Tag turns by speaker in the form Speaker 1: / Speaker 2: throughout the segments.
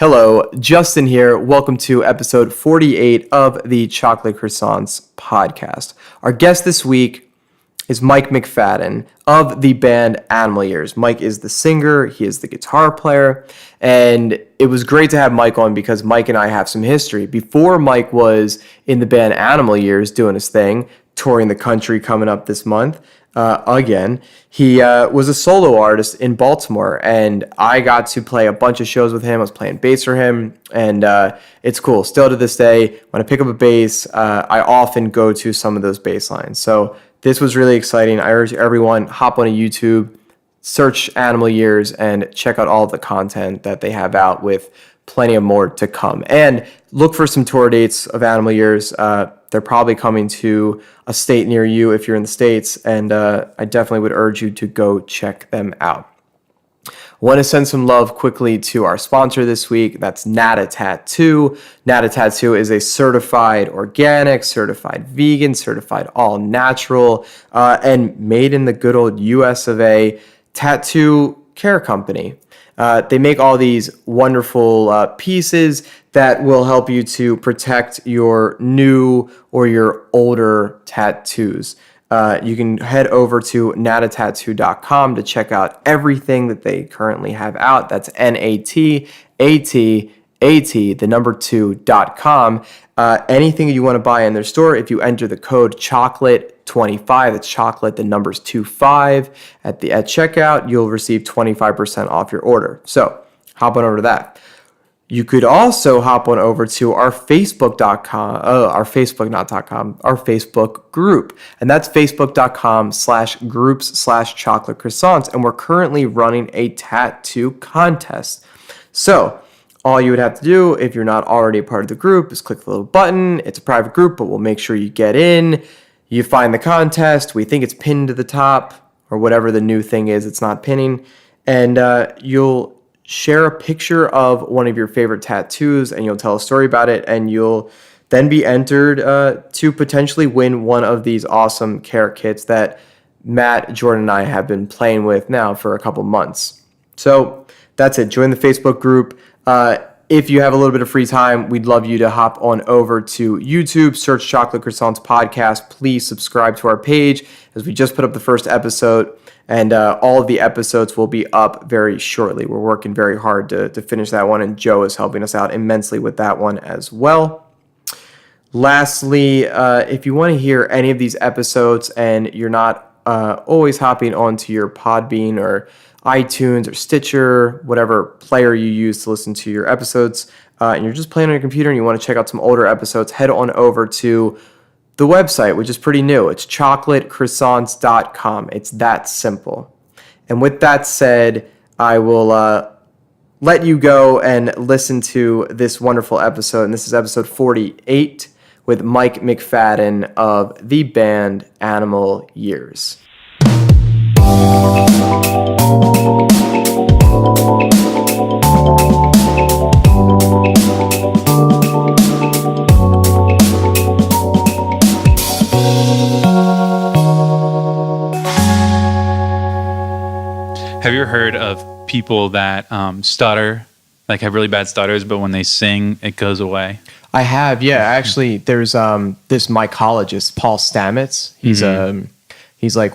Speaker 1: Hello, Justin here. Welcome to episode 48 of the Chocolate Croissants podcast. Our guest this week is Mike McFadden of the band Animal Years. Mike is the singer, he is the guitar player, and it was great to have Mike on because Mike and I have some history. Before Mike was in the band Animal Years doing his thing, touring the country coming up this month, again, he was a solo artist in Baltimore, and I got to play a bunch of shows with him. I was playing bass for him, and it's cool. Still to this day, when I pick up a bass, I often go to some of those bass lines. So this was really exciting. I urge everyone, hop on a YouTube, search Animal Years, and check out all of the content that they have out with plenty of more to come. And look for some tour dates of Animal Years. They're probably coming to a state near you if you're in the States, and I definitely would urge you to go check them out. I want to send some love quickly to our sponsor this week. That's Nata Tattoo. Nata Tattoo is a certified organic, certified vegan, certified all natural, and made in the good old US of A tattoo care company. They make all these wonderful pieces that will help you to protect your new or your older tattoos. You can head over to natatattoo.com to check out everything that they currently have out. That's NATATAT, the number 2.com. Anything you want to buy in their store, if you enter the code chocolate25, that's chocolate, the numbers 25 at checkout, you'll receive 25% off your order. So hop on over to that. You could also hop on over to our Facebook.com, our Facebook group. And that's facebook.com/groups/chocolate croissants. And we're currently running a tattoo contest. So all you would have to do, if you're not already a part of the group, is click the little button. It's a private group, but we'll make sure you get in. You find the contest. We think it's pinned to the top, or whatever the new thing is. It's not pinning. And you'll share a picture of one of your favorite tattoos, and you'll tell a story about it, and you'll then be entered to potentially win one of these awesome care kits that Matt, Jordan, and I have been playing with now for a couple months. So that's it. Join the Facebook group. If you have a little bit of free time, we'd love you to hop on over to YouTube, search Chocolate Croissants Podcast. Please subscribe to our page, as we just put up the first episode, and all of the episodes will be up very shortly. We're working very hard to finish that one, and Joe is helping us out immensely with that one as well. Lastly, if you want to hear any of these episodes and you're not always hopping onto your Podbean or iTunes or Stitcher, whatever player you use to listen to your episodes, and you're just playing on your computer and you want to check out some older episodes, head on over to the website, which is pretty new. It's chocolatecroissants.com. It's that simple. And with that said, I will let you go and listen to this wonderful episode. And this is episode 48 with Mike McFadden of the band Animal Years.
Speaker 2: Have you ever heard of people that stutter, like have really bad stutters, but when they sing, it goes away?
Speaker 1: I have, yeah. Actually, there's this mycologist, Paul Stamets. He's like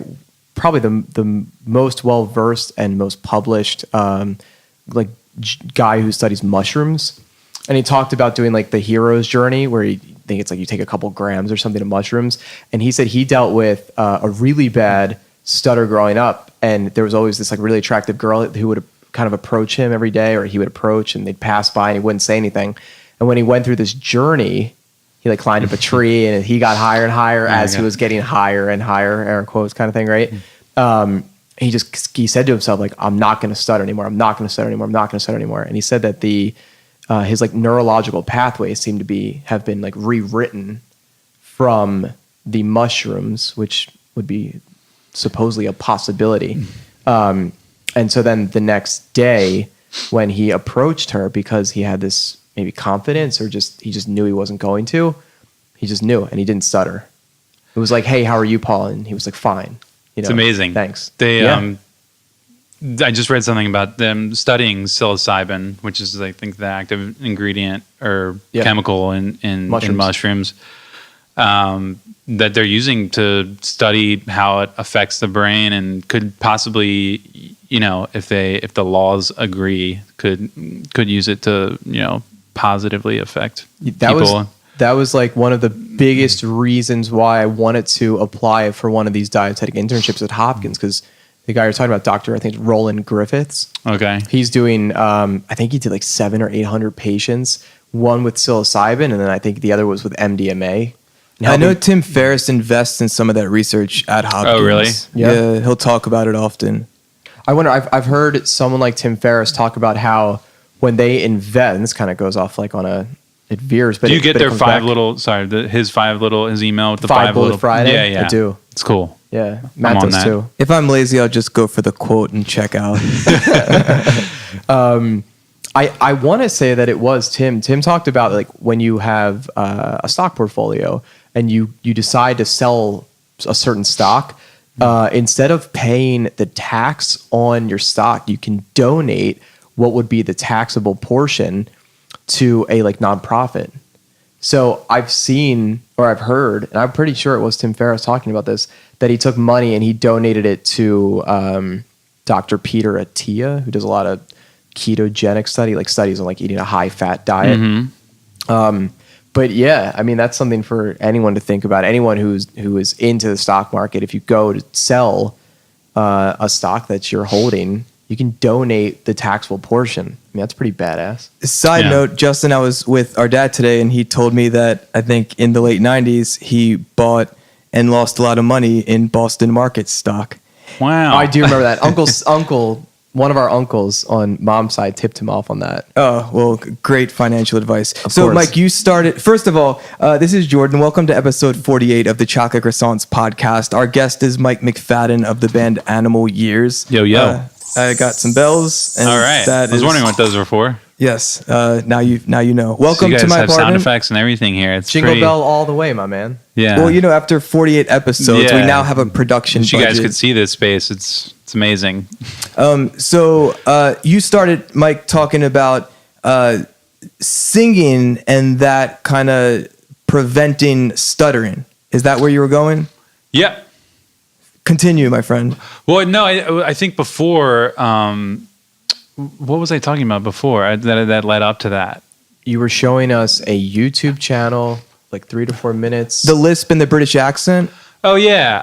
Speaker 1: probably the most well versed and most published guy who studies mushrooms. And he talked about doing like the hero's journey, where I think it's like you take a couple grams or something of mushrooms. And he said he dealt with a really bad stutter growing up, and there was always this like really attractive girl who would kind of approach him every day, or he would approach and they'd pass by and he wouldn't say anything. And when he went through this journey, he like climbed up a tree and he got higher and higher as he was getting higher and higher, air quotes kind of thing, right? He said to himself, like, I'm not going to stutter anymore. I'm not going to stutter anymore. I'm not going to stutter anymore. And he said that his like neurological pathways seem to have been like rewritten from the mushrooms, which would be supposedly a possibility. And so then the next day when he approached her, because he had this maybe confidence, or he just knew he wasn't going to, he just knew, and he didn't stutter. It was like, hey, how are you, Paul? And he was like, fine.
Speaker 2: It's amazing.
Speaker 1: Thanks.
Speaker 2: I just read something about them studying psilocybin, which is, I think, the active ingredient or chemical in mushrooms, that they're using to study how it affects the brain, and could possibly, if the laws agree, could use it to, positively affect people.
Speaker 1: That was like one of the biggest reasons why I wanted to apply for one of these dietetic internships at Hopkins, because the guy you're talking about, I think it's Roland Griffiths.
Speaker 2: Okay.
Speaker 1: He's doing, I think he did like 700 or 800 patients, one with psilocybin, and then I think the other was with MDMA.
Speaker 3: I know Tim Ferriss invests in some of that research at Hopkins.
Speaker 2: Oh, really?
Speaker 3: Yeah, he'll talk about it often.
Speaker 1: I wonder, I've heard someone like Tim Ferriss talk about how when they invest, and this kind of goes off like on it veers, but
Speaker 2: do you get their
Speaker 1: his email with the five little Friday?
Speaker 2: Yeah.
Speaker 1: I do.
Speaker 2: It's cool.
Speaker 1: Yeah. Matt does too.
Speaker 3: If I'm lazy, I'll just go for the quote and check out.
Speaker 1: I want to say that it was Tim. Tim talked about like when you have a stock portfolio and you decide to sell a certain stock, instead of paying the tax on your stock, you can donate what would be the taxable portion to a like nonprofit. So I've seen, or I've heard, and I'm pretty sure it was Tim Ferriss talking about this, that he took money and he donated it to Dr. Peter Attia, who does a lot of ketogenic studies on like eating a high fat diet.
Speaker 2: Mm-hmm.
Speaker 1: But yeah, I mean, that's something for anyone to think about. Anyone who is into the stock market, if you go to sell a stock that you're holding, you can donate the taxable portion. I mean, that's pretty badass.
Speaker 3: Side note, Justin, I was with our dad today, and he told me that I think in the late 90s, he bought and lost a lot of money in Boston market stock.
Speaker 2: Wow.
Speaker 1: I do remember that. One of our uncles on mom's side tipped him off on that.
Speaker 3: Oh, well, great financial advice.
Speaker 1: Of
Speaker 3: so,
Speaker 1: course.
Speaker 3: Mike, you started, first of all, this is Jordan. Welcome to episode 48 of the Chocolate Croissants podcast. Our guest is Mike McFadden of the band Animal Years.
Speaker 2: Yo.
Speaker 3: I got some bells. And
Speaker 2: all right. I was wondering what those were for.
Speaker 3: Yes. Now you know. Welcome
Speaker 2: so you guys
Speaker 3: to my
Speaker 2: have
Speaker 3: apartment.
Speaker 2: Sound effects and everything here. It's
Speaker 1: Jingle bell all the way, my man.
Speaker 2: Yeah.
Speaker 3: Well, after 48 episodes, we now have a production budget.
Speaker 2: You guys could see this space. It's amazing.
Speaker 3: So you started, Mike, talking about singing and that kind of preventing stuttering. Is that where you were going?
Speaker 2: Yep.
Speaker 3: Continue, my friend.
Speaker 2: Well, no, I think before, what was I talking about before that led up to that?
Speaker 1: You were showing us a YouTube channel, like 3 to 4 minutes.
Speaker 3: The lisp and the British accent?
Speaker 2: Oh, yeah.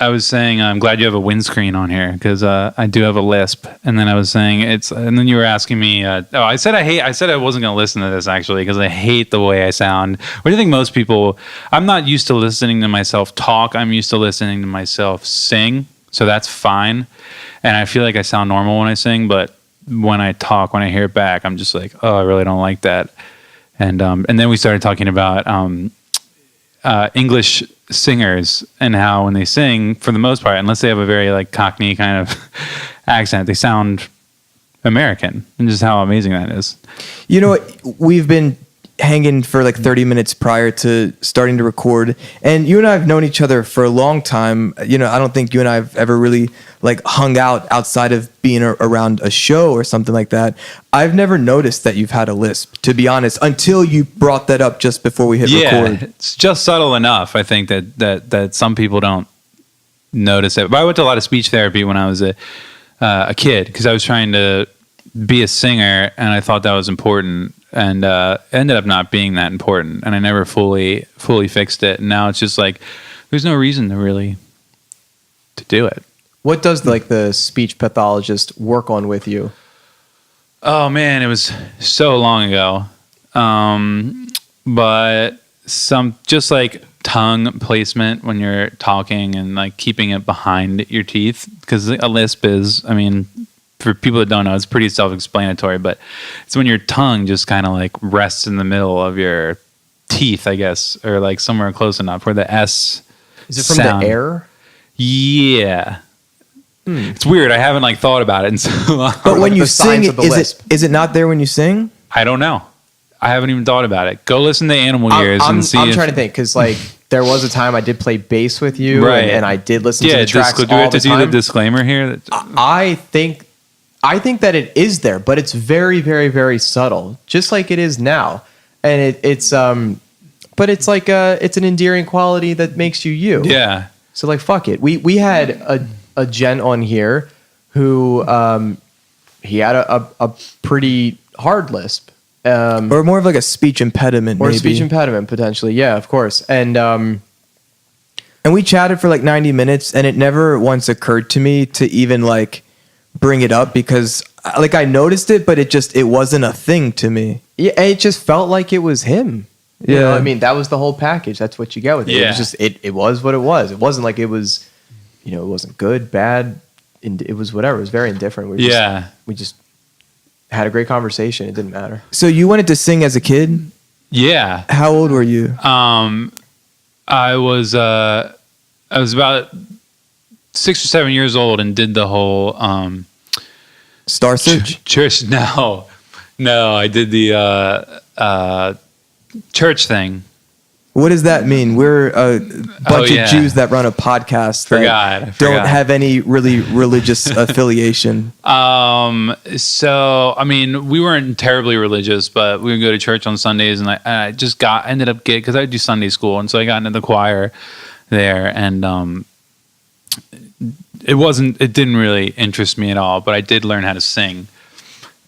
Speaker 2: I was saying, I'm glad you have a windscreen on here because I do have a lisp. And then I was saying and then you were asking me, I said I wasn't going to listen to this actually because I hate the way I sound. What do you think most people, I'm not used to listening to myself talk. I'm used to listening to myself sing. So that's fine. And I feel like I sound normal when I sing, but when I talk, when I hear it back, I'm just like, oh, I really don't like that. And then we started talking about English singers and how when they sing, for the most part, unless they have a very like Cockney kind of accent, they sound American, and just how amazing that is.
Speaker 3: You know what? We've been hanging for like 30 minutes prior to starting to record, and you and I have known each other for a long time. I don't think you and I have ever really like hung out outside of being around a show or something like that. I've never noticed that you've had a lisp, to be honest, until you brought that up just before we hit record.
Speaker 2: It's just subtle enough. I think that some people don't notice it. But I went to a lot of speech therapy when I was a kid because I was trying to be a singer, and I thought that was important. And ended up not being that important, and I never fully fixed it. And now it's just like there's no reason to do it.
Speaker 1: What does like the speech pathologist work on with you?
Speaker 2: Oh man, it was so long ago. But some just like tongue placement when you're talking and like keeping it behind your teeth, because a lisp is, for people that don't know, it's pretty self-explanatory, but it's when your tongue just kind of like rests in the middle of your teeth, I guess, or like somewhere close enough where the S
Speaker 1: is it from
Speaker 2: sound.
Speaker 1: The air?
Speaker 2: Yeah. It's weird. I haven't like thought about it in so long.
Speaker 3: But when you sing, is it not there when you sing?
Speaker 2: I don't know. I haven't even thought about it. Go listen to Animal Years and see.
Speaker 1: I'm trying to think because like there was a time I did play bass with you,
Speaker 2: Right.
Speaker 1: and I did listen to the tracks
Speaker 2: do we
Speaker 1: all
Speaker 2: have
Speaker 1: the
Speaker 2: to
Speaker 1: time.
Speaker 2: do the disclaimer here?
Speaker 1: I think that it is there, but it's very, very, very subtle, just like it is now. And but it's like it's an endearing quality that makes you you.
Speaker 2: Yeah.
Speaker 1: So like, fuck it. We had a gent on here who he had a pretty hard lisp.
Speaker 3: Or more of like a speech impediment,
Speaker 1: Or
Speaker 3: maybe.
Speaker 1: a speech impediment, potentially. Yeah, of course. And
Speaker 3: we chatted for like 90 minutes, and it never once occurred to me to even like bring it up because like I noticed it, but it wasn't a thing to me.
Speaker 1: yeah, it just felt like it was him. You
Speaker 3: Yeah.
Speaker 1: know, I mean, that was the whole package. That's what you get with it. It
Speaker 2: Yeah.
Speaker 1: was just, it was what it was. It wasn't like it was, it wasn't good, bad. It was whatever. It was very indifferent. We just had a great conversation. It didn't matter.
Speaker 3: So you wanted to sing as a kid?
Speaker 2: Yeah.
Speaker 3: How old were you?
Speaker 2: I was about 6 or 7 years old and did the whole
Speaker 3: Star Search?
Speaker 2: church. No, I did the church thing.
Speaker 3: What does that mean? We're a bunch
Speaker 2: yeah.
Speaker 3: of Jews that run a podcast
Speaker 2: I
Speaker 3: that
Speaker 2: forgot.
Speaker 3: don't have any really religious affiliation.
Speaker 2: So I mean, we weren't terribly religious, but we would go to church on Sundays, and I just ended up getting, because I would do Sunday school, and so I got into the choir there, and it didn't really interest me at all, but I did learn how to sing,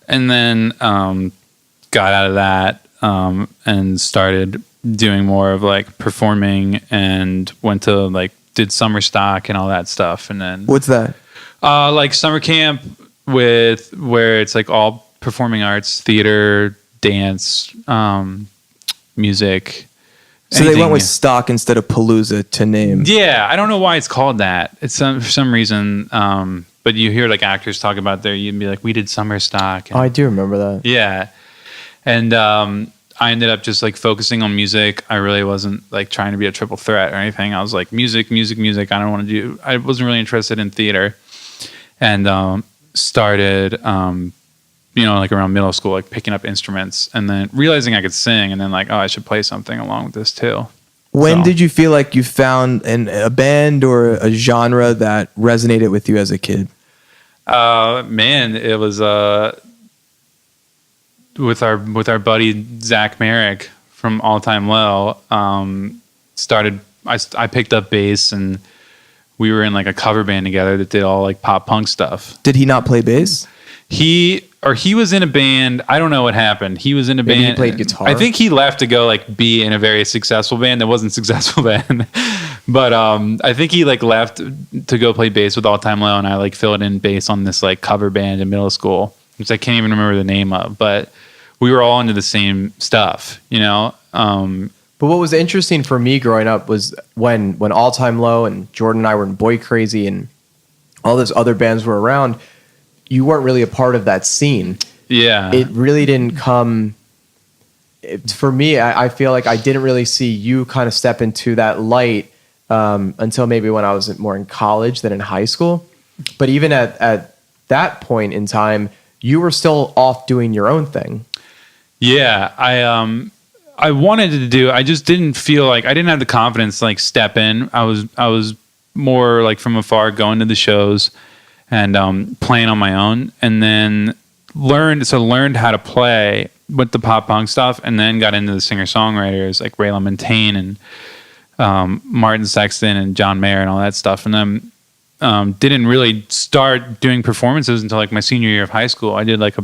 Speaker 2: and then got out of that and started doing more of like performing, and went to like did summer stock and all that stuff, and then
Speaker 3: What's that?
Speaker 2: like summer camp where it's like all performing arts, theater, dance, music.
Speaker 3: So they went
Speaker 2: anything.
Speaker 3: with stock instead of Palooza to name.
Speaker 2: Yeah, I don't know why it's called that. It's for some reason, but you hear like actors talk about you'd be like, we did summer stock.
Speaker 1: Oh, I do remember that.
Speaker 2: Yeah. And I ended up just like focusing on music. I really wasn't like trying to be a triple threat or anything. I was like, music. I wasn't really interested in theater. And started, like around middle school, like picking up instruments, and then realizing I could sing, and then like, oh, I should play something along with this too.
Speaker 3: When
Speaker 2: So-
Speaker 3: did you feel like you found a band or a genre that resonated with you as a kid?
Speaker 2: Man, it was with our buddy Zach Merrick from All Time Low. I picked up bass, and we were in like a cover band together that did all like pop punk stuff.
Speaker 3: Did he not play bass?
Speaker 2: He was in a band. I don't know what happened. He was in a
Speaker 1: Maybe he
Speaker 2: band.
Speaker 1: played guitar?
Speaker 2: I think he left to go like be in a very successful band that wasn't successful then. But I think he like left to go play bass with All Time Low, and I like filled in bass on this like cover band in middle school, which I can't even remember the name of. But we were all into the same stuff, you know.
Speaker 1: But what was interesting for me growing up was when All Time Low and Jordan and I were in Boy Crazy and all those other bands were around, you weren't really a part of that scene.
Speaker 2: Yeah.
Speaker 1: It really didn't come. For me, I feel like I didn't really see you kind of step into that light until maybe when I was more in college than in high school. But even at that point in time, you were still off doing your own thing.
Speaker 2: Yeah, I wanted to do. I just didn't feel like I didn't have the confidence to like step in. I was more like from afar, going to the shows and playing on my own, and then learned how to play with the pop punk stuff, and then got into the singer songwriters like Ray LaMontagne and Martin Sexton and John Mayer and all that stuff, and then didn't really start doing performances until like my senior year of high school. I did like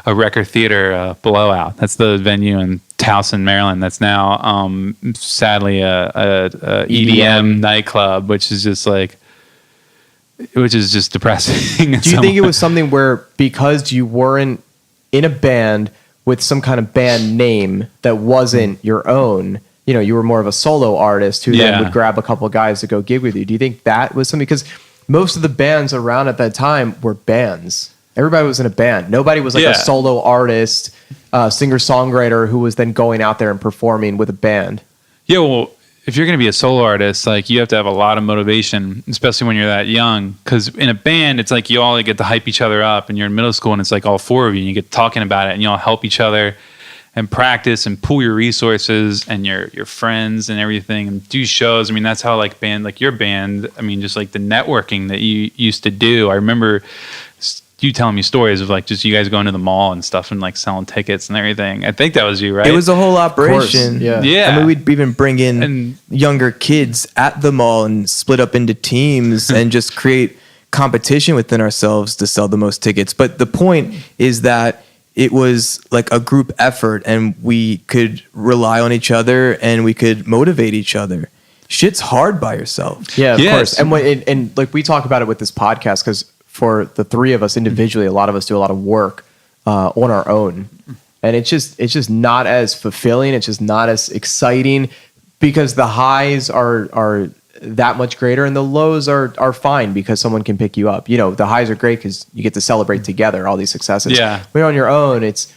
Speaker 2: a record theater blowout. That's the venue in Towson, Maryland. That's now sadly a EDM nightclub, which is just depressing.
Speaker 1: Do you think it was something where because you weren't in a band with some kind of band name that wasn't your own, you were more of a solo artist who then would grab a couple of guys to go gig with you? Do you think that was something? Because most of the bands around at that time were bands. Everybody was in a band. Nobody was like a solo artist, singer-songwriter who was then going out there and performing with a band.
Speaker 2: Yeah, well, if you're going to be a solo artist, like you have to have a lot of motivation, especially when you're that young. Because in a band, it's like you all get to hype each other up, and you're in middle school, and it's like all four of you, and you get talking about it, and you all help each other. and practice and pool your resources and your friends and everything and do shows. I mean, that's how like your band, I mean, just like the networking that you used to do. I remember you telling me stories of like just you guys going to the mall and stuff and like selling tickets and everything. I think that was you, right?
Speaker 3: It was a whole operation.
Speaker 2: Yeah.
Speaker 3: I mean, we'd even bring in younger kids at the mall and split up into teams and just create competition within ourselves to sell the most tickets. But the point is that it was like a group effort and we could rely on each other and we could motivate each other. Shit's hard by yourself.
Speaker 1: Yeah, of course. And like we talk about it with this podcast because for the three of us individually, a lot of us do a lot of work on our own. And it's just not as fulfilling. It's just not as exciting because the highs are that much greater and the lows are fine because someone can pick you up. You know, the highs are great because you get to celebrate together all these successes.
Speaker 2: Yeah.
Speaker 1: When you're on your own, it's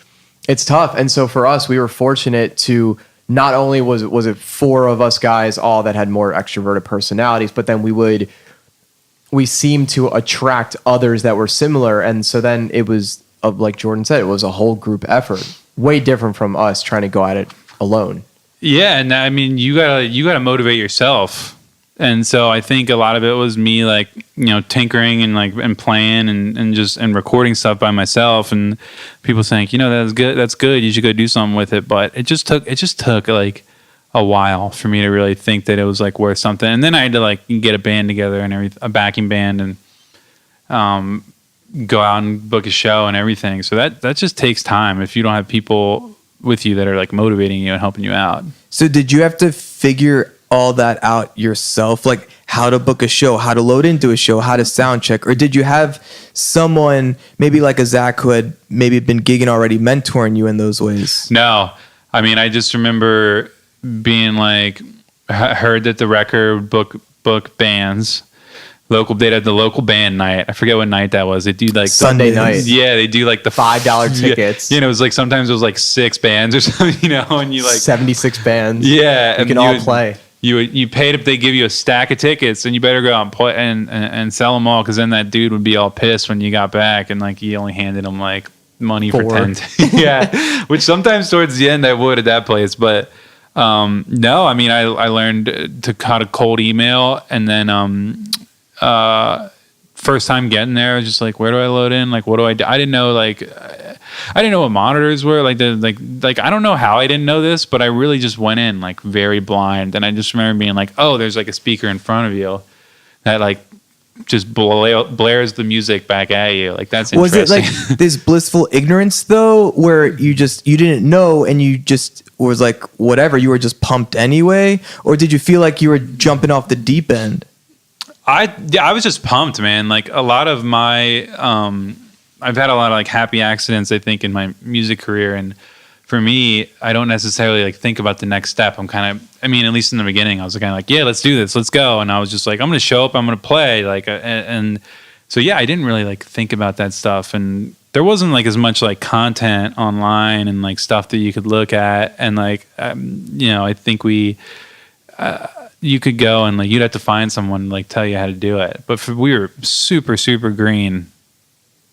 Speaker 1: tough. And so for us, we were fortunate to not only was it four of us guys all that had more extroverted personalities, but then we seemed to attract others that were similar. And so then it was, like Jordan said, it was a whole group effort, way different from us trying to go at it alone. Yeah.
Speaker 2: And I mean, you gotta motivate yourself. And so I think a lot of it was me like, you know, tinkering and playing and recording stuff by myself and people saying, you know, that's good. You should go do something with it. But it just took like a while for me to really think that it was like worth something. And then I had to like get a band together and a backing band and go out and book a show and everything. So that just takes time if you don't have people with you that are like motivating you and helping you out.
Speaker 3: So did you have to figure all that out yourself, like how to book a show, how to load into a show, how to sound check, or did you have someone maybe like a Zach who had maybe been gigging already mentoring you in those ways?
Speaker 2: No, I mean, I just remember being like, heard that the record book bands, they had the local band night. I forget what night that was. They do like
Speaker 1: Sunday night.
Speaker 2: Yeah, they do like the
Speaker 1: $5 tickets.
Speaker 2: Yeah, you know, it was like sometimes it was like 6 bands or something, you know, and you like
Speaker 1: 76 bands.
Speaker 2: Yeah,
Speaker 1: you can all play.
Speaker 2: You paid if they give you a stack of tickets, and you better go out and play and sell them all, because then that dude would be all pissed when you got back, and like you only handed him like money for 10. Yeah, which sometimes towards the end I would at that place, but no, I mean I learned how to cold email, and then first time getting there, I was just like, where do I load in? Like, what do I do? I didn't know what monitors were. Like I don't know how I didn't know this, but I really just went in like very blind. And I just remember being like, oh, there's like a speaker in front of you that like just blares the music back at you. Like, that's interesting.
Speaker 3: Was it like this blissful ignorance though, where you didn't know and you just was like, whatever, you were just pumped anyway? Or did you feel like you were jumping off the deep end?
Speaker 2: I was just pumped, man. Like a lot of my, I've had a lot of like happy accidents, I think, in my music career. And for me, I don't necessarily like think about the next step. I'm kind of, I mean, at least in the beginning, I was kind of like, yeah, let's do this. Let's go. And I was just like, I'm going to show up, I'm going to play. Like, and so, yeah, I didn't really like think about that stuff. And there wasn't like as much like content online and like stuff that you could look at. And like, you know, I think you could go and like you'd have to find someone like tell you how to do it. But we were super, super green.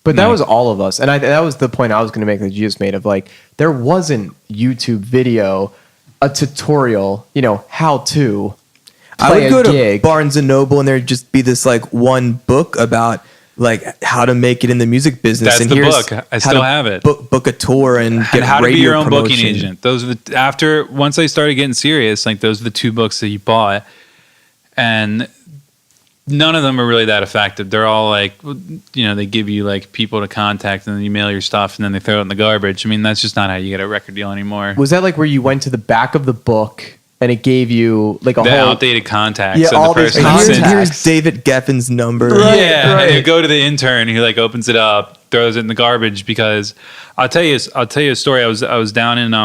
Speaker 1: But that was all of us. And that was the point I was going to make that you just made of like, there wasn't YouTube video, a tutorial, you know, how to play
Speaker 3: I would go
Speaker 1: gig.
Speaker 3: to Barnes and Noble and there'd just be this like one book about like how to make it in the music business.
Speaker 2: That's
Speaker 3: and
Speaker 2: the book. I still have it.
Speaker 3: Book a tour and get
Speaker 2: how to be your own
Speaker 3: promotion.
Speaker 2: booking agent. Those are once I started getting serious, like those are the 2 books that you bought, and none of them are really that effective. They're all like, you know, they give you like people to contact and then you mail your stuff and then they throw it in the garbage. I mean, that's just not how you get a record deal anymore.
Speaker 1: Was that like where you went to the back of the book and it gave you like the whole
Speaker 2: outdated contacts?
Speaker 1: Yeah,
Speaker 2: of
Speaker 1: all
Speaker 2: the
Speaker 1: these
Speaker 2: person.
Speaker 3: Here's David Geffen's number.
Speaker 1: Right.
Speaker 2: Yeah, and you go to the intern who like opens it up, throws it in the garbage. Because I'll tell you a story. I was down in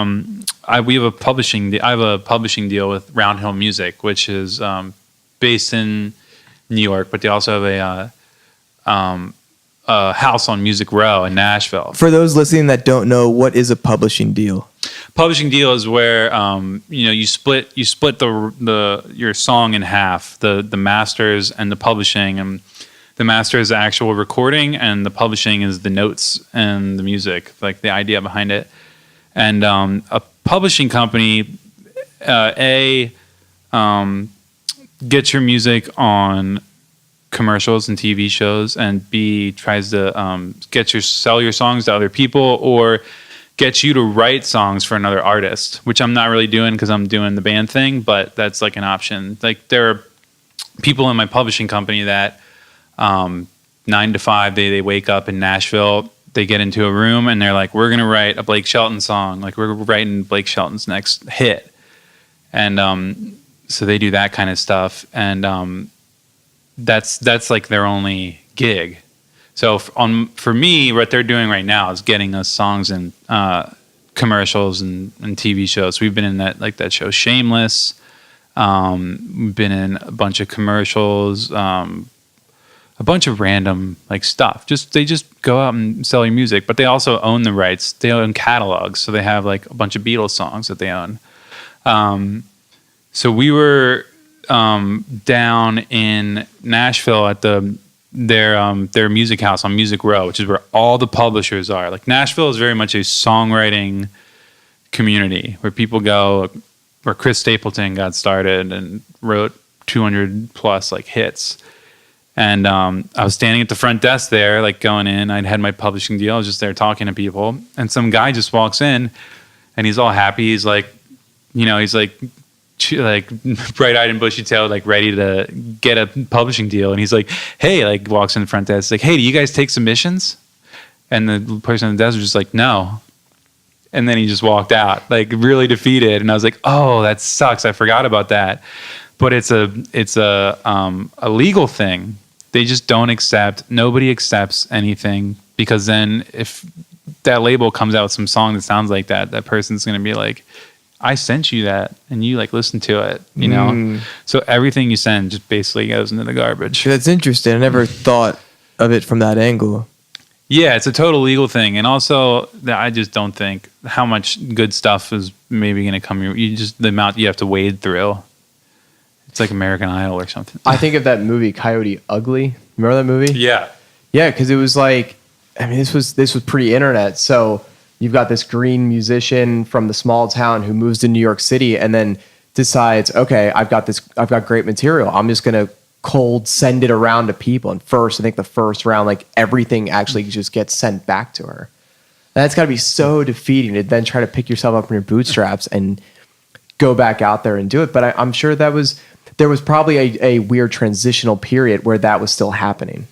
Speaker 2: I have a publishing deal with Roundhill Music, which is based in New York, but they also have a house on Music Row in Nashville.
Speaker 3: For those listening that don't know, what is a publishing deal?
Speaker 2: Publishing deal is where you know you split your song in half, the masters and the publishing, and the master is the actual recording and the publishing is the notes and the music, like the idea behind it. And a publishing company, gets your music on commercials and TV shows, and B, tries to sell your songs to other people, or get you to write songs for another artist, which I'm not really doing because I'm doing the band thing, but that's like an option. Like there are people in my publishing company that 9 to 5, they wake up in Nashville, they get into a room and they're like, we're going to write a Blake Shelton song. Like we're writing Blake Shelton's next hit. And so they do that kind of stuff. And that's like their only gig. So for me, what they're doing right now is getting us songs in commercials and TV shows. We've been in that show Shameless. We've been in a bunch of commercials, a bunch of random like stuff. They just go out and sell your music, but they also own the rights. They own catalogs, so they have like a bunch of Beatles songs that they own. So we were down in Nashville at their music house on Music Row, which is where all the publishers are. Like Nashville is very much a songwriting community where people go, where Chris Stapleton got started and wrote 200 plus like hits. And I was standing at the front desk there, like going in. I'd had my publishing deal. I was just there talking to people, and some guy just walks in, and he's all happy. He's like, he's like bright-eyed and bushy-tailed, like ready to get a publishing deal. And he's like, "Hey," like walks in the front desk, like, "Hey, do you guys take submissions?" And the person on the desk was just like, "No." And then he just walked out, like really defeated. And I was like, "Oh, that sucks. I forgot about that." But it's a legal thing. They just don't accept. Nobody accepts anything, because then if that label comes out with some song that sounds like that, that person's going to be like, "I sent you that and you like listened to it," So everything you send just basically goes into the garbage.
Speaker 3: That's interesting. I never thought of it from that angle.
Speaker 2: Yeah, it's a total legal thing. And also, I just don't think how much good stuff is maybe going to come. The amount you have to wade through. It's like American Idol or something.
Speaker 1: I think of that movie Coyote Ugly. Remember that movie?
Speaker 2: Yeah.
Speaker 1: Yeah, because it was like, this was pre-internet. So you've got this green musician from the small town who moves to New York City and then decides, okay, I've got great material. I'm just going to cold send it around to people. And I think the first round, like everything actually just gets sent back to her. And that's got to be so defeating to then try to pick yourself up from your bootstraps and go back out there and do it. But I'm sure there was probably a weird transitional period where that was still happening.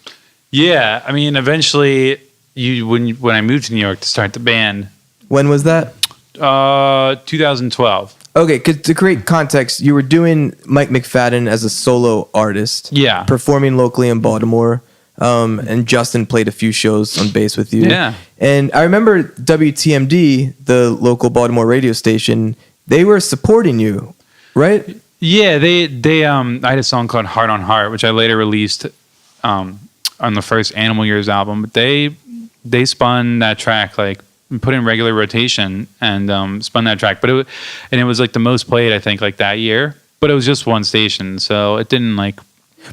Speaker 1: Yeah, I mean, eventually, when I moved to New York to start the band.
Speaker 3: When was that?
Speaker 2: 2012.
Speaker 3: Okay, because to create context, you were doing Mike McFadden as a solo artist.
Speaker 2: Yeah.
Speaker 3: Performing locally in Baltimore. And Justin played a few shows on bass with you.
Speaker 2: Yeah.
Speaker 3: And I remember WTMD, the local Baltimore radio station, they were supporting you, right?
Speaker 2: Yeah, they I had a song called Heart on Heart, which I later released on the first Animal Years album. But they spun that track, like put in regular rotation and spun that track. But it was like the most played, I think, like that year. But it was just one station, so it didn't like.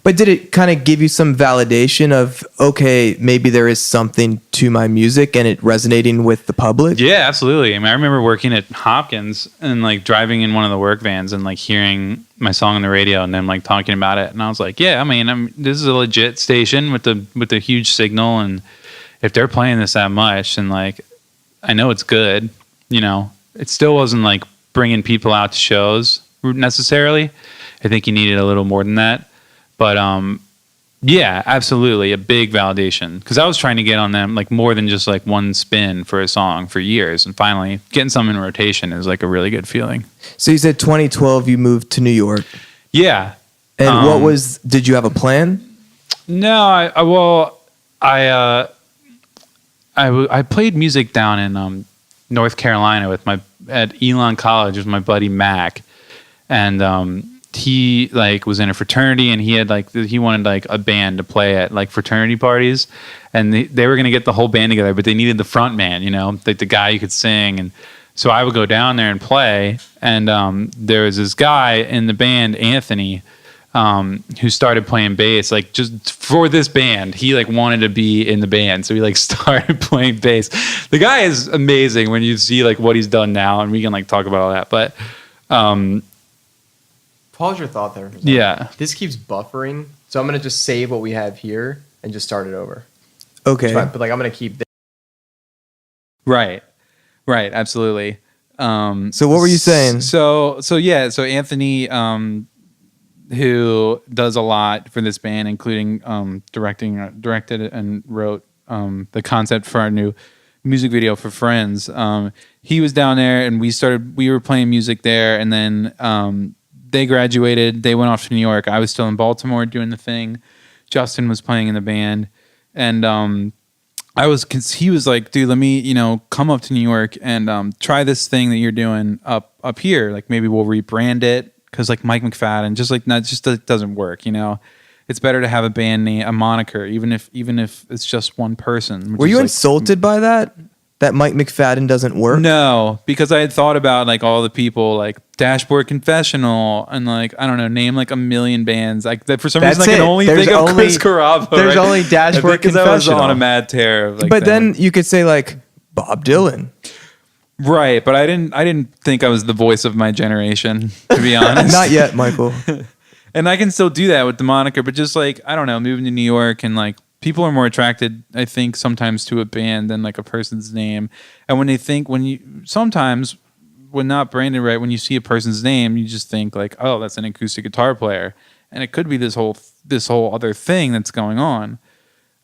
Speaker 3: But did it kind of give you some validation of, okay, maybe there is something to my music and it resonating with the public?
Speaker 2: Yeah, absolutely. I mean, I remember working at Hopkins and like driving in one of the work vans and like hearing my song on the radio and then like talking about it. And I was like, yeah, I mean, this is a legit station with the huge signal. And if they're playing this that much, and like, I know it's good, it still wasn't like bringing people out to shows necessarily. I think you needed a little more than that. But yeah, absolutely, a big validation, because I was trying to get on them like more than just like one spin for a song for years, and finally getting some in rotation is like a really good feeling.
Speaker 3: So you said 2012 you moved to New York.
Speaker 2: Yeah.
Speaker 3: And did you have a plan?
Speaker 2: No, I played music down in North Carolina at Elon College with my buddy Mac, and he like was in a fraternity, and he wanted like a band to play at like fraternity parties, and they were going to get the whole band together, but they needed the front man, like the guy who could sing. And so I would go down there and play, and there was this guy in the band, Anthony, who started playing bass, like just for this band. He like wanted to be in the band. So he like started playing bass. The guy is amazing when you see like what he's done now, and we can like talk about all that. But
Speaker 1: Pause your thought there.
Speaker 2: yeah.
Speaker 1: This keeps buffering. So I'm going to just save what we have here and just start it over.
Speaker 3: Okay.
Speaker 1: But like I'm going to keep this.
Speaker 2: Right. Absolutely.
Speaker 3: So what were you saying?
Speaker 2: So Anthony, who does a lot for this band, including directed and wrote the concept for our new music video for Friends. He was down there, and we were playing music there, and then they graduated. They went off to New York. I was still in Baltimore doing the thing. Justin was playing in the band, and he was like, dude, let me, come up to New York and try this thing that you're doing up here. Like maybe we'll rebrand it, because like Mike McFadden, it doesn't work. It's better to have a band name, a moniker, even if it's just one person.
Speaker 3: Were you insulted by that? That Mike McFadden doesn't work?
Speaker 2: No, because I had thought about like all the people like Dashboard Confessional and like, I don't know, name like a million bands. Like that for some reason I can only think of Chris Carrabba.
Speaker 1: There's only Dashboard Confessional.
Speaker 2: Because I was on a mad tear. Of, like,
Speaker 3: but then you could say like Bob Dylan.
Speaker 2: Right, but I didn't think I was the voice of my generation, to be honest.
Speaker 3: Not yet, Michael.
Speaker 2: And I can still do that with the moniker, but just like, I don't know, moving to New York and like, people are more attracted, I think, sometimes to a band than like a person's name. And sometimes when not branded right, when you see a person's name, you just think like, oh, that's an acoustic guitar player. And it could be this whole other thing that's going on.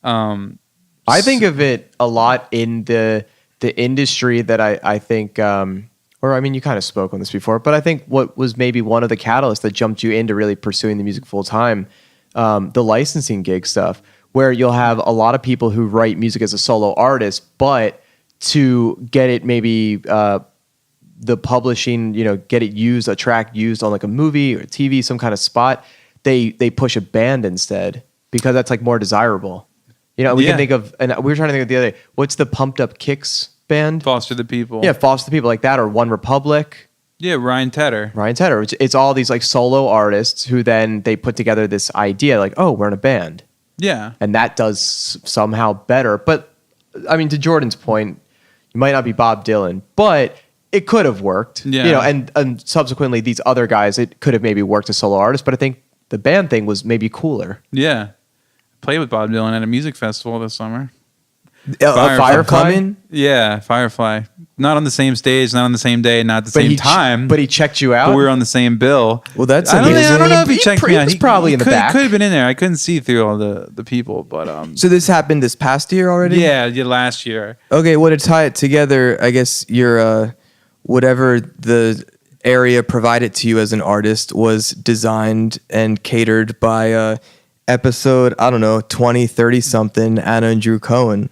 Speaker 1: I think of it a lot in the industry that I think, you kind of spoke on this before, but I think what was maybe one of the catalysts that jumped you into really pursuing the music full time, the licensing gig stuff, where you'll have a lot of people who write music as a solo artist, but to get it maybe the publishing, get it used, a track used on like a movie or TV, some kind of spot, they push a band instead because that's like more desirable. We can think of, and we were trying to think of the other day, what's the Pumped Up Kicks band?
Speaker 2: Foster the People.
Speaker 1: Yeah, Foster the People, like that, or One Republic.
Speaker 2: Yeah, Ryan Tedder.
Speaker 1: It's all these like solo artists who then they put together this idea like, oh, we're in a band.
Speaker 2: Yeah.
Speaker 1: And that does somehow better. But I mean, to Jordan's point, you might not be Bob Dylan, but it could have worked.
Speaker 2: Yeah.
Speaker 1: And subsequently these other guys, it could have maybe worked as solo artists, but I think the band thing was maybe cooler.
Speaker 2: Yeah. Played with Bob Dylan at a music festival this summer.
Speaker 1: Firefly?
Speaker 2: Yeah, Firefly. Not on the same stage, not on the same day, not at the same time.
Speaker 1: But he checked you out?
Speaker 2: But we were on the same bill.
Speaker 3: Well, that's
Speaker 2: I
Speaker 3: amazing.
Speaker 2: don't know if he checked me out.
Speaker 1: He was probably in the back.
Speaker 2: Could have been in there. I couldn't see through all the people, but
Speaker 3: So this happened this past year already?
Speaker 2: Yeah, last year.
Speaker 3: Okay, well, to tie it together, I guess your whatever the area provided to you as an artist was designed and catered by episode, 20, 30 something, Anna and Drew Cohen.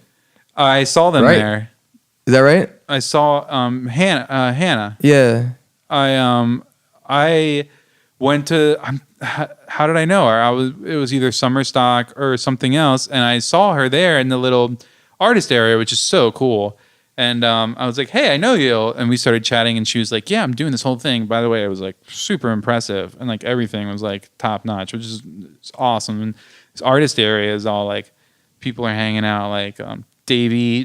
Speaker 2: I saw them there.
Speaker 3: Is that right?
Speaker 2: I saw Hannah.
Speaker 3: Yeah.
Speaker 2: I went to. How did I know her? It was either summer stock or something else, and I saw her there in the little artist area, which is so cool. And I was like, "Hey, I know you," and we started chatting. And she was like, "Yeah, I'm doing this whole thing." By the way, it was like super impressive, and like everything was like top notch, which is awesome. And this artist area is all like people are hanging out, like Davey,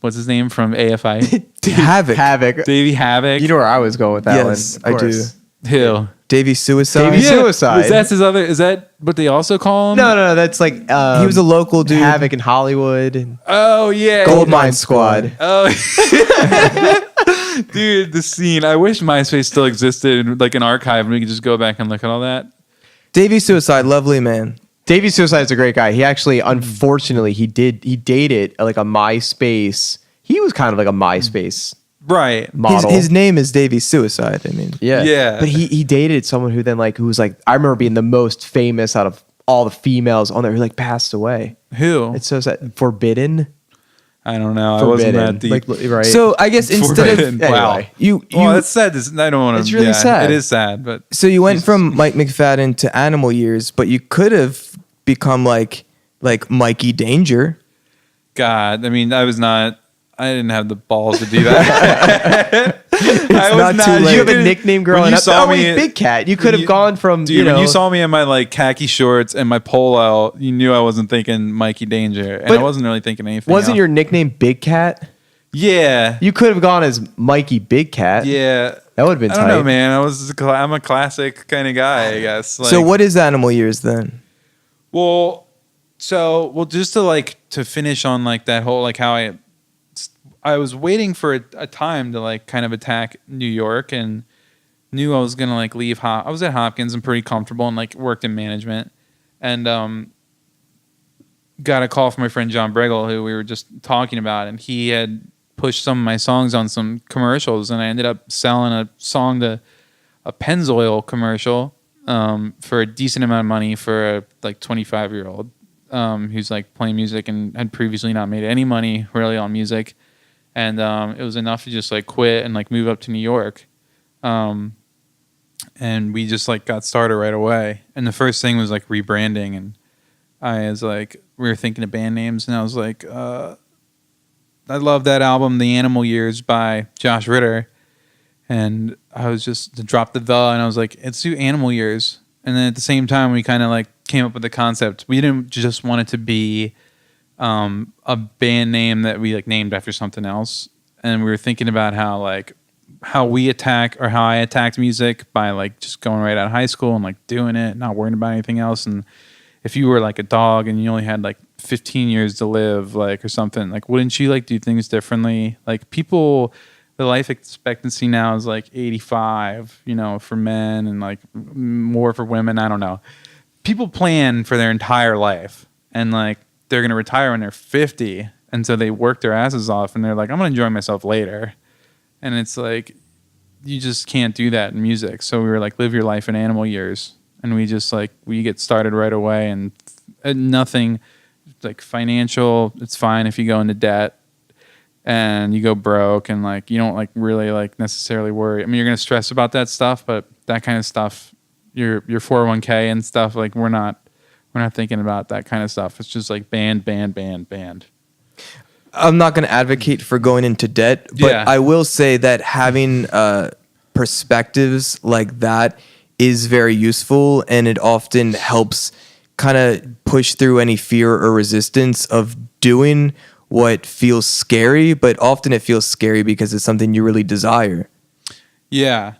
Speaker 2: what's his name from AFI?
Speaker 1: Havoc.
Speaker 2: Davey Havoc.
Speaker 1: You know where I was going with that one.
Speaker 3: Yes, I do.
Speaker 2: Who?
Speaker 3: Davey Suicide.
Speaker 1: Davey Suicide.
Speaker 2: Is that what they also call him?
Speaker 1: No, that's like
Speaker 3: he was a local dude.
Speaker 1: Havoc in Hollywood.
Speaker 2: Oh yeah,
Speaker 1: Goldmine Squad.
Speaker 2: Oh, dude, the scene. I wish MySpace still existed, like an archive, and we could just go back and look at all that.
Speaker 3: Davey Suicide, lovely man.
Speaker 1: Davey Suicide is a great guy. He actually, unfortunately, he dated like a MySpace. He was kind of like a MySpace
Speaker 2: right
Speaker 1: model.
Speaker 3: His name is Davey Suicide. I mean,
Speaker 2: yeah.
Speaker 1: But he dated someone who then who was like, I remember being the most famous out of all the females on there who passed away.
Speaker 2: Who?
Speaker 1: It's so sad. Forbidden.
Speaker 2: I don't know.
Speaker 1: Forbidden.
Speaker 2: I wasn't that deep.
Speaker 1: Right.
Speaker 3: So I guess instead of
Speaker 2: wow,
Speaker 1: anyway.
Speaker 3: you
Speaker 2: that's sad. I don't want to.
Speaker 1: It's really sad.
Speaker 2: It is sad, but
Speaker 3: so you went from Mike McFadden to Animal Years, but you could have become like Mikey Danger.
Speaker 2: God, I mean, I didn't have the balls to do that.
Speaker 3: not too late.
Speaker 1: You have a nickname growing up.
Speaker 4: Saw
Speaker 1: Oh, wait, Big Cat. You could have gone from,
Speaker 4: dude, when you saw me in my like khaki shorts and my polo, you knew I wasn't thinking Mikey Danger, and I wasn't really thinking anything.
Speaker 1: Wasn't
Speaker 4: else.
Speaker 1: your nickname Big Cat?
Speaker 4: Yeah.
Speaker 1: You could have gone as Mikey Big Cat.
Speaker 4: Yeah.
Speaker 1: That would have been
Speaker 4: I
Speaker 1: tight.
Speaker 4: don't know, man. I'm a classic kind of guy, I guess. Like,
Speaker 3: So what is Animal Years then?
Speaker 4: Well, just to finish on like that whole like how I was waiting for a time to like kind of attack New York, and knew I was gonna like leave. I was at Hopkins and pretty comfortable and like worked in management, and got a call from my friend John Bregel, who we were just talking about, and he had pushed some of my songs on some commercials, and I ended up selling a song to a Pennzoil commercial for a decent amount of money for a like 25-year-old who's like playing music and had previously not made any money really on music, and it was enough to just like quit and like move up to New York, and we just like got started right away. And the first thing was like rebranding, and I was like, we were thinking of band names, and I was like, I love that album, The Animal Years by Josh Ritter. And I was just dropped the and I was like, let's do Animal Years. And then at the same time, we kind of like came up with the concept. We didn't just want it to be a band name that we like named after something else. And we were thinking about how we attack, or how I attacked music by like just going right out of high school and like doing it, not worrying about anything else. And if you were like a dog and you only had like 15 years to live, like, or something, like, wouldn't you like do things differently? Like, people, the life expectancy now is like 85, you know, for men, and like more for women. I don't know. People plan for their entire life, and like they're going to retire when they're 50. And so they work their asses off, and they're like, I'm going to enjoy myself later. And it's like, you just can't do that in music. So we were like, live your life in Animal Years. And we just like, we get started right away, and nothing like financial. It's fine if you go into debt and you go broke, and like, you don't like really like necessarily worry. I mean, you're going to stress about that stuff, but that kind of stuff, your 401k and stuff, like we're not thinking about that kind of stuff. It's just like band.
Speaker 3: I'm not going to advocate for going into debt, but
Speaker 4: Yeah.
Speaker 3: I will say that having perspectives like that is very useful, and it often helps kind of push through any fear or resistance of doing what feels scary, but often it feels scary because it's something you really desire.
Speaker 4: Yeah.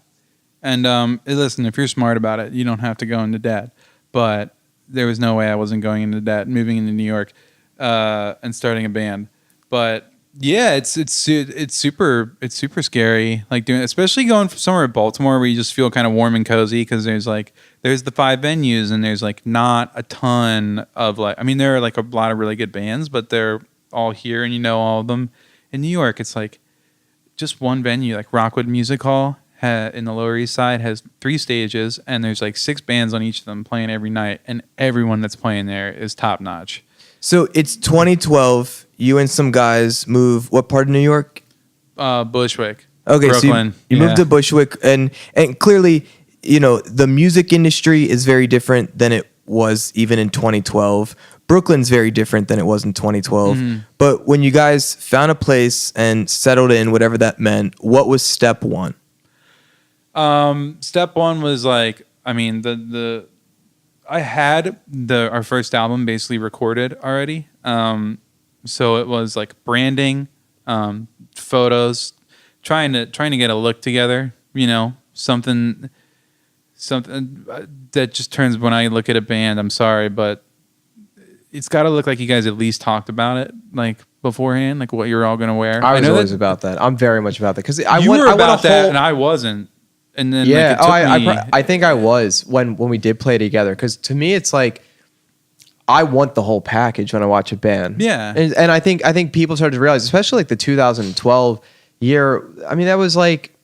Speaker 4: And listen, if you're smart about it, you don't have to go into debt. But there was no way I wasn't going into debt, moving into New York and starting a band. But yeah, it's super scary, like doing, especially going somewhere in Baltimore where you just feel kind of warm and cozy, because there's the 5 venues, and there's like not a ton of like, I mean, there are like a lot of really good bands, but they're all here and you know all of them. In New York, it's like just one venue, like Rockwood Music Hall in the Lower East Side has 3 stages, and there's like 6 bands on each of them playing every night, and everyone that's playing there is top notch.
Speaker 3: So it's 2012. You and some guys move. What part of New York?
Speaker 4: Bushwick.
Speaker 3: Okay,
Speaker 4: Brooklyn.
Speaker 3: so you moved to Bushwick, and clearly, you know, the music industry is very different than it was even in 2012. Brooklyn's very different than it was in 2012.
Speaker 4: Mm-hmm.
Speaker 3: But when you guys found a place and settled in, whatever that meant, what was step one?
Speaker 4: Step one was like, I mean, I had our first album basically recorded already. So it was like branding, photos, trying to get a look together, you know, something that just turns, when I look at a band, I'm sorry, but it's got to look like you guys at least talked about it, like beforehand, like what you're all going to wear.
Speaker 1: I was always about that. I'm very much about that, because
Speaker 4: you were about that, and I wasn't. And then
Speaker 1: yeah,
Speaker 4: like,
Speaker 1: I think I was when we did play together, because to me it's like I want the whole package when I watch a band.
Speaker 4: Yeah,
Speaker 1: and I think people started to realize, especially like the 2012 year. I mean, that was like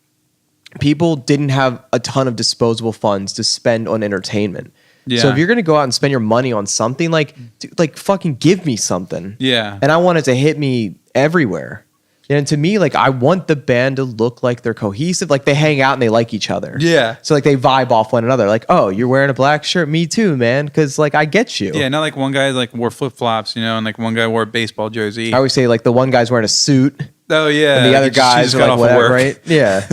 Speaker 1: people didn't have a ton of disposable funds to spend on entertainment.
Speaker 4: Yeah.
Speaker 1: So if you're gonna go out and spend your money on something, like fucking give me something.
Speaker 4: Yeah.
Speaker 1: And I want it to hit me everywhere. And to me, like, I want the band to look like they're cohesive, like they hang out and they like each other.
Speaker 4: Yeah.
Speaker 1: So like they vibe off one another. Like, oh, you're wearing a black shirt, me too, man, because like I get you.
Speaker 4: Yeah, not like one guy like wore flip flops, you know, and like one guy wore a baseball jersey.
Speaker 1: I always say like the one guy's wearing a suit.
Speaker 4: Oh yeah,
Speaker 1: And the other
Speaker 4: she
Speaker 1: guys
Speaker 4: just
Speaker 1: are
Speaker 4: got
Speaker 1: like,
Speaker 4: off of
Speaker 1: whatever,
Speaker 4: work.
Speaker 1: right? Yeah.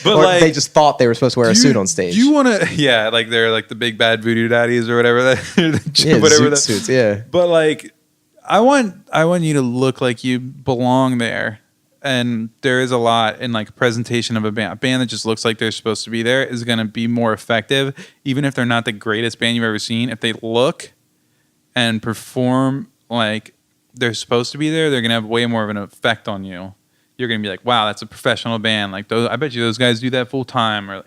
Speaker 4: But
Speaker 1: Or
Speaker 4: like,
Speaker 1: they just thought they were supposed to wear a suit on stage.
Speaker 4: Do you want to? Yeah, like they're like the big bad voodoo daddies or whatever.
Speaker 1: yeah,
Speaker 4: Whatever
Speaker 1: zoot suits, yeah.
Speaker 4: But like, I want you to look like you belong there. And there is a lot in like presentation of a band. A band that just looks like they're supposed to be there is going to be more effective, even if they're not the greatest band you've ever seen. If they look and perform like they're supposed to be there, they're going to have way more of an effect on you. You're going to be like, wow, that's a professional band. Like, I bet you those guys do that full time, or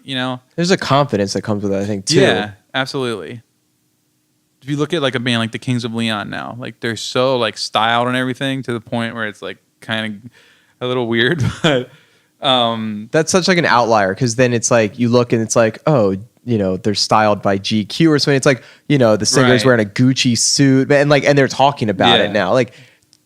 Speaker 1: There's a confidence that comes with it, I think, too.
Speaker 4: Yeah, absolutely. If you look at like a band like the Kings of Leon now, like they're so like styled and everything to the point where it's like kind of a little weird, but
Speaker 1: That's such like an outlier, because then it's like you look and it's like, oh, they're styled by GQ or something. It's like, the singer's
Speaker 4: Right.
Speaker 1: wearing a Gucci suit, and they're talking about it now. Like,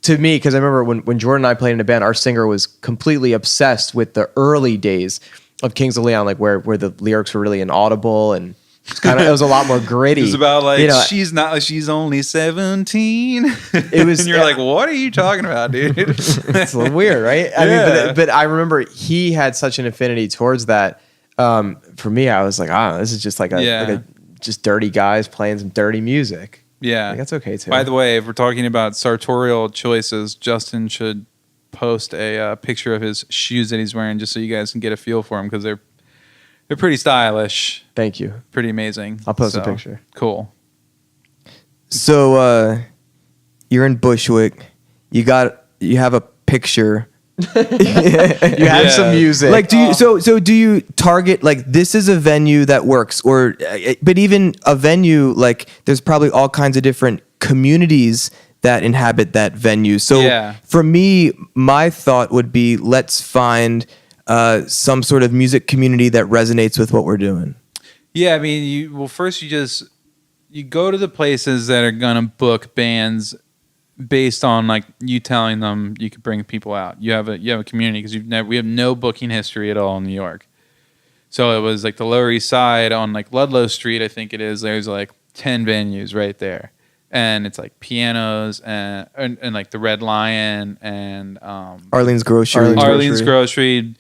Speaker 1: to me, because I remember when Jordan and I played in a band, our singer was completely obsessed with the early days of Kings of Leon, like where the lyrics were really inaudible, and it was a lot more gritty.
Speaker 4: it was about like she's only 17.
Speaker 1: It was,
Speaker 4: and you're like, what are you talking about, dude?
Speaker 1: it's a little weird, right? I mean, but I remember he had such an affinity towards that. For me, I was like, this is just like just dirty guys playing some dirty music.
Speaker 4: Yeah,
Speaker 1: Like, that's okay too.
Speaker 4: By the way, if we're talking about sartorial choices, Justin should post a picture of his shoes that he's wearing, just so you guys can get a feel for them, because they're pretty stylish.
Speaker 1: Thank you.
Speaker 4: Pretty amazing.
Speaker 1: I'll post a picture.
Speaker 4: Cool.
Speaker 3: So you're in Bushwick. You have a picture.
Speaker 1: You have some music.
Speaker 3: Like, do you target like this is a venue that works, or but even a venue, like there's probably all kinds of different communities that inhabit that venue. So for me, my thought would be, let's find some sort of music community that resonates with what we're doing.
Speaker 4: Yeah, I mean, first you go to the places that are gonna book bands based on like you telling them you could bring people out. You have a community, because we have no booking history at all in New York. So it was like the Lower East Side on like Ludlow Street, I think it is. There's like 10 venues right there, and it's like pianos and like the Red Lion and
Speaker 3: Arlene's Grocery.
Speaker 4: Arlene's Grocery.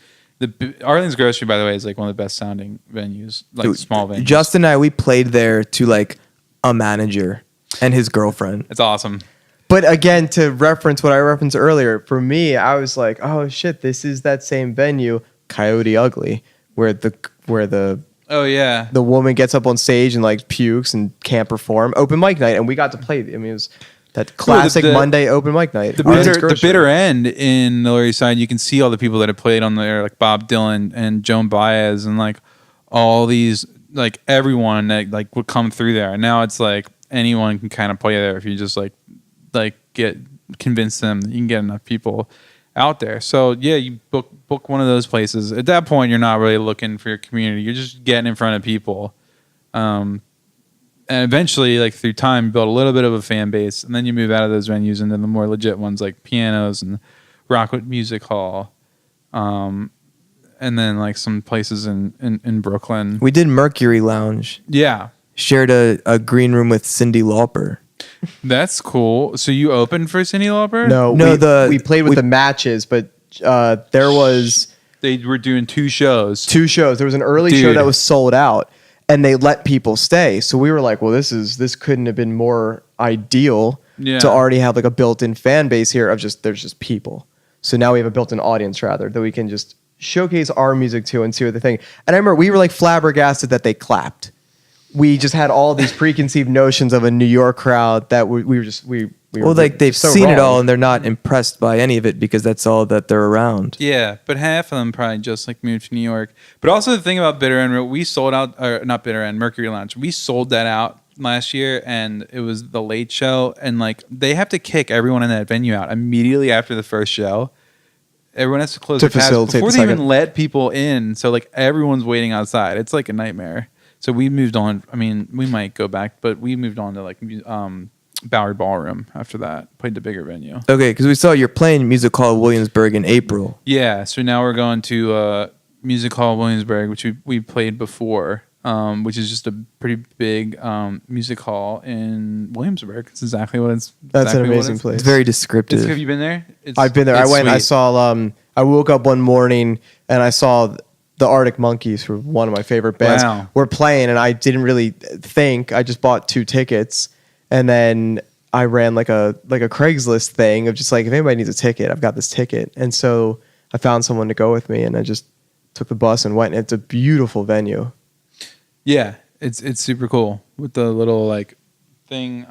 Speaker 4: Arlene's Grocery, by the way, is like one of the best sounding venues, like
Speaker 3: Dude,
Speaker 4: small venues.
Speaker 3: Justin and I, we played there to like a manager and his girlfriend.
Speaker 4: It's awesome.
Speaker 1: But again, to reference what I referenced earlier, for me, I was like, oh shit, this is that same venue, Coyote Ugly, where the
Speaker 4: Oh yeah,
Speaker 1: the woman gets up on stage and like pukes and can't perform. Open mic night, and we got to play. I mean, it was that classic Monday open mic night.
Speaker 4: The bitter end in the Lower East Side. You can see all the people that have played on there, like Bob Dylan and Joan Baez, and like all these, like everyone that like would come through there. And now it's like anyone can kind of play there if you just like convince them that you can get enough people out there. So yeah, you book one of those places. At that point, you're not really looking for your community. You're just getting in front of people. And eventually, like through time, build a little bit of a fan base, and then you move out of those venues into the more legit ones like Pianos and Rockwood Music Hall, and then like some places in Brooklyn.
Speaker 3: We did Mercury Lounge.
Speaker 4: Yeah,
Speaker 3: Shared a green room with Cyndi Lauper.
Speaker 4: that's cool. So you opened for Cyndi Lauper?
Speaker 1: No, we played with the matches, but there was
Speaker 4: They were doing 2 shows.
Speaker 1: 2 shows. There was an early show that was sold out, and they let people stay. So we were like, well, this couldn't have been more ideal to already have like a built-in fan base here of there's just people. So now we have a built-in audience rather that we can just showcase our music to and see what they think. And I remember we were like flabbergasted that they clapped. We just had all these preconceived notions of a New York crowd that we were
Speaker 3: Well, like they've
Speaker 1: so
Speaker 3: seen it
Speaker 1: wrong.
Speaker 3: all and they're not impressed by any of it because that's all that they're around.
Speaker 4: Yeah, but half of them probably just like moved to New York. But also the thing about Bitter End, we sold out, or not Bitter End, Mercury Lounge. We sold that out last year, and it was the late show, and like they have to kick everyone in that venue out immediately after the first show. Everyone has to close
Speaker 1: To
Speaker 4: their tabs
Speaker 1: facilitate
Speaker 4: before
Speaker 1: the
Speaker 4: they even
Speaker 1: second.
Speaker 4: let people in. So like everyone's waiting outside. It's like a nightmare. So we moved on. I mean, we might go back, but we moved on to like Bowery Ballroom after that. Played the bigger venue.
Speaker 3: Okay, because we saw you're playing Music Hall Williamsburg in April.
Speaker 4: Yeah, so now we're going to Music Hall Williamsburg, which we played before. which is just a pretty big music hall in Williamsburg. It's exactly what it's.
Speaker 1: That's
Speaker 4: exactly
Speaker 1: an amazing
Speaker 4: what
Speaker 1: place.
Speaker 3: It's very descriptive.
Speaker 4: Have you been there?
Speaker 1: I've been there. I
Speaker 4: it's
Speaker 1: went. I
Speaker 4: sweet.
Speaker 1: saw. I woke up one morning and I saw the Arctic Monkeys, who are one of my favorite bands,
Speaker 4: Wow.
Speaker 1: were playing, and I didn't really think. I just bought 2 tickets, and then I ran like a Craigslist thing of just like, if anybody needs a ticket, I've got this ticket, and so I found someone to go with me, and I just took the bus and went. And it's a beautiful venue.
Speaker 4: Yeah, it's super cool with the little like thing.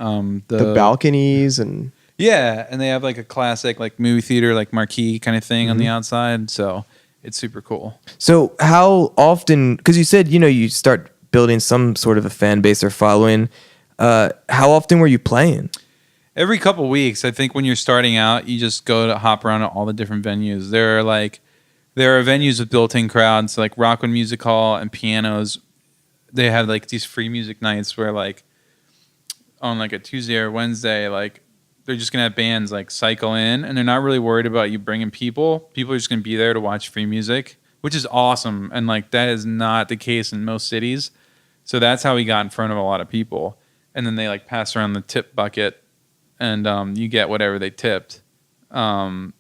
Speaker 1: The balconies and
Speaker 4: Yeah, and they have like a classic like movie theater like marquee kind of thing on the outside, so it's super cool.
Speaker 3: So how often, because you said, you start building some sort of a fan base or following, how often were you playing?
Speaker 4: Every couple weeks, I think when you're starting out, you just go to hop around to all the different venues. There are venues with built-in crowds like Rockwood Music Hall and pianos. They have like these free music nights where like on like a Tuesday or Wednesday, like they're just gonna have bands like cycle in, and they're not really worried about you bringing people. People are just gonna be there to watch free music, which is awesome. And like that is not the case in most cities. So that's how we got in front of a lot of people. And then they like pass around the tip bucket, and you get whatever they tipped. And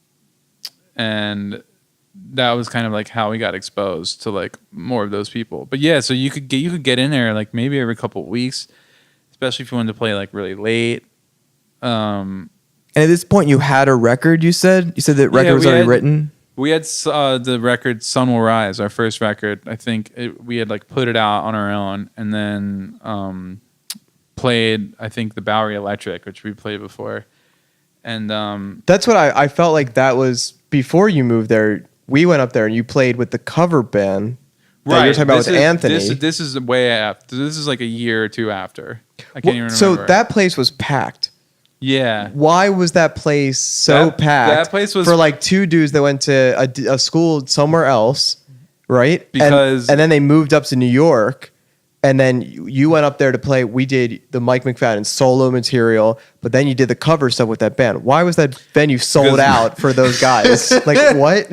Speaker 4: that was kind of like how we got exposed to like more of those people. But yeah, so you could get in there like maybe every couple of weeks, especially if you wanted to play like really late.
Speaker 3: And at this point, you had a record, you said? You said that record was already written?
Speaker 4: We had the record Sun Will Rise, our first record. I think we had like put it out on our own, and then played, I think, the Bowery Electric, which we played before. And
Speaker 1: that's what I felt like. That was before you moved there. We went up there and you played with the cover band that you're talking about with Anthony.
Speaker 4: This is way after. This is like a year or two after. I can't even remember.
Speaker 1: So that place was packed.
Speaker 4: Yeah.
Speaker 1: Why was that place so packed?
Speaker 4: That place was
Speaker 1: for like 2 dudes that went to a school somewhere else, right?
Speaker 4: Because
Speaker 1: and then they moved up to New York, and then you went up there to play. We did the Mike McFadden solo material, but then you did the cover stuff with that band. Why was that venue sold out for those guys? Like what?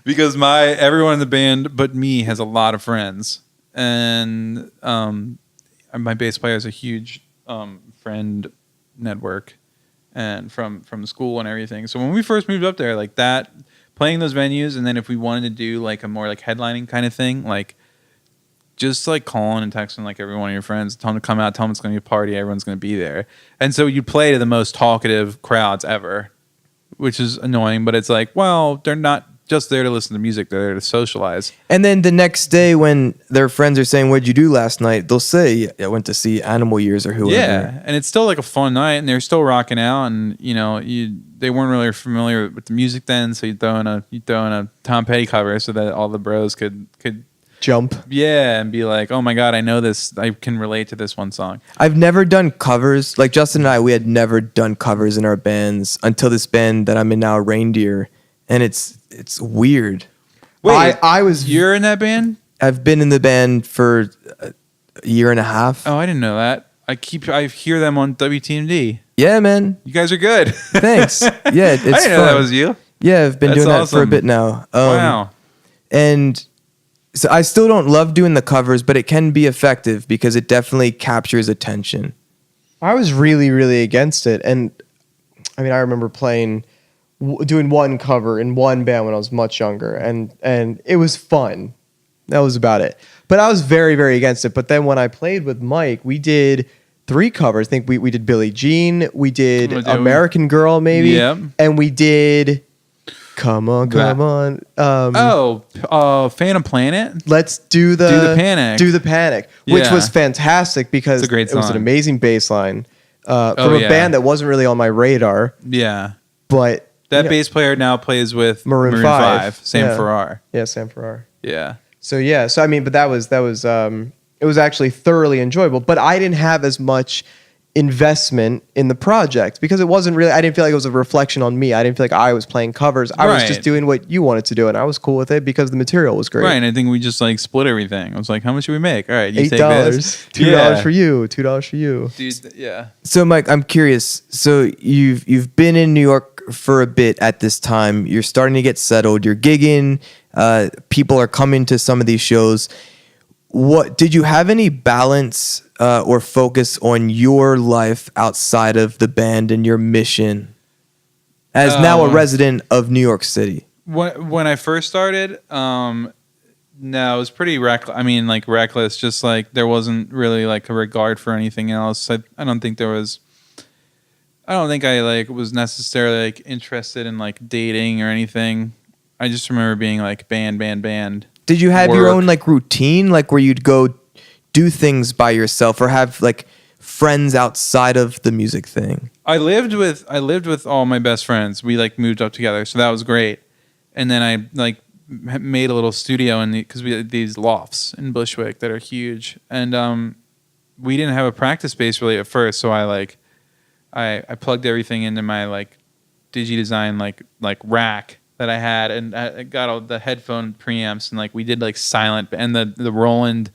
Speaker 4: Because everyone in the band but me has a lot of friends, and my bass player is a huge friend network and from school and everything. So when we first moved up there, like that, playing those venues, and then if we wanted to do like a more like headlining kind of thing, like just like calling and texting like every one of your friends, tell them to come out, tell them it's going to be a party, everyone's going to be there. And so you play to the most talkative crowds ever, which is annoying, but it's like, well, they're not just there to listen to music, they're there to socialize.
Speaker 3: And then the next day when their friends are saying, what'd you do last night? They'll say, I went to see Animal Years or whoever.
Speaker 4: Yeah, and it's still like a fun night, and they're still rocking out, and they weren't really familiar with the music then, so you throw in a Tom Petty cover so that all the bros could
Speaker 1: jump.
Speaker 4: Yeah, and be like, oh my God, I know this, I can relate to this one song.
Speaker 3: I've never done covers. Like Justin and I, we had never done covers in our bands until this band that I'm in now, Reindeer. And it's weird.
Speaker 4: Wait, you're in that band?
Speaker 3: I've been in the band for a year and a half.
Speaker 4: Oh, I didn't know that. I hear them on WTMD.
Speaker 3: Yeah, man.
Speaker 4: You guys are good.
Speaker 3: Thanks. Yeah, it's
Speaker 4: I didn't know that was you.
Speaker 3: Yeah, I've been doing that for a bit now.
Speaker 4: Wow.
Speaker 3: And so I still don't love doing the covers, but it can be effective because it definitely captures attention.
Speaker 1: I was really, really against it. And I mean, I remember doing one cover in one band when I was much younger, and it was fun. That was about it. But I was very, very against it. But then when I played with Mike, we did 3 covers. I think we did Billie Jean, we did American Girl maybe, and we did Come On.
Speaker 4: Phantom Planet.
Speaker 1: Let's do the Panic, which was fantastic because
Speaker 4: it
Speaker 1: was an amazing bass line from a band that wasn't really on my radar.
Speaker 4: Yeah.
Speaker 1: But
Speaker 4: that bass player now plays with Maroon 5. Sam Farrar.
Speaker 1: Yeah, Sam Farrar.
Speaker 4: Yeah.
Speaker 1: So I mean, but that was it was actually thoroughly enjoyable. But I didn't have as much investment in the project because it wasn't really. I didn't feel like it was a reflection on me. I didn't feel like I was playing covers. I was just doing what you wanted to do, and I was cool with it because the material was great.
Speaker 4: Right. And I think we just like split everything. I was like, how much should we make? All right, you
Speaker 1: $8,
Speaker 4: take this.
Speaker 1: $2 for you, $2 for you.
Speaker 4: Dude, yeah.
Speaker 3: So Mike, I'm curious. So you've been in New York for a bit at this time. You're starting to get settled. You're gigging. People are coming to some of these shows. what did you have any balance or focus on your life outside of the band and your mission as now a resident of New York City?
Speaker 4: When I first started, no, it was pretty reckless. I mean, like reckless, just like there wasn't really like a regard for anything else. I don't think I like was necessarily like interested in like dating or anything. I just remember being like band.
Speaker 3: Did you have your
Speaker 4: work.
Speaker 3: own like routine, like where you'd go do things by yourself or have like friends outside of the music thing?
Speaker 4: I lived with all my best friends. We like moved up together, so that was great. And then I like made a little studio because we had these lofts in Bushwick that are huge, and we didn't have a practice space really at first. So I plugged everything into my like DigiDesign like rack that I had, and I got all the headphone preamps, and like we did like silent and the Roland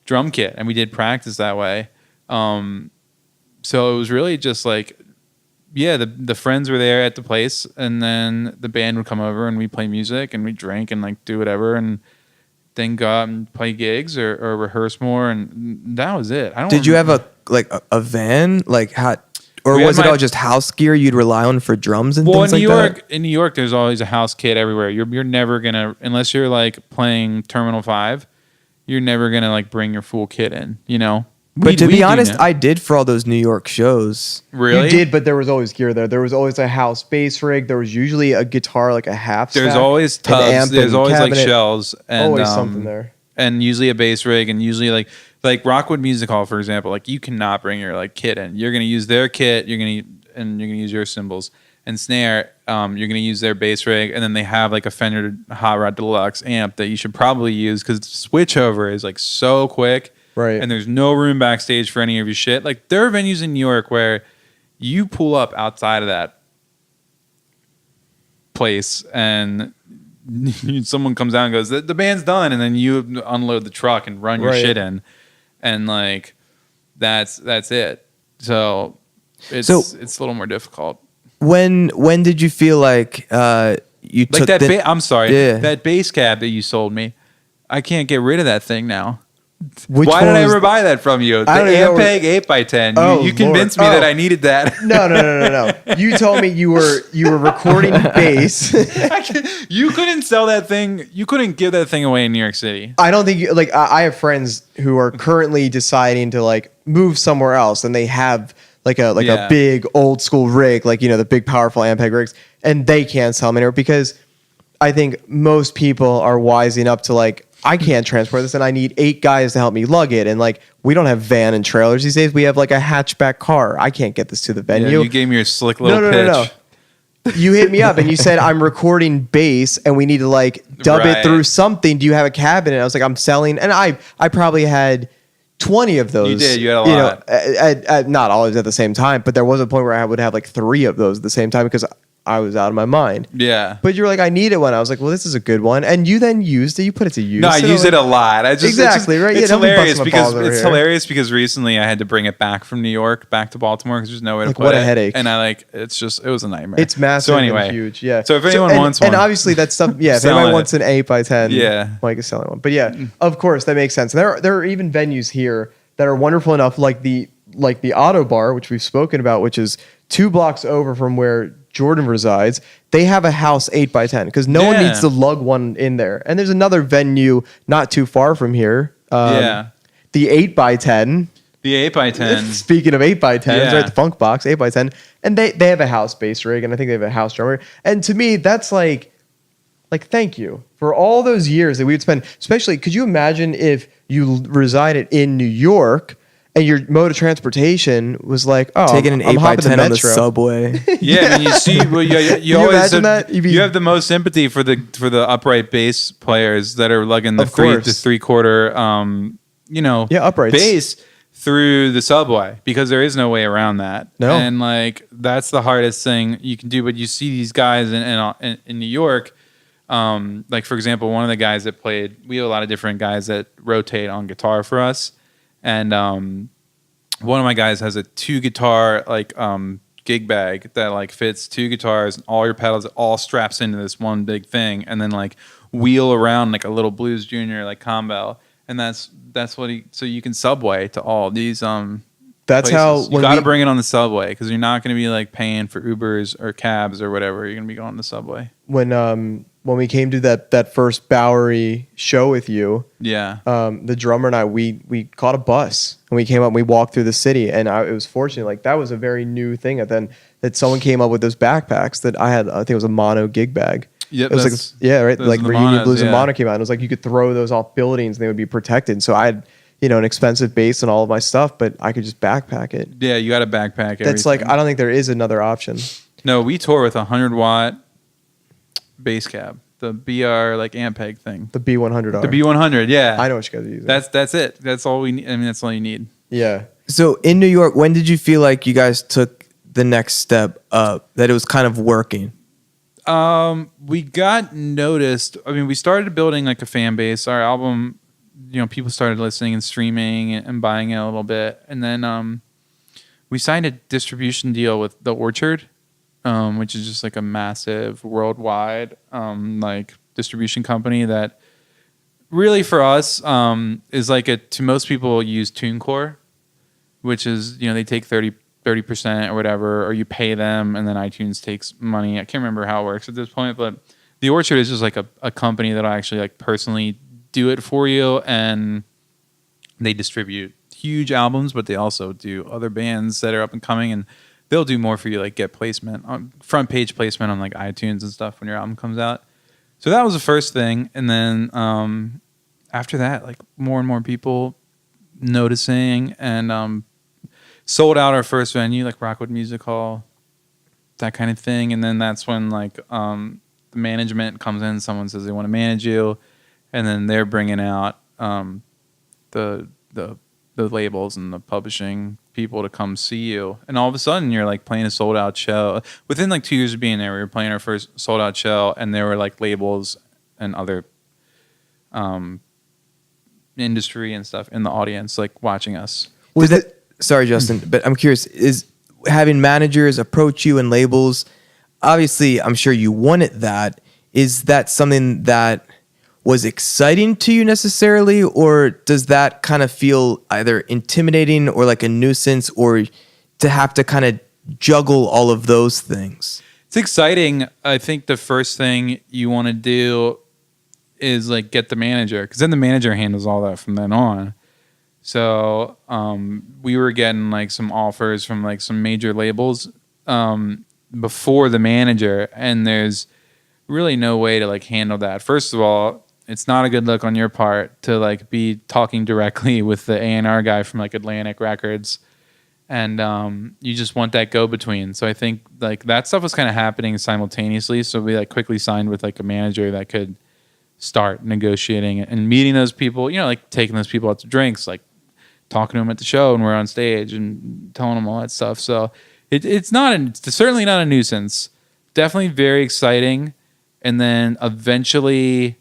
Speaker 4: drum kit, and we did practice that way. So it was really just like, yeah, the friends were there at the place, and then the band would come over and we play music and we drink and like do whatever, and then go out and play gigs or rehearse more, and that was it.
Speaker 3: Did you have a van, like how, or was it all just house gear you'd rely on for drums and things like that?
Speaker 4: In New York, there's always a house kit everywhere. You're never gonna, unless you're like playing Terminal 5, you're never gonna like bring your full kit in, you know?
Speaker 3: But to be honest, I did for all those New York shows.
Speaker 4: Really?
Speaker 1: You did, but there was always gear there. There was always a house bass rig. There was usually a guitar, like a half stack.
Speaker 4: There's always
Speaker 1: an
Speaker 4: tubs.
Speaker 1: amp
Speaker 4: There's
Speaker 1: and
Speaker 4: always
Speaker 1: cabinet.
Speaker 4: like shells. And,
Speaker 1: Always something there.
Speaker 4: And usually a bass rig, and usually like Rockwood Music Hall, for example. Like you cannot bring your like kit in. You're gonna use their kit. You're gonna use your cymbals and snare. You're gonna use their bass rig, and then they have like a Fender Hot Rod Deluxe amp that you should probably use because switchover is like so quick.
Speaker 1: Right.
Speaker 4: And there's no room backstage for any of your shit. Like there are venues in New York where you pull up outside of that place and someone comes out and goes, the band's done, and then you unload the truck and run your shit in, and like that's it. So it's a little more difficult.
Speaker 3: When did you feel like you
Speaker 4: Like
Speaker 3: took
Speaker 4: that I'm sorry,
Speaker 3: Yeah.
Speaker 4: that bass cab that you sold me, I can't get rid of that thing now.
Speaker 1: Which
Speaker 4: Why
Speaker 1: one
Speaker 4: did I
Speaker 1: was
Speaker 4: ever buy that from you? The
Speaker 1: I don't even know
Speaker 4: Ampeg 8x10.
Speaker 1: Oh,
Speaker 4: you convinced me
Speaker 1: Lord.
Speaker 4: that I needed that.
Speaker 1: No. You told me you were recording bass.
Speaker 4: You couldn't sell that thing. You couldn't give that thing away in New York City.
Speaker 1: I don't think like I have friends who are currently deciding to like move somewhere else, and they have like a big old school rig, like the big powerful Ampeg rigs, and they can't sell them anymore because I think most people are wising up to like, I can't transport this, and I need 8 guys to help me lug it. And like, we don't have van and trailers these days. We have like a hatchback car. I can't get this to the venue.
Speaker 4: Yeah, you gave me your slick little pitch.
Speaker 1: No. You hit me up and you said, I'm recording bass and we need to like dub it through something. Do you have a cabinet? I was like, I'm selling. And I probably had 20 of those.
Speaker 4: You did. You had a lot.
Speaker 1: At not always at the same time, but there was a point where I would have like 3 of those at the same time because I was out of my mind.
Speaker 4: Yeah.
Speaker 1: But you were like, I need it one. I was like, well, this is a good one. And you then used it. You put it to use.
Speaker 4: No, I use it a lot.
Speaker 1: Exactly, right?
Speaker 4: It's
Speaker 1: Yeah, don't be
Speaker 4: hilarious
Speaker 1: busting my
Speaker 4: because
Speaker 1: balls over here.
Speaker 4: hilarious because recently I had to bring it back from New York back to Baltimore because there's no way to
Speaker 1: Like,
Speaker 4: put
Speaker 1: what
Speaker 4: it.
Speaker 1: a headache.
Speaker 4: And it was a nightmare.
Speaker 1: It's massive
Speaker 4: So anyway,
Speaker 1: and huge. Yeah.
Speaker 4: So if anyone wants one,
Speaker 1: and obviously that stuff. Yeah. If
Speaker 4: selling
Speaker 1: anyone
Speaker 4: it.
Speaker 1: wants an 8x10,
Speaker 4: Yeah.
Speaker 1: Mike is selling one. But yeah, of course that makes sense. There are even venues here that are wonderful enough, like the Auto Bar, which we've spoken about, which is 2 blocks over from where Jordan resides. They have a house 8x10 because no one needs to lug one in there. And there's another venue not too far from here. The 8x10.
Speaker 4: The 8x10.
Speaker 1: Speaking of 8x10s,
Speaker 4: Yeah.
Speaker 1: right? The Funk Box 8x10, and they have a house bass rig, and I think they have a house drummer. And to me, that's like thank you for all those years that we would spend. Especially, could you imagine if you resided in New York and your mode of transportation was like, oh,
Speaker 3: taking an
Speaker 1: I'm hopping
Speaker 3: 8x10 on the
Speaker 1: Metro.
Speaker 3: subway?
Speaker 4: Yeah, and you see, well, you always
Speaker 1: imagine that?
Speaker 4: you have the most sympathy for the upright bass players that are lugging the
Speaker 1: Of course.
Speaker 4: 3/4,
Speaker 1: uprights.
Speaker 4: bass through the subway because there is no way around that.
Speaker 1: No.
Speaker 4: And like that's the hardest thing you can do. But you see these guys in New York. Like for example, one of the guys that played, we have a lot of different guys that rotate on guitar for us. And one of my guys has a 2 guitar gig bag that like fits 2 guitars and all your pedals, it all straps into this one big thing, and then like wheel around like a little Blues Junior like combo, and that's what so you can subway to all these
Speaker 3: That's
Speaker 4: places.
Speaker 3: how
Speaker 4: You got to bring it on the subway because you're not going to be like paying for Ubers or cabs or whatever. You're going to be going on the subway.
Speaker 3: When we came to that first Bowery show with you,
Speaker 4: Yeah.
Speaker 3: the drummer and I we caught a bus and we came up and we walked through the city, and it was fortunate, like that was a very new thing. And then that someone came up with those backpacks that I think it was a mono gig bag.
Speaker 4: Yeah,
Speaker 3: it was right, like Reunion Blues and Mono came out. And it was like you could throw those off buildings and they would be protected. So I had an expensive base and all of my stuff, but I could just backpack it.
Speaker 4: Yeah, you got to backpack everything.
Speaker 3: That's like I don't think there is another option.
Speaker 4: No, we tour with a 100-watt bass cab, the BR like Ampeg thing.
Speaker 3: The B100R.
Speaker 4: The B100, yeah.
Speaker 3: I know what you guys are using.
Speaker 4: That's it. That's all we need. I mean, that's all you need.
Speaker 3: Yeah. So in New York, when did you feel like you guys took the next step up, that it was kind of working?
Speaker 4: We got noticed. I mean, we started building like a fan base. Our album, people started listening and streaming and buying it a little bit. And then we signed a distribution deal with The Orchard, which is just like a massive worldwide like distribution company that really for us is like to most people use TuneCore, which is, they take 30% or whatever, or you pay them and then iTunes takes money. I can't remember how it works at this point, but The Orchard is just like a company that I actually like personally do it for you, and they distribute huge albums, but they also do other bands that are up and coming, and they'll do more for you, like get placement, front page placement on like iTunes and stuff when your album comes out. So that was the first thing. And then after that, like more and more people noticing, and sold out our first venue, like Rockwood Music Hall, that kind of thing. And then that's when like the management comes in, someone says they want to manage you, and then they're bringing out the labels and the publishing people to come see you. And all of a sudden you're like playing a sold out show. Within like 2 years of being there, we were playing our first sold out show, and there were like labels and other industry and stuff in the audience like watching us.
Speaker 3: Sorry, Justin, but I'm curious, is having managers approach you and labels, obviously I'm sure you wanted that. Is that something that was exciting to you necessarily, or does that kind of feel either intimidating or like a nuisance, or to have to kind of juggle all of those things?
Speaker 4: It's exciting. I think the first thing you want to do is like get the manager, because then the manager handles all that from then on. So we were getting like some offers from like some major labels before the manager, and there's really no way to like handle that. First of all, it's not a good look on your part to like be talking directly with the A&R guy from like Atlantic Records, and you just want that go-between. So I think like that stuff was kind of happening simultaneously. So we like quickly signed with like a manager that could start negotiating and meeting those people, like taking those people out to drinks, like talking to them at the show when we're on stage and telling them all that stuff. So it's certainly not a nuisance. Definitely very exciting. And then eventually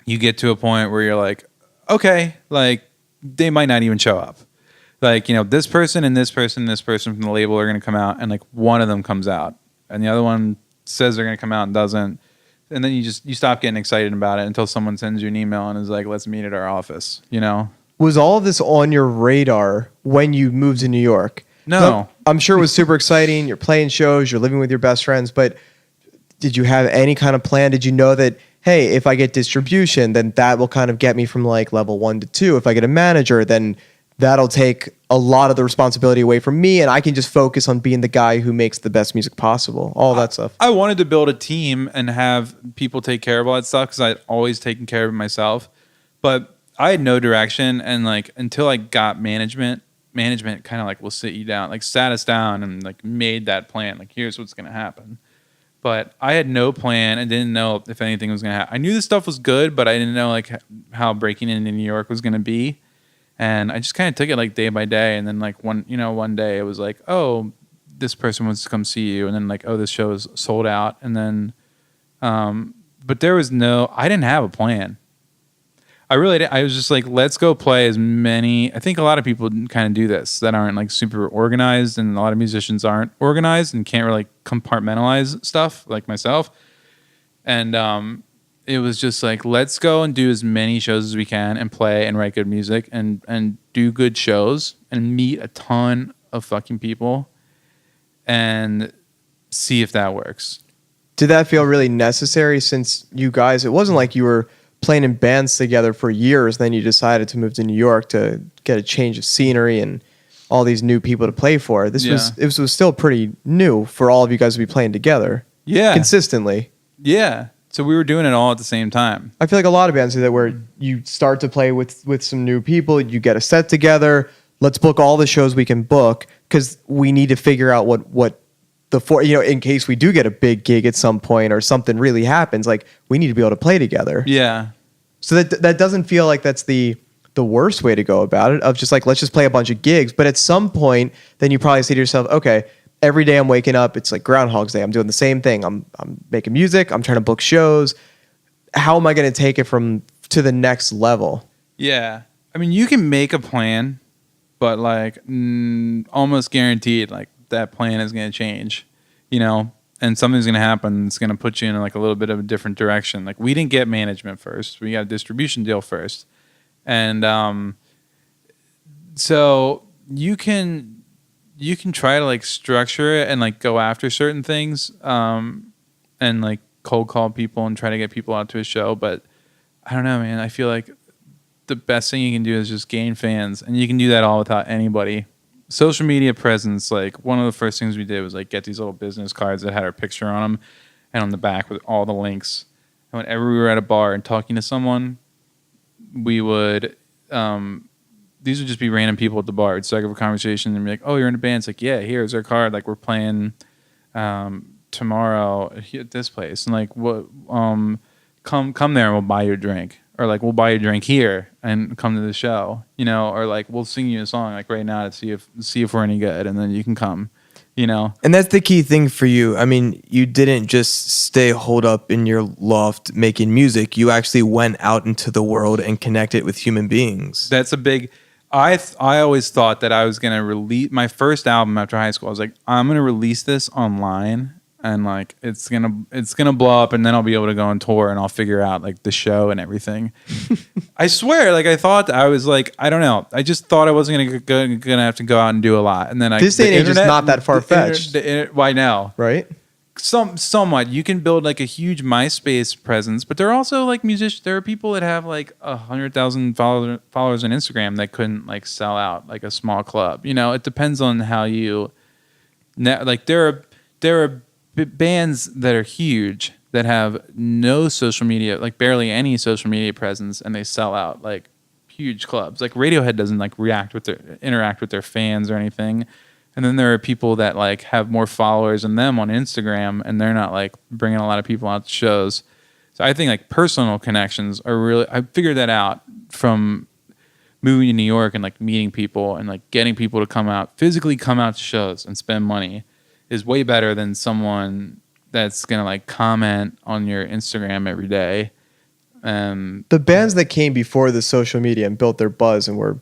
Speaker 4: you get to a point where you're like, okay, like they might not even show up. Like, this person and this person and this person from the label are going to come out, and like one of them comes out and the other one says they're going to come out and doesn't. And then you stop getting excited about it until someone sends you an email and is like, let's meet at our office,
Speaker 3: Was all of this on your radar when you moved to New York?
Speaker 4: No.
Speaker 3: I'm sure it was super exciting. You're playing shows, you're living with your best friends, but did you have any kind of plan? Did you know that, hey, if I get distribution, then that will kind of get me from like level 1 to 2. If I get a manager, then that'll take a lot of the responsibility away from me, and I can just focus on being the guy who makes the best music possible. All that stuff.
Speaker 4: I wanted to build a team and have people take care of all that stuff, because I'd always taken care of it myself. But I had no direction, and like until I got management kind of like will sit you down, like sat us down and like made that plan. Like, here's what's going to happen. But I had no plan and didn't know if anything was going to happen. I knew this stuff was good, but I didn't know like how breaking into New York was going to be. And I just kind of took it like day by day. And then like one day it was like, oh, this person wants to come see you. And then like, oh, this show is sold out. And then, but there was I didn't have a plan. I was just like, let's go play as many. I think a lot of people kind of do this that aren't like super organized, and a lot of musicians aren't organized and can't really compartmentalize stuff like myself. And it was just like, let's go and do as many shows as we can and play and write good music and do good shows and meet a ton of fucking people and see if that works.
Speaker 1: Did that feel really necessary since you guys, it wasn't like you were playing in bands together for years, then you decided to move to New York to get a change of scenery and all these new people to play for. It was still pretty new for all of you guys to be playing together.
Speaker 4: Yeah.
Speaker 1: Consistently.
Speaker 4: Yeah. So we were doing it all at the same time.
Speaker 1: I feel like a lot of bands do that where you start to play with some new people, you get a set together, let's book all the shows we can book because we need to figure out what in case we do get a big gig at some point or something really happens, like we need to be able to play together.
Speaker 4: Yeah.
Speaker 1: So that doesn't feel like that's the worst way to go about it, of just like, let's just play a bunch of gigs. But at some point, then you probably say to yourself, okay, every day I'm waking up, it's like Groundhog's Day. I'm doing the same thing. I'm making music. I'm trying to book shows. How am I going to take it to the next level?
Speaker 4: Yeah. I mean, you can make a plan, but like almost guaranteed, like that plan is going to change, and something's going to happen. It's going to put you in like a little bit of a different direction. Like we didn't get management first. We got a distribution deal first. And so you can try to like structure it and like go after certain things and like cold call people and try to get people out to a show. But I don't know, man. I feel like the best thing you can do is just gain fans, and you can do that all without anybody. Social media presence, like one of the first things we did was like get these little business cards that had our picture on them and on the back with all the links. And whenever we were at a bar and talking to someone, we would these would just be random people at the bar. We'd start up a conversation and be like, oh, you're in a band? It's like, yeah, here's our card. Like we're playing tomorrow at this place. And like, what come there and we'll buy you a drink. Or like we'll buy you a drink here and come to the show, or like we'll sing you a song like right now to see if we're any good, and then you can come,
Speaker 3: And that's the key thing for you. I mean, you didn't just stay holed up in your loft making music. You actually went out into the world and connected with human beings.
Speaker 4: That's a big. I always thought that I was gonna release my first album after high school. I was like, I'm gonna release this online. And like it's gonna blow up, and then I'll be able to go on tour, and I'll figure out like the show and everything. I swear, like I thought I was like, I don't know. I just thought I wasn't gonna have to go out and do a lot. And then
Speaker 1: this day and age is not that far fetched.
Speaker 4: Why now?
Speaker 1: Right?
Speaker 4: Somewhat. You can build like a huge MySpace presence, but there are also like musicians. There are people that have like 100,000 followers on Instagram that couldn't like sell out like a small club. It depends on how you. Like there are bands that are huge that have no social media, like barely any social media presence, and they sell out like huge clubs. Like Radiohead doesn't like interact with their fans or anything. And then there are people that like have more followers than them on Instagram, and they're not like bringing a lot of people out to shows. So I think like personal connections are really, I figured that out from moving to New York and like meeting people and like getting people to physically come out to shows and spend money is way better than someone that's going to like comment on your Instagram every day.
Speaker 1: The bands that came before the social media and built their buzz and were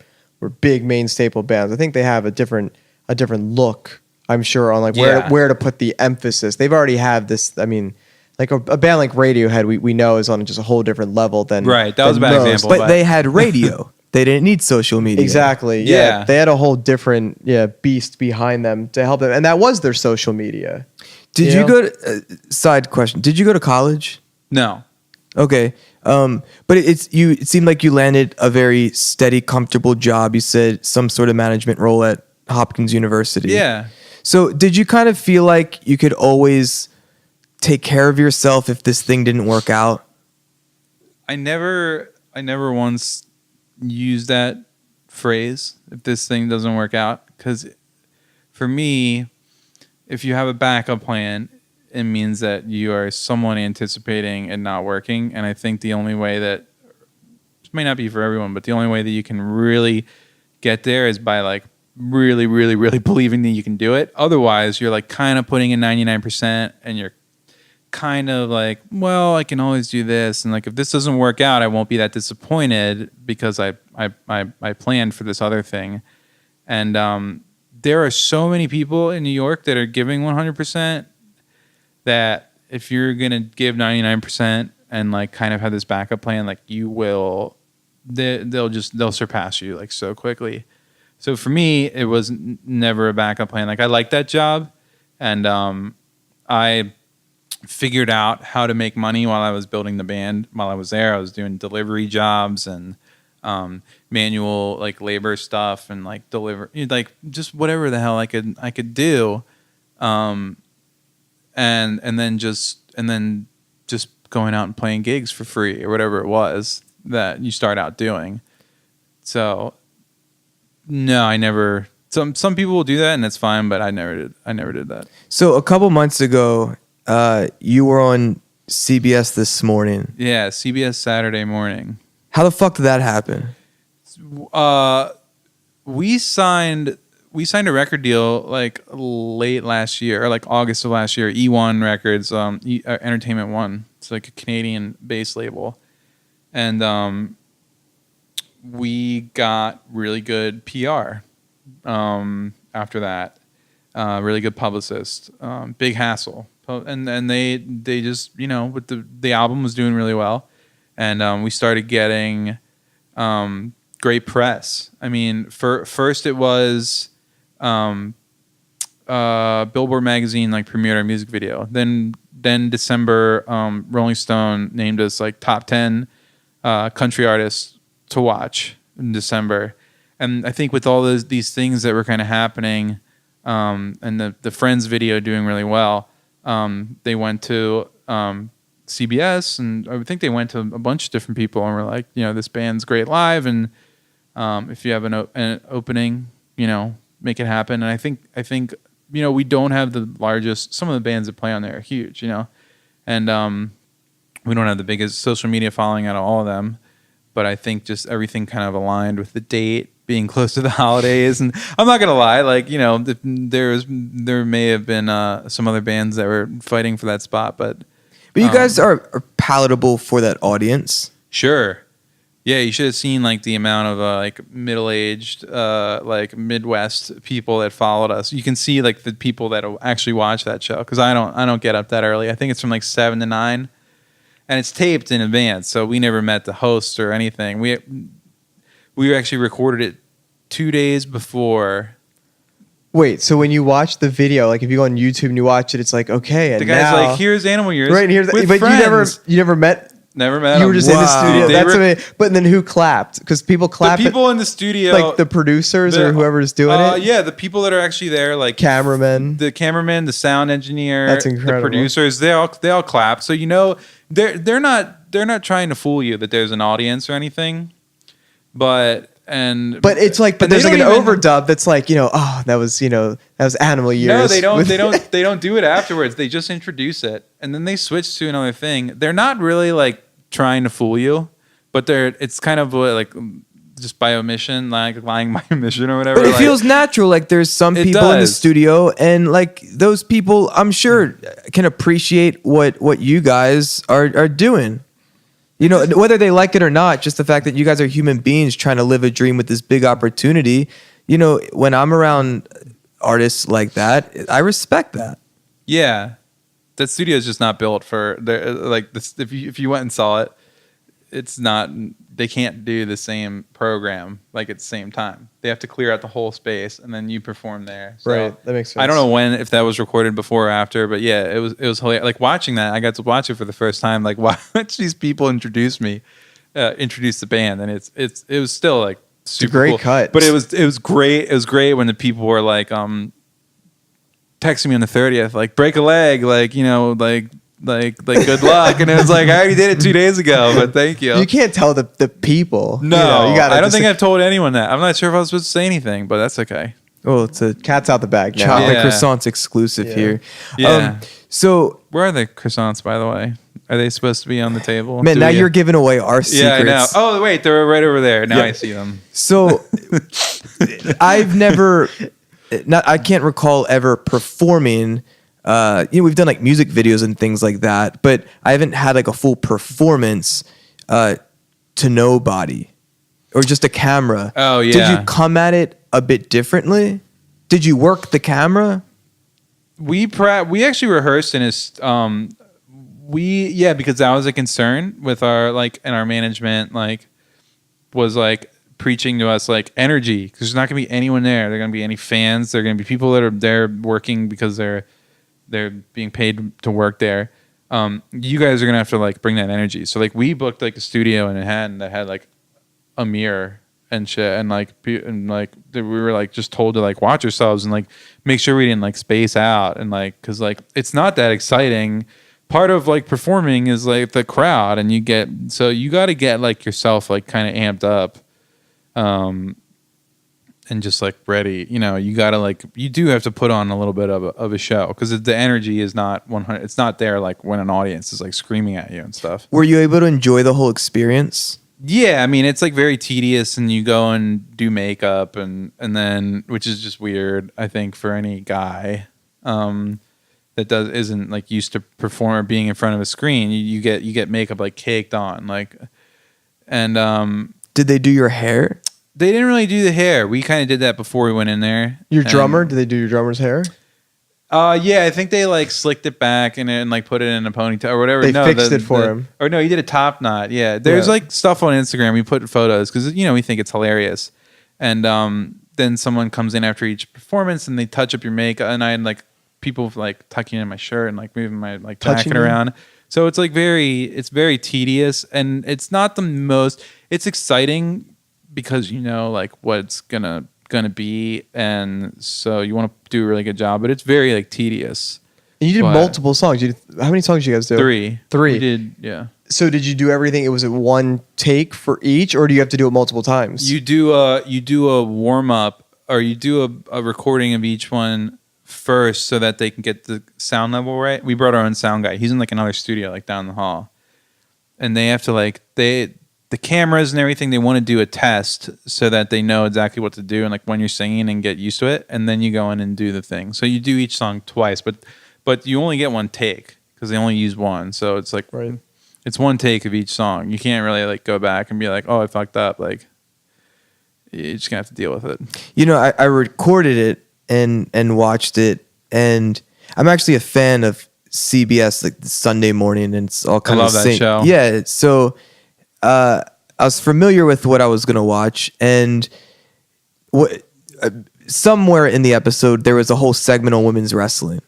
Speaker 1: big main staple bands, I think they have a different look, I'm sure, on like where to put the emphasis. They've already have this, I mean, like a band like Radiohead, we know is on just a whole different level than
Speaker 4: right. That was a bad example,
Speaker 3: but they had radio. They didn't need social media.
Speaker 1: Exactly. Yeah. They had a whole different beast behind them to help them, and that was their social media.
Speaker 3: Did you go to side question? Did you go to college?
Speaker 4: No.
Speaker 3: Okay. But it seemed like you landed a very steady, comfortable job. You said some sort of management role at Hopkins University.
Speaker 4: Yeah.
Speaker 3: So did you kind of feel like you could always take care of yourself if this thing didn't work out?
Speaker 4: I never once used that phrase, if this thing doesn't work out, because for me, if you have a backup plan, it means that you are somewhat anticipating it not working. And I think the only way that, this may not be for everyone, but the only way that you can really get there is by like really, really, really believing that you can do it. Otherwise, you're like kind of putting in 99% and you're kind of like, well, I can always do this. And like, if this doesn't work out, I won't be that disappointed because I planned for this other thing. And there are so many people in New York that are giving 100%. That if you're going to give 99% and like kind of have this backup plan, like they'll surpass you like so quickly. So for me, it was never a backup plan. Like I liked that job, and I figured out how to make money while I was building the band. While I was there, I was doing delivery jobs and manual like labor stuff and like like just whatever the hell I could do, and then just going out and playing gigs for free or whatever it was that you start out doing. So no, I never. Some people will do that and it's fine, but I never did that.
Speaker 3: So a couple months ago, you were on CBS This Morning.
Speaker 4: Yeah, CBS Saturday Morning.
Speaker 3: How the fuck did that happen?
Speaker 4: We signed a record deal like late last year, or like August of last year. E1 Records, Entertainment One. It's like a Canadian based label, and we got really good PR after that. Really good publicist. Big hassle, and they just with the album was doing really well, and we started getting great press. I mean, first it was Billboard magazine like premiered our music video. Then December, Rolling Stone named us like top 10 country artists to watch in December. And I think with all these things that were kind of happening, and the Friends video doing really well, they went to CBS, and I think they went to a bunch of different people and were like, this band's great live, and if you have an opening, make it happen. And I think we don't have the largest. Some of the bands that play on there are huge, and we don't have the biggest social media following out of all of them. But I think just everything kind of aligned with the date being close to the holidays. And I'm not gonna lie, like there may have been some other bands that were fighting for that spot, but
Speaker 3: you guys are palatable for that audience.
Speaker 4: Sure. Yeah, you should have seen like the amount of like middle-aged like Midwest people that followed us. You can see like the people that actually watch that show, because I don't get up that early. I think it's from like 7 to 9, and it's taped in advance, so we never met the host or anything. We actually recorded it 2 days before.
Speaker 3: Wait, so when you watch the video, like if you go on YouTube and you watch it, it's like, okay, and
Speaker 4: the guy's
Speaker 3: now,
Speaker 4: like, here's Animal Years,
Speaker 3: right? Here's
Speaker 4: with
Speaker 3: but
Speaker 4: friends.
Speaker 3: you never met.
Speaker 4: Never met.
Speaker 3: You were just in the studio.
Speaker 4: Dude,
Speaker 3: That's amazing. But then who clapped? Because people clap.
Speaker 4: The people in the studio,
Speaker 3: like the producers or whoever's doing it.
Speaker 4: Yeah, the people that are actually there, like
Speaker 3: the
Speaker 4: cameraman, the sound engineer,
Speaker 3: that's incredible.
Speaker 4: The producers, they all clap. So they're not trying to fool you that there's an audience or anything. But it's like, but there's like an overdub that's like, that was Animal Years. No, they don't do it afterwards. They just introduce it and then they switch to another thing. They're not really like trying to fool you, but it's kind of like just by omission, like lying by omission or whatever.
Speaker 3: But it feels natural. Like there's some people in the studio, and like those people, I'm sure, can appreciate what you guys are doing. Whether they like it or not, just the fact that you guys are human beings trying to live a dream with this big opportunity. When I'm around artists like that, I respect that.
Speaker 4: Yeah. That studio is just not built for like this. If you went and saw it, it's not. They can't do the same program like at the same time. They have to clear out the whole space and then you perform there. So
Speaker 3: right, that makes sense.
Speaker 4: I don't know if that was recorded before or after, but yeah, it was hilarious. Like watching that, I got to watch it for the first time. Like watch these people introduce the band, and it was still like super
Speaker 3: great
Speaker 4: cool.
Speaker 3: cut.
Speaker 4: But it was great. It was great when the people were like texting me on the 30th, like break a leg, like good luck, and it was like I already did it 2 days ago, but thank you.
Speaker 3: You can't tell the people.
Speaker 4: No, I don't think I've told anyone that. I'm not sure if I was supposed to say anything, but that's okay.
Speaker 3: Well, it's a cat's out the bag now. Chocolate croissants exclusive here.
Speaker 4: Yeah.
Speaker 3: So
Speaker 4: where are the croissants, by the way? Are they supposed to be on the table?
Speaker 3: Man, now you're giving away our secrets.
Speaker 4: Yeah, I know. Oh wait, they're right over there. Now I see them.
Speaker 3: So I can't recall ever performing. We've done like music videos and things like that, but I haven't had like a full performance to nobody or just a camera.
Speaker 4: Oh yeah.
Speaker 3: Did you come at it a bit differently? Did you work the camera?
Speaker 4: We actually rehearsed in because that was a concern with our and our management was preaching to us energy, because there's not gonna be anyone there. There are gonna be any fans. There are gonna be people that are there working because they're being paid to work there. You guys are gonna have to bring that energy. So we booked a studio in Manhattan that had a mirror and shit, and we were just told to watch ourselves and make sure we didn't space out, and because it's not that exciting. Part of performing is the crowd, and you got to get yourself kind of amped up, and just ready. You gotta you do have to put on a little bit of a show, because the energy is not 100. It's not there when an audience is screaming at you and stuff.
Speaker 3: Were you able to enjoy the whole experience?
Speaker 4: Yeah, I mean it's very tedious, and you go and do makeup and then, which is just weird, I think, for any guy that isn't used to perform or being in front of a screen. You get makeup caked on, and
Speaker 3: did they do your hair?
Speaker 4: They didn't really do the hair. We kind of did that before we went in there.
Speaker 1: Your drummer? Did they do your drummer's hair?
Speaker 4: Yeah, I think they slicked it back and put it in a ponytail or whatever.
Speaker 1: They fixed it for him.
Speaker 4: Or no, he did a top knot. Yeah, there's stuff on Instagram. We put photos because we think it's hilarious. And then someone comes in after each performance and they touch up your makeup. And I had people tucking in my shirt and moving my jacket around. So it's it's very tedious, and it's not the most. It's exciting because what it's gonna be, and so you want to do a really good job, but it's very tedious.
Speaker 1: And you did multiple songs. How many songs did you guys do?
Speaker 4: 3.
Speaker 1: We
Speaker 4: did, yeah.
Speaker 1: So did you do everything? It was a one take for each, or do you have to do it multiple times?
Speaker 4: You do a warm up, or you do a recording of each one first, so that they can get the sound level right. We brought our own sound guy. He's in another studio down the hall, and they have to the cameras and everything, they want to do a test so that they know exactly what to do and when you're singing and get used to it, and then you go in and do the thing. So you do each song twice, but you only get one take because they only use one. So it's
Speaker 1: right.
Speaker 4: It's one take of each song. You can't really go back and be oh, I fucked up. You're just gonna have to deal with it.
Speaker 3: I recorded it and watched it, and I'm actually a fan of CBS the Sunday morning, and it's all kind of
Speaker 4: I love that show.
Speaker 3: Yeah, so I was familiar with what I was gonna watch, and somewhere in the episode there was a whole segment on women's wrestling,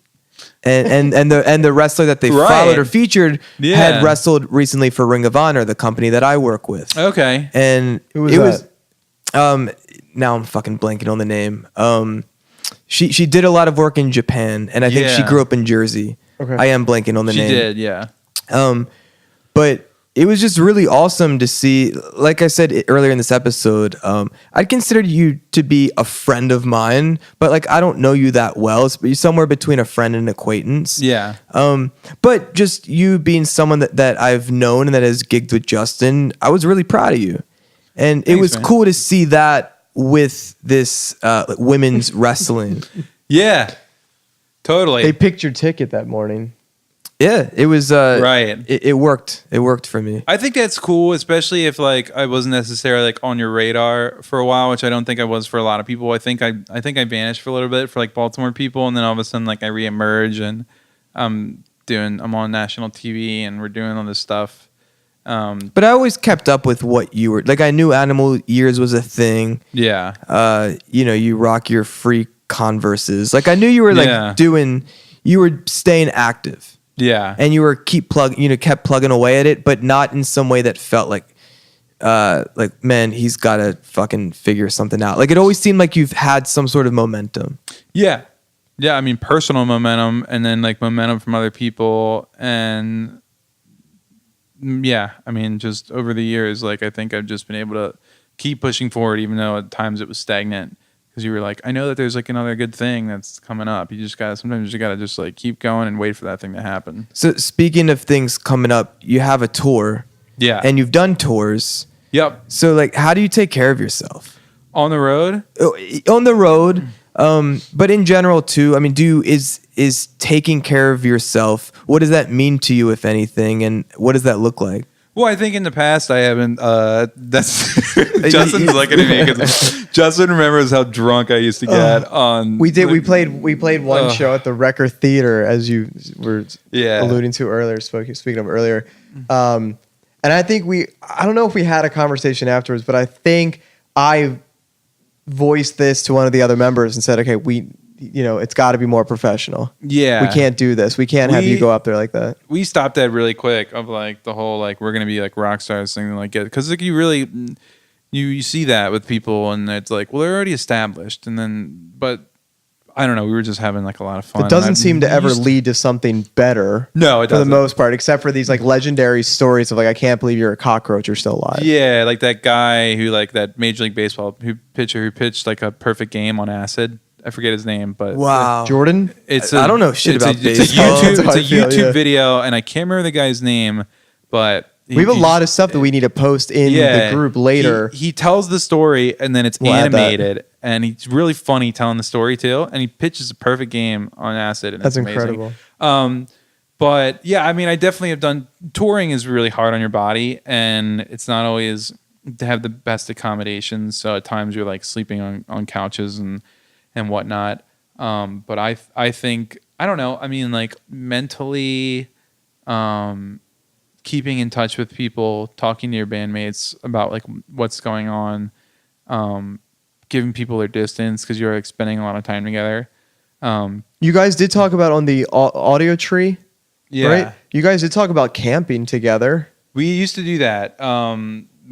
Speaker 3: and the wrestler that they followed or featured had wrestled recently for Ring of Honor, the company that I work with.
Speaker 4: Okay,
Speaker 3: and
Speaker 1: who was that?
Speaker 3: Now I'm fucking blanking on the name. She did a lot of work in Japan, and I think she grew up in Jersey.
Speaker 1: Okay.
Speaker 3: I am blanking on the name.
Speaker 4: She did, yeah.
Speaker 3: But it was just really awesome to see. Like I said earlier in this episode, I'd consider you to be a friend of mine, but I don't know you that well. It's somewhere between a friend and an acquaintance.
Speaker 4: Yeah.
Speaker 3: But just you being someone that I've known and that has gigged with Justin, I was really proud of you. And it was cool to see that with this women's wrestling.
Speaker 4: Yeah, totally.
Speaker 1: They picked your ticket that morning.
Speaker 3: Yeah, it was
Speaker 4: right.
Speaker 3: It worked. It worked for me.
Speaker 4: I think that's cool, especially if I wasn't necessarily on your radar for a while, which I don't think I was for a lot of people. I think I vanished for a little bit for Baltimore people, and then all of a sudden I reemerge, and I'm on national TV, and we're doing all this stuff.
Speaker 3: But I always kept up with what you were I knew Animal Ears was a thing.
Speaker 4: Yeah.
Speaker 3: You rock your free Converses. I knew you were you were staying active.
Speaker 4: Yeah.
Speaker 3: And you were kept plugging away at it, but not in some way that felt man, he's got to fucking figure something out. It always seemed like you've had some sort of momentum.
Speaker 4: Yeah. Yeah. I mean, personal momentum, and then momentum from other people. And yeah, I mean, just over the years, I think I've just been able to keep pushing forward, even though at times it was stagnant. Because you were I know that there's another good thing that's coming up. Sometimes you gotta just keep going and wait for that thing to happen.
Speaker 3: So speaking of things coming up, you have a tour.
Speaker 4: Yeah.
Speaker 3: And you've done tours.
Speaker 4: Yep.
Speaker 3: So how do you take care of yourself?
Speaker 4: On the road?
Speaker 3: On the road. But in general too, I mean, is taking care of yourself, what does that mean to you, if anything, and what does that look like?
Speaker 4: Well, I think in the past I haven't. That's Justin's looking at me because Justin remembers how drunk I used to get on.
Speaker 3: We did. We played one show at the Record Theater, as you were alluding to earlier. Speaking of earlier, and I think I don't know if we had a conversation afterwards, but I think I voiced this to one of the other members and said, "Okay, it's got to be more professional.
Speaker 4: Yeah,
Speaker 3: we can't do this. We can't have you go up there like that."
Speaker 4: We stopped that really quick of like the whole like we're gonna be like rock stars thing like it because like you really you see that with people and it's like well they're already established and then but I don't know we were just having like a lot of fun.
Speaker 3: It doesn't seem to ever lead to something better.
Speaker 4: No, it doesn't.
Speaker 3: For the most part, except for these like legendary stories of like I can't believe you're a cockroach, you're still alive.
Speaker 4: Yeah, like that guy who like that Major League Baseball pitcher who pitched like a perfect game on acid. I forget his name, but
Speaker 3: wow, Jordan.
Speaker 4: I
Speaker 3: don't know shit about baseball.
Speaker 4: It's a YouTube video, and I can't remember the guy's name, but
Speaker 3: we have a lot of stuff that we need to post in the group later.
Speaker 4: He tells the story, and then it's animated, and he's really funny telling the story too. And he pitches a perfect game on acid, and
Speaker 3: that's
Speaker 4: it's
Speaker 3: incredible.
Speaker 4: But yeah, I mean, I definitely have done touring is really hard on your body, and it's not always to have the best accommodations. So at times you're like sleeping on couches and whatnot. But I think, I don't know. I mean, like mentally, keeping in touch with people, talking to your bandmates about like what's going on, giving people their distance because you're like spending a lot of time together.
Speaker 3: You guys did talk about on the audio tree, right? You guys did talk about camping together.
Speaker 4: We used to do that.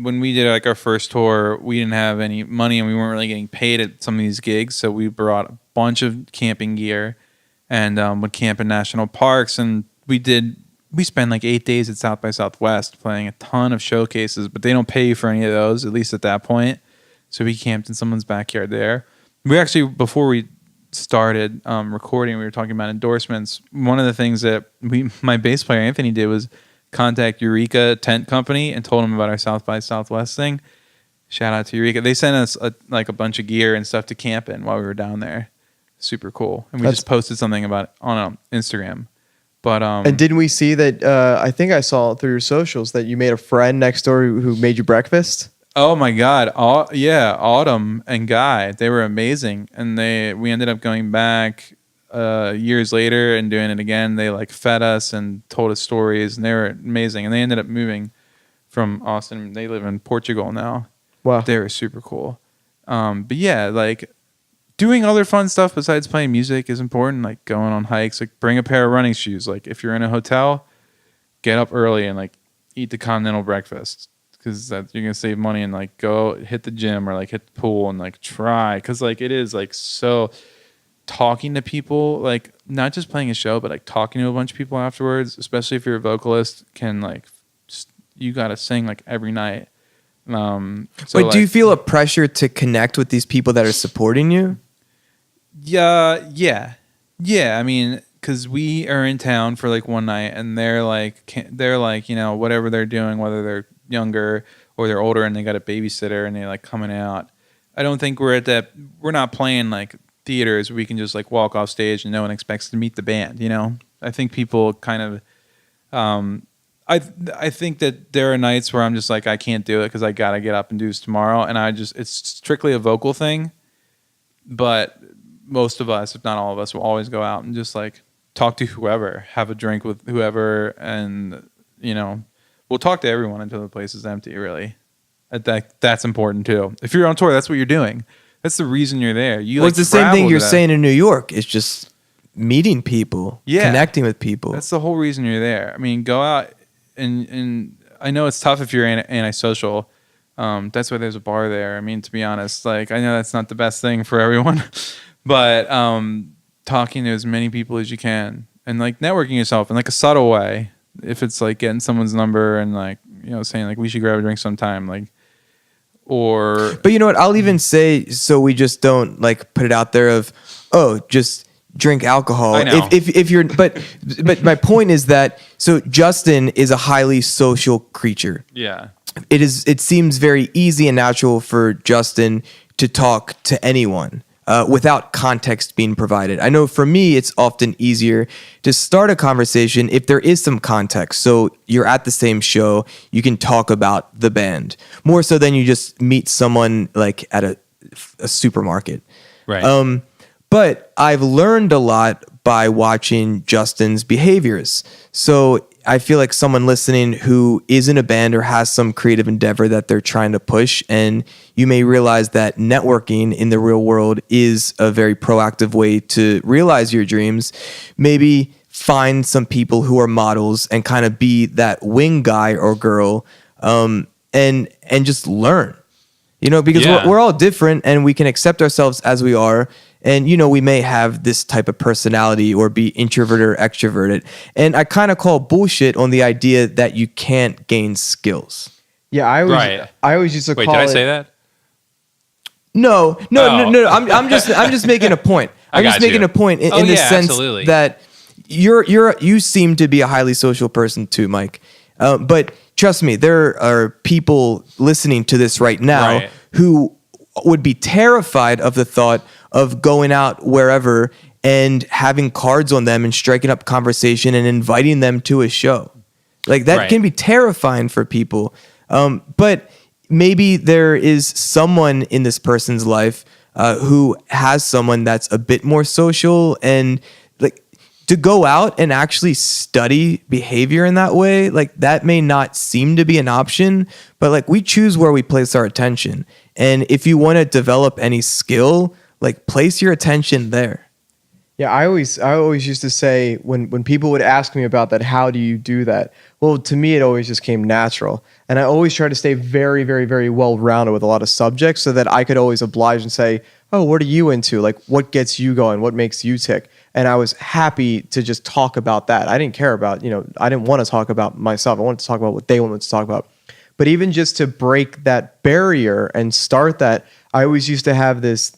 Speaker 4: When we did like our first tour, we didn't have any money and we weren't really getting paid at some of these gigs. So we brought a bunch of camping gear and would camp in national parks. And we spent like 8 days at South by Southwest playing a ton of showcases, but they don't pay you for any of those, at least at that point. So we camped in someone's backyard there. We actually, before we started recording, we were talking about endorsements. One of the things that my bass player Anthony did was contact Eureka Tent Company and told them about our South by Southwest thing. Shout out to Eureka. They sent us a bunch of gear and stuff to camp in while we were down there. Super cool. And we just posted something about it on Instagram. But
Speaker 3: and didn't we see that? I think I saw through your socials that you made a friend next door who made you breakfast.
Speaker 4: Oh my God! Autumn and Guy, they were amazing, and we ended up going back years later and doing it again. They like fed us and told us stories, and they were amazing. And they ended up moving from Austin. They live in Portugal now.
Speaker 3: Wow,
Speaker 4: they were super cool. But yeah, like doing other fun stuff besides playing music is important. Like going on hikes, like bring a pair of running shoes. Like if you're in a hotel, get up early and like eat the continental breakfast because you're gonna save money and like go hit the gym or like hit the pool and like try because like it is like so. Talking to people, like not just playing a show, but like talking to a bunch of people afterwards, especially if you're a vocalist, can like you gotta sing like every night.
Speaker 3: But do you feel a pressure to connect with these people that are supporting you?
Speaker 4: Yeah. I mean, because we are in town for like one night, and they're like whatever they're doing, whether they're younger or they're older, and they got a babysitter, and they're like coming out. I don't think we're not playing like theaters we can just like walk off stage and no one expects to meet the band, you know. I think people kind of I think that there are nights where I'm just like I can't do it because I gotta get up and do this tomorrow, and it's strictly a vocal thing. But most of us, if not all of us, will always go out and just like talk to whoever, have a drink with whoever, and you know, we'll talk to everyone until the place is empty, really. That's important too. If you're on tour, that's what you're doing. That's the reason you're there.
Speaker 3: It's the same thing you're saying in New York. It's just meeting people, connecting with people.
Speaker 4: That's the whole reason you're there. I mean, go out and I know it's tough if you're antisocial. That's why there's a bar there. I mean, to be honest, like I know that's not the best thing for everyone, but talking to as many people as you can and like networking yourself in like a subtle way. If it's like getting someone's number and like, you know, saying like we should grab a drink sometime, like. But
Speaker 3: you know what? I'll even say so we just don't like put it out there of just drink alcohol.
Speaker 4: I know.
Speaker 3: If you're but my point is that so Justin is a highly social creature.
Speaker 4: Yeah.
Speaker 3: It seems very easy and natural for Justin to talk to anyone. without context being provided. I know for me, it's often easier to start a conversation if there is some context. So you're at the same show, you can talk about the band more so than you just meet someone like at a supermarket.
Speaker 2: Right.
Speaker 3: But I've learned a lot by watching Justin's behaviors. So I feel like someone listening who is in a band or has some creative endeavor that they're trying to push, and you may realize that networking in the real world is a very proactive way to realize your dreams. Maybe find some people who are models and kind of be that wing guy or girl, and just learn. Because we're all different and we can accept ourselves as we are. And, we may have this type of personality or be introverted or extroverted. And I kind of call bullshit on the idea that you can't gain skills.
Speaker 1: Yeah, I always used to call it...
Speaker 2: Wait, did I say that?
Speaker 3: No. I'm just making a point. I'm just making a point in the sense
Speaker 2: absolutely.
Speaker 3: that you seem to be a highly social person too, Mike. But trust me, there are people listening to this right now who would be terrified of the thought of going out wherever and having cards on them and striking up conversation and inviting them to a show. Like that can be terrifying for people. But maybe there is someone in this person's life who has someone that's a bit more social, and like to go out and actually study behavior in that way, like that may not seem to be an option, but like we choose where we place our attention. And if you want to develop any skill, like place your attention there.
Speaker 1: Yeah, I always used to say when people would ask me about that, how do you do that? Well, to me, it always just came natural. And I always try to stay very, very, very well-rounded with a lot of subjects so that I could always oblige and say, oh, what are you into? Like, what gets you going? What makes you tick? And I was happy to just talk about that. I didn't care about, I didn't want to talk about myself. I wanted to talk about what they wanted to talk about. But even just to break that barrier and start that, I always used to have this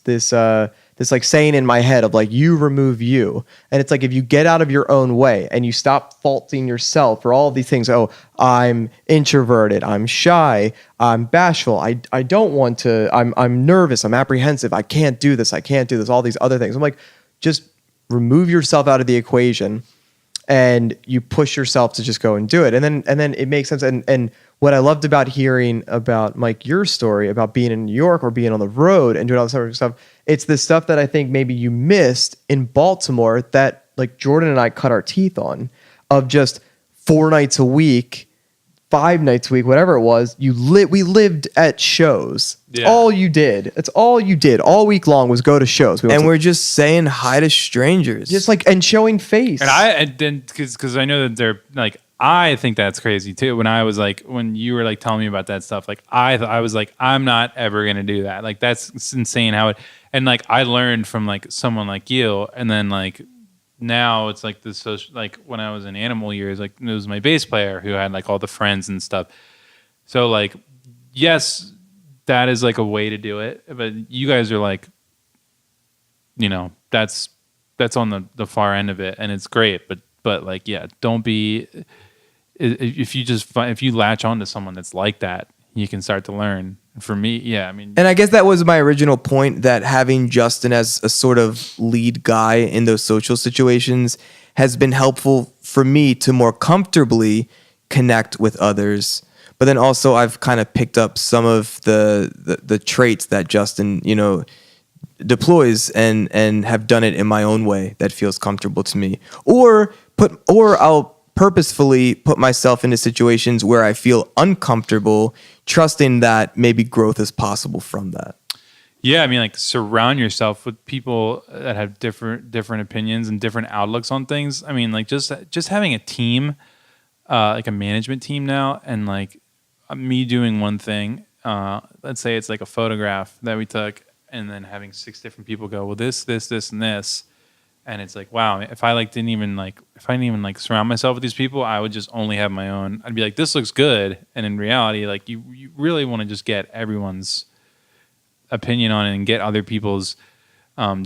Speaker 1: like saying in my head of like, you remove you. And it's like, if you get out of your own way and you stop faulting yourself for all of these things, oh, I'm introverted, I'm shy, I'm bashful, I don't want to, I'm nervous, I'm apprehensive, I can't do this, all these other things. I'm like, just remove yourself out of the equation and you push yourself to just go and do it. And then it makes sense. And what I loved about hearing about, Mike, your story about being in New York or being on the road and doing all this other stuff, it's the stuff that I think maybe you missed in Baltimore that like Jordan and I cut our teeth on, of just 4 nights a week, 5 nights a week, whatever it was. We lived at shows. It's all you did. It's all you did all week long was go to shows.
Speaker 3: We're just saying hi to strangers,
Speaker 1: just like, and showing face.
Speaker 2: And then because I know that they're like, I think that's crazy too. When you were like telling me about that stuff, like I was like, I'm not ever gonna do that. Like that's insane how it. And like I learned from like someone like you, and then like now it's like this social. Like when I was in Animal Years, like it was my bass player who had like all the friends and stuff. So like, yes, that is like a way to do it. But you guys are like, that's on the far end of it, and it's great. But like, yeah, don't be. If you latch on to someone that's like that, you can start to learn. For me, yeah, I mean,
Speaker 3: and I guess that was my original point, that having Justin as a sort of lead guy in those social situations has been helpful for me to more comfortably connect with others. But then also I've kind of picked up some of the traits that Justin, deploys and have done it in my own way that feels comfortable to me. Or I'll purposefully put myself into situations where I feel uncomfortable, trusting that maybe growth is possible from that.
Speaker 2: Yeah, I mean, like surround yourself with people that have different opinions and different outlooks on things. I mean, like just having a team, like a management team now, and like me doing one thing. Let's say it's like a photograph that we took, and then having 6 different people go, well, this, and this. And it's like, wow, if I didn't even surround myself with these people, I would just only have my own. I'd be like, this looks good. And in reality, like you really want to just get everyone's opinion on it and get other people's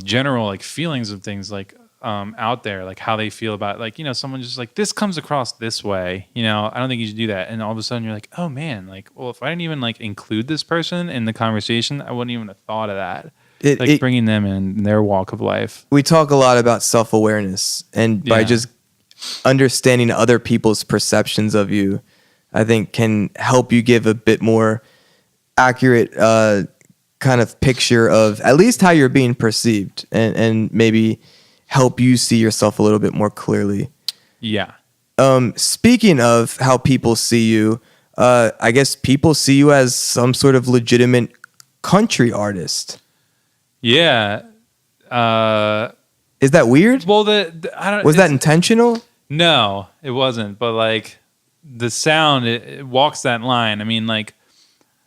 Speaker 2: general like feelings of things like out there, like how they feel about like, someone just like, this comes across this way, I don't think you should do that. And all of a sudden you're like, oh man, like, well, if I didn't even like include this person in the conversation, I wouldn't even have thought of that.
Speaker 4: bringing them in their walk of life.
Speaker 3: We talk a lot about self-awareness, and by just understanding other people's perceptions of you, I think can help you give a bit more accurate kind of picture of at least how you're being perceived, and maybe help you see yourself a little bit more clearly.
Speaker 4: Yeah.
Speaker 3: Speaking of how people see you, I guess people see you as some sort of legitimate country artist.
Speaker 4: Yeah.
Speaker 3: Is that weird?
Speaker 4: Well, I don't.
Speaker 3: Was that intentional?
Speaker 4: No, it wasn't. But like the sound, it walks that line. I mean, like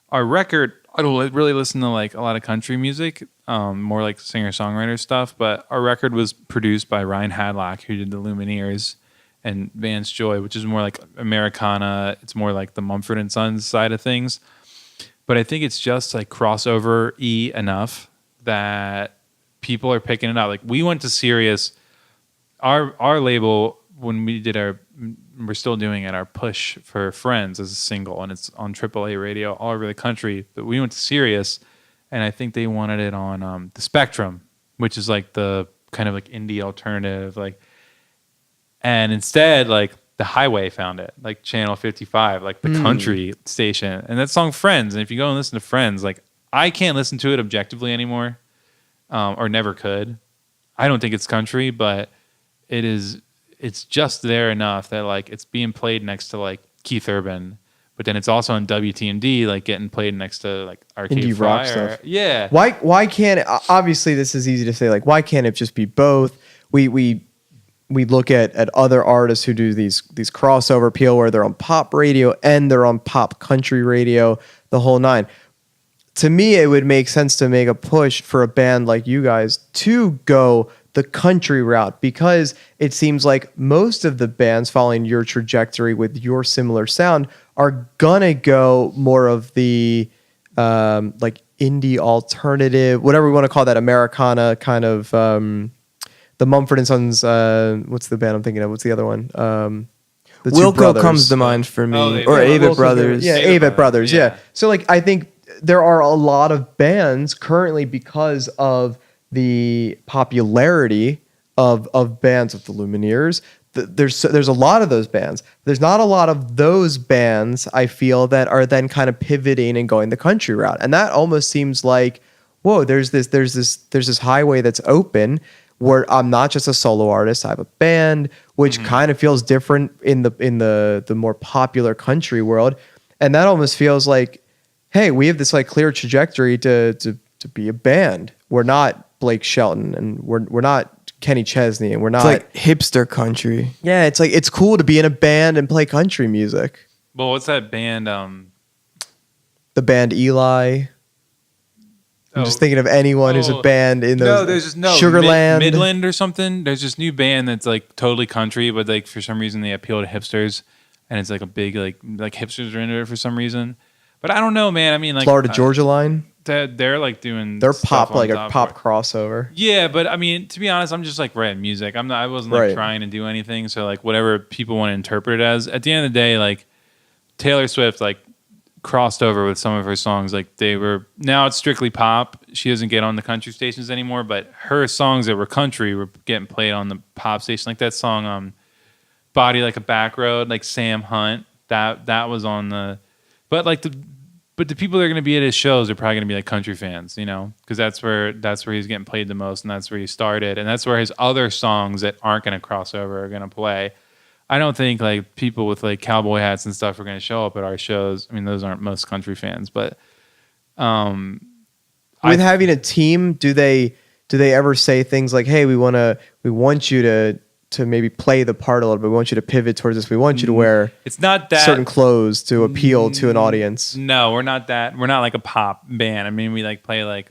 Speaker 4: our record. I don't really listen to like a lot of country music, more like singer-songwriter stuff. But our record was produced by Ryan Hadlock, who did the Lumineers and Vance Joy, which is more like Americana. It's more like the Mumford and Sons side of things. But I think it's just like crossover-y enough that people are picking it up. Like we went to Sirius, our label, when we did we're still doing it, our push for Friends as a single, and it's on AAA radio all over the country. But we went to Sirius, and I think they wanted it on the Spectrum, which is like the kind of like indie alternative, like. And instead, like the Highway found it, like Channel 55, like the country station, and that song Friends. And if you go and listen to Friends, like I can't listen to it objectively anymore, or never could. I don't think it's country, but it is. It's just there enough that like it's being played next to like Keith Urban, but then it's also on WTMD, like getting played next to like Arcade
Speaker 1: Indie
Speaker 4: Fire.
Speaker 1: rock stuff.
Speaker 4: Yeah.
Speaker 1: Why can't it, obviously this is easy to say, like why can't it just be both? We look at other artists who do these crossover appeal where they're on pop radio and they're on pop country radio, the whole nine. To me, it would make sense to make a push for a band like you guys to go the country route, because it seems like most of the bands following your trajectory with your similar sound are gonna go more of the like indie alternative, whatever we want to call that, Americana kind of. The Mumford and Sons, what's the band I'm thinking of? What's the other one? The two
Speaker 3: Wilco
Speaker 1: brothers.
Speaker 3: comes to mind for me, or
Speaker 4: Avett
Speaker 3: Avett Brothers.
Speaker 1: Yeah, Avett Brothers. Yeah. So like, I think there are a lot of bands currently, because of the popularity of bands of the Lumineers. There's a lot of those bands. There's not a lot of those bands, I feel, that are then kind of pivoting and going the country route. And that almost seems like, whoa, there's this highway that's open, where I'm not just a solo artist, I have a band, which kind of feels different in the more popular country world. And that almost feels like, hey, we have this like clear trajectory to be a band. We're not Blake Shelton, and we're not Kenny Chesney, and we're not,
Speaker 3: It's like hipster country.
Speaker 1: yeah, it's like it's cool to be in a band and play country music.
Speaker 4: Well, what's that band?
Speaker 1: The band Eli. I'm just thinking of anyone who's a band in those.
Speaker 4: No, there's just
Speaker 1: Sugarland,
Speaker 4: Midland or something. There's this new band that's like totally country, but like for some reason they appeal to hipsters, and it's like a big like hipsters are into it for some reason. But I don't know, man. I mean, like
Speaker 1: Florida Georgia Line.
Speaker 4: They're like doing
Speaker 1: They're
Speaker 4: stuff
Speaker 1: pop, like
Speaker 4: on
Speaker 1: a
Speaker 4: top
Speaker 1: pop
Speaker 4: of it.
Speaker 1: crossover.
Speaker 4: Yeah, but I mean, to be honest, I'm just like writing music. I wasn't like
Speaker 1: Right.
Speaker 4: trying to do anything. So like whatever people want to interpret it as. At the end of the day, like Taylor Swift like crossed over with some of her songs. Like now it's strictly pop. She doesn't get on the country stations anymore, but her songs that were country were getting played on the pop station. Like that song, Body Like a Back Road, like Sam Hunt, that was on the, but the people that are going to be at his shows are probably going to be like country fans, you know, because that's where he's getting played the most, and that's where he started, and that's where his other songs that aren't going to cross over are going to play. I don't think like people with like cowboy hats and stuff are going to show up at our shows. I mean, those aren't most country fans, but
Speaker 1: With having a team, do they ever say things like, "Hey, we want you to maybe play the part a little bit. We want you to pivot towards this. We want you to wear
Speaker 4: it's not that
Speaker 1: certain clothes to appeal to an audience."
Speaker 4: No, we're not that. We're not like a pop band. I mean, we like play like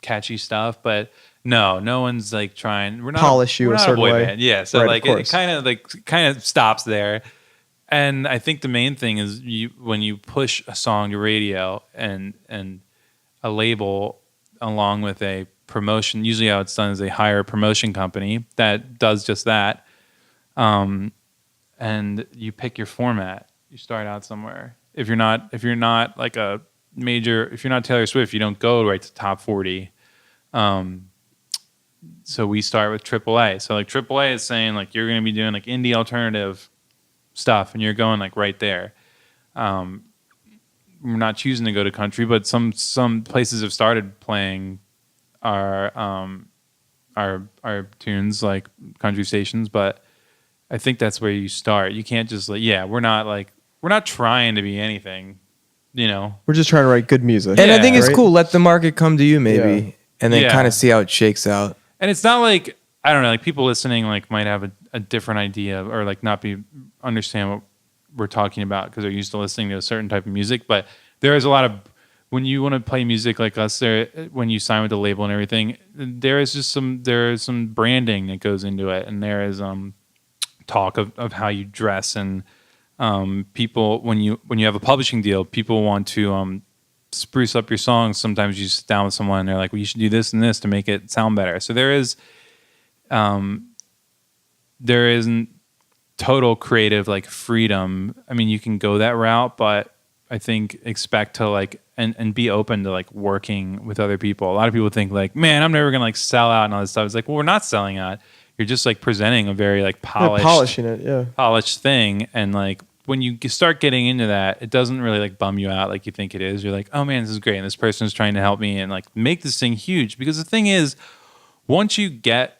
Speaker 4: catchy stuff, but no one's like trying. We're not
Speaker 1: Polish you
Speaker 4: we're
Speaker 1: a
Speaker 4: not
Speaker 1: certain
Speaker 4: boy
Speaker 1: way.
Speaker 4: band. Yeah, so
Speaker 1: Right,
Speaker 4: like
Speaker 1: of
Speaker 4: it
Speaker 1: course.
Speaker 4: kind of stops there. And I think the main thing is when you push a song to radio and a label along with a promotion. Usually, how it's done is they hire a promotion company that does just that. And you pick your format. You start out somewhere. If you're not like a major, if you're not Taylor Swift, you don't go right to top 40.
Speaker 2: So we start with AAA. So like AAA is saying like you're going to be doing like indie alternative stuff, and you're going like right there. We're not choosing to go to country, but some places have started playing our tunes, like country stations. But I think that's where you start. You can't just like, we're not trying to be anything, you know.
Speaker 1: We're just trying to write good music.
Speaker 3: And I think it's
Speaker 1: right?
Speaker 3: cool. Let the market come to you, maybe, and then
Speaker 2: Yeah.
Speaker 3: kind of see how it shakes out.
Speaker 2: And it's not like, I don't know, like people listening like might have a different idea or like not understand what we're talking about because they're used to listening to a certain type of music. But there is a lot of, when you want to play music like us, when you sign with the label and everything, there is some branding that goes into it, and there is talk of how you dress, and people when you have a publishing deal, people want to spruce up your songs. Sometimes you sit down with someone and they're like, well, you should do this and this to make it sound better. So there isn't total creative like freedom. I mean, you can go that route, but I think expect to like and be open to like working with other people. A lot of people think like, man, I'm never gonna like sell out and all this stuff. It's like, well, we're not selling out. You're just like presenting a very like
Speaker 1: polishing it,
Speaker 2: polished thing. And like when you start getting into that, it doesn't really like bum you out like you think it is. You're like, oh man, this is great, and this person is trying to help me and like make this thing huge. Because the thing is, once you have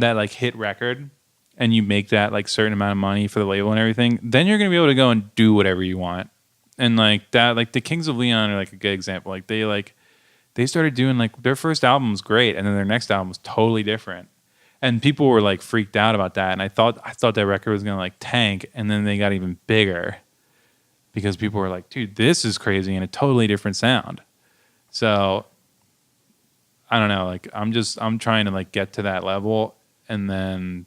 Speaker 2: that like hit record and you make that like certain amount of money for the label and everything, then you're gonna be able to go and do whatever you want. And like that, like the Kings of Leon are like a good example. Like they started doing like their first album was great, and then their next album was totally different. And people were like freaked out about that. And I thought that record was gonna like tank, and then they got even bigger because people were like, dude, this is crazy and a totally different sound. So I don't know, like I'm trying to like get to that level and then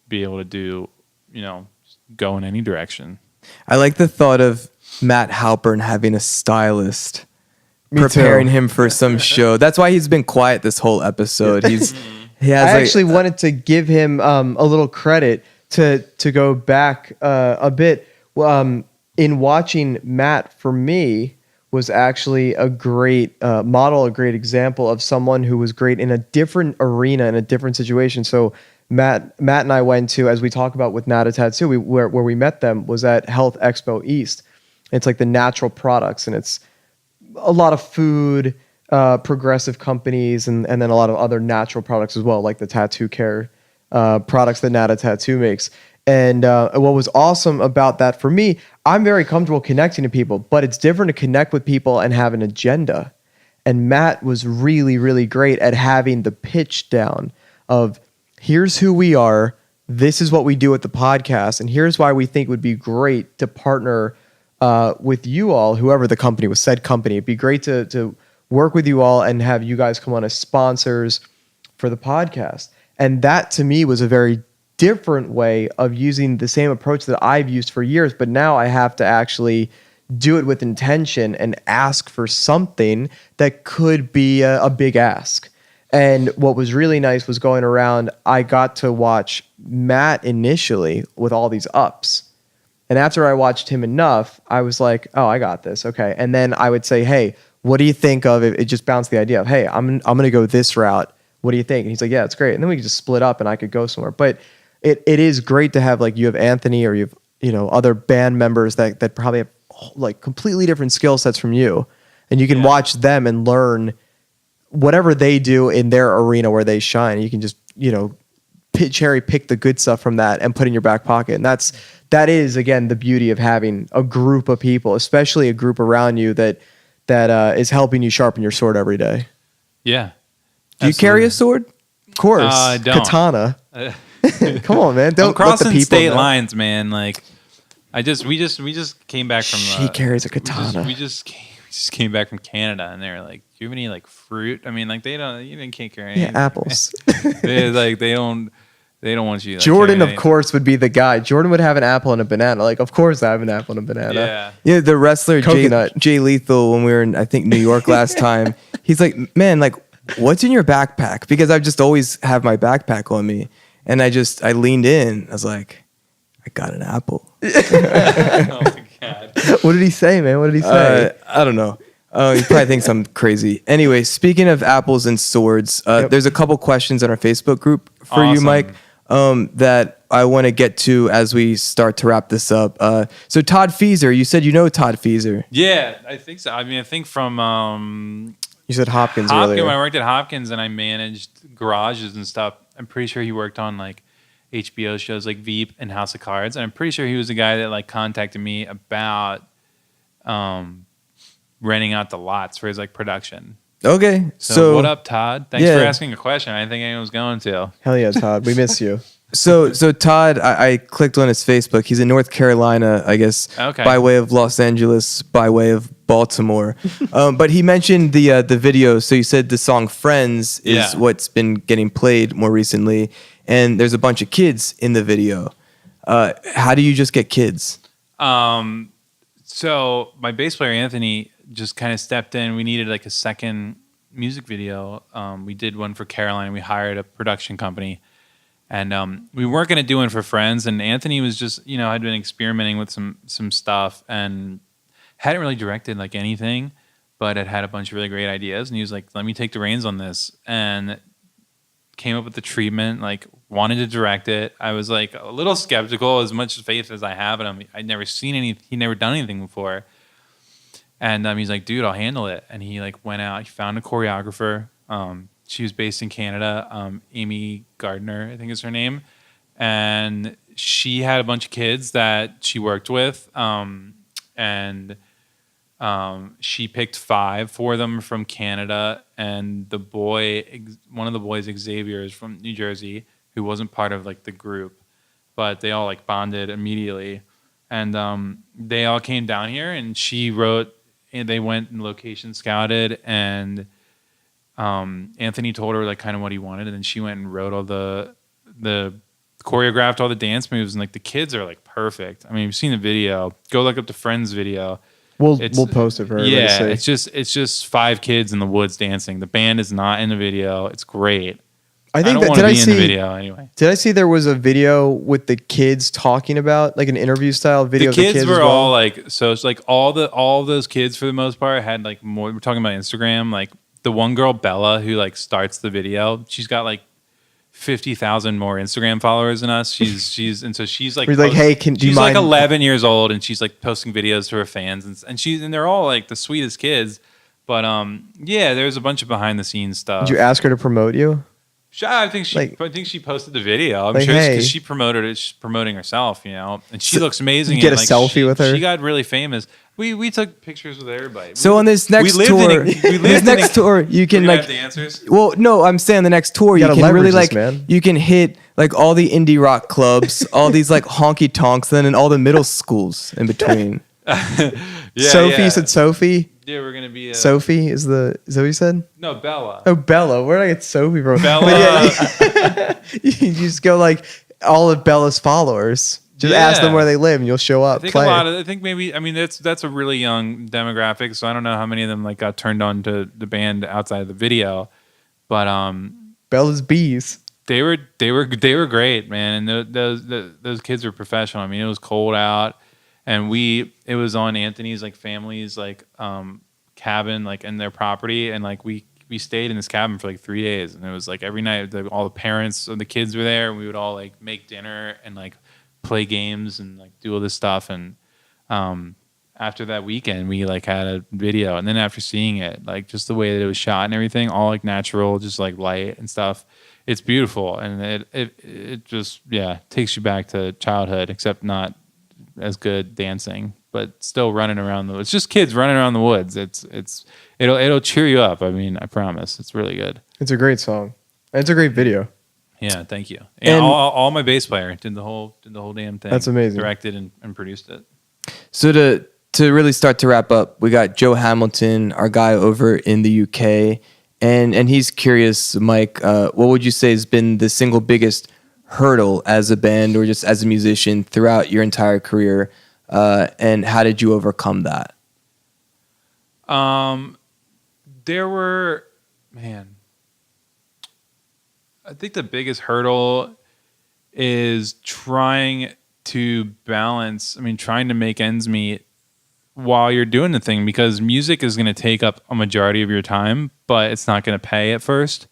Speaker 2: be able to do, you know, go in any direction.
Speaker 3: I like the thought of Matt Halpern having a stylist preparing him for some show. That's why he's been quiet this whole episode. He has
Speaker 1: I actually wanted to give him a little credit to go back a bit. In watching Matt, for me, was actually a great model, a great example of someone who was great in a different arena, in a different situation. So Matt and I went to, as we talk about with Nata Tattoo, where we met them was at Health Expo East. It's like the natural products, and it's a lot of food, progressive companies, and then a lot of other natural products as well, like the tattoo care products that Nata Tattoo makes. And what was awesome about that for me, I'm very comfortable connecting to people, but it's different to connect with people and have an agenda. And Matt was really, really great at having the pitch down of, here's who we are, this is what we do at the podcast, and here's why we think it would be great to partner with you all, whoever the company was, said company. It'd be great to work with you all and have you guys come on as sponsors for the podcast. And that to me was a very different way of using the same approach that I've used for years, but now I have to actually do it with intention and ask for something that could be a big ask. And what was really nice was going around, I got to watch Matt initially with all these ups. And after I watched him enough, I was like, oh, I got this. Okay. And then I would say, hey, what do you think of it? It just bounced the idea of, hey, I'm going to go this route. What do you think? And he's like, yeah, it's great. And then we could just split up and I could go somewhere. But it is great to have, like, you have Anthony or you have, other band members that probably have like completely different skill sets from you. And you can watch them and learn whatever they do in their arena where they shine. You can just, cherry pick the good stuff from that and put in your back pocket. And that is again the beauty of having a group of people, especially a group around you that is helping you sharpen your sword every day.
Speaker 2: Yeah.
Speaker 3: Do you carry a sword? Of course.
Speaker 2: I don't.
Speaker 3: Katana. Come on, man. Don't
Speaker 2: I'm crossing
Speaker 3: let the people
Speaker 2: state
Speaker 3: know.
Speaker 2: lines, man. Like, we just came back from.
Speaker 3: She carries a katana.
Speaker 2: We just came back from Canada, and they're like, "Do you have any like fruit?" I mean, like they don't. You can't carry anything.
Speaker 3: Yeah, apples.
Speaker 2: They don't want you. Like,
Speaker 3: Jordan, of course, would be the guy. Jordan would have an apple and a banana. Like, of course, I have an apple and a banana.
Speaker 2: Yeah.
Speaker 3: Yeah, the wrestler
Speaker 1: Coconut.
Speaker 3: Jay Lethal, when we were in, I think, New York last time, he's like, man, like, what's in your backpack? Because I've just always have my backpack on me. And I leaned in. I was like, I got an apple.
Speaker 2: Oh my god.
Speaker 1: What did he say, man? What did he say?
Speaker 3: I don't know. Oh, he probably thinks I'm crazy. Anyway, speaking of apples and swords, there's a couple questions in our Facebook group for you,
Speaker 2: Awesome.
Speaker 3: Mike, that I want to get to as we start to wrap this up. So Todd Feezer, you said you know Todd Feezer.
Speaker 2: Yeah, I think so. I mean, I think from
Speaker 1: You said Hopkins
Speaker 2: Hopkins.
Speaker 1: earlier.
Speaker 2: When I worked at Hopkins and I managed garages and stuff, I'm pretty sure he worked on like HBO shows like Veep and House of Cards. And I'm pretty sure he was the guy that like contacted me about renting out the lots for his like production.
Speaker 3: Okay,
Speaker 2: So what up, Todd? Thanks
Speaker 3: yeah.
Speaker 2: for asking a question. I didn't think anyone was going to.
Speaker 1: Hell yeah, Todd. We miss you.
Speaker 3: So Todd, I clicked on his Facebook. He's in North Carolina, I guess,
Speaker 2: Okay.
Speaker 3: by way of Los Angeles, by way of Baltimore. But he mentioned the video. So you said the song "Friends" is
Speaker 2: Yeah.
Speaker 3: what's been getting played more recently, and there's a bunch of kids in the video. How do you just get kids?
Speaker 2: So my bass player Anthony just kind of stepped in. We needed like a second music video. We did one for Caroline. We hired a production company, and we weren't going to do one for Friends. And Anthony was just, had been experimenting with some stuff and hadn't really directed like anything, but had a bunch of really great ideas. And he was like, "Let me take the reins on this," and came up with the treatment. Like, wanted to direct it. I was like a little skeptical, as much faith as I have in him. I'd never seen he'd never done anything before. And he's like, "Dude, I'll handle it." And he like went out, he found a choreographer. She was based in Canada, Amy Gardner, I think is her name. And she had a bunch of kids that she worked with. And she picked 5 for them from Canada. And one of the boys, Xavier, is from New Jersey, who wasn't part of like the group, but they all like bonded immediately. And they all came down here, and she wrote, and they went and location scouted, and Anthony told her like kind of what he wanted, and then she went and wrote all the choreographed all the dance moves, and like the kids are like perfect. I mean, you've seen the video. Go look up the Friends video.
Speaker 1: We'll post it for everybody to see.
Speaker 2: It's just 5 kids in the woods dancing. The band is not in the video. It's great.
Speaker 1: I think
Speaker 2: don't
Speaker 1: that
Speaker 2: want to
Speaker 1: did I
Speaker 2: be in the
Speaker 1: see
Speaker 2: video anyway.
Speaker 1: Did I see there was a video with the kids talking about like an interview style video?
Speaker 2: The kids
Speaker 1: of
Speaker 2: were
Speaker 1: as well?
Speaker 2: all like, so it's like all those kids for the most part had like more. We're talking about Instagram. Like the one girl Bella who like starts the video, she's got like 50,000 more Instagram followers than us. She's and so she's like,
Speaker 1: We're like, hey, do you
Speaker 2: she's
Speaker 1: mind?
Speaker 2: like 11 years old, and she's like posting videos to her fans, and they're all like the sweetest kids. But yeah, there's a bunch of behind the scenes stuff.
Speaker 1: Did you ask her to promote you?
Speaker 2: I think she posted the video. I'm
Speaker 1: like,
Speaker 2: sure
Speaker 1: hey.
Speaker 2: because she promoted it. She's promoting herself, and she looks amazing.
Speaker 1: You get
Speaker 2: and,
Speaker 1: a selfie with her?
Speaker 2: She got really famous. We took pictures with everybody.
Speaker 3: So on this next tour, you can like
Speaker 2: have the answers.
Speaker 3: Well, no, I'm saying the next tour you
Speaker 1: gotta
Speaker 3: can really
Speaker 1: leverage this,
Speaker 3: like
Speaker 1: man.
Speaker 3: you can hit like all the indie rock clubs, all these like honky tonks, then and all the middle schools in between.
Speaker 1: Sophie, you said Sophie.
Speaker 2: Yeah, we're gonna be
Speaker 1: Sophie is that what you said?
Speaker 2: No, Bella.
Speaker 1: Oh, Bella. Where did I get Sophie from?
Speaker 2: Bella.
Speaker 1: But yeah, you just go like all of Bella's followers. Just ask them where they live, and you'll show up.
Speaker 2: I think maybe. I mean, that's a really young demographic. So I don't know how many of them like got turned on to the band outside of the video, but
Speaker 1: Bella's bees.
Speaker 2: they were great, man. And those kids were professional. I mean, it was cold out, and it was on Anthony's like family's like cabin, like in their property, and like we stayed in this cabin for like 3 days, and it was like every night all the parents and the kids were there, and we would all like make dinner and like play games and like do all this stuff. And after that weekend, we like had a video, and then after seeing it, like just the way that it was shot and everything, all like natural, just like light and stuff, it's beautiful. And it just takes you back to childhood, except not as good dancing, but still running around it's just kids running around the woods. It'll cheer you up. I mean, I promise, it's really good.
Speaker 1: It's a great song. It's a great video.
Speaker 2: Yeah, thank you. And all my bass player did the whole damn thing.
Speaker 1: That's amazing.
Speaker 2: Directed and produced it.
Speaker 3: So to really start to wrap up, we got Joe Hamilton, our guy over in the UK, and he's curious, Mike, what would you say has been the single biggest hurdle as a band or just as a musician throughout your entire career, and how did you overcome that?
Speaker 2: There were, I think the biggest hurdle is trying to make ends meet while you're doing the thing, because music is going to take up a majority of your time, but it's not going to pay at first.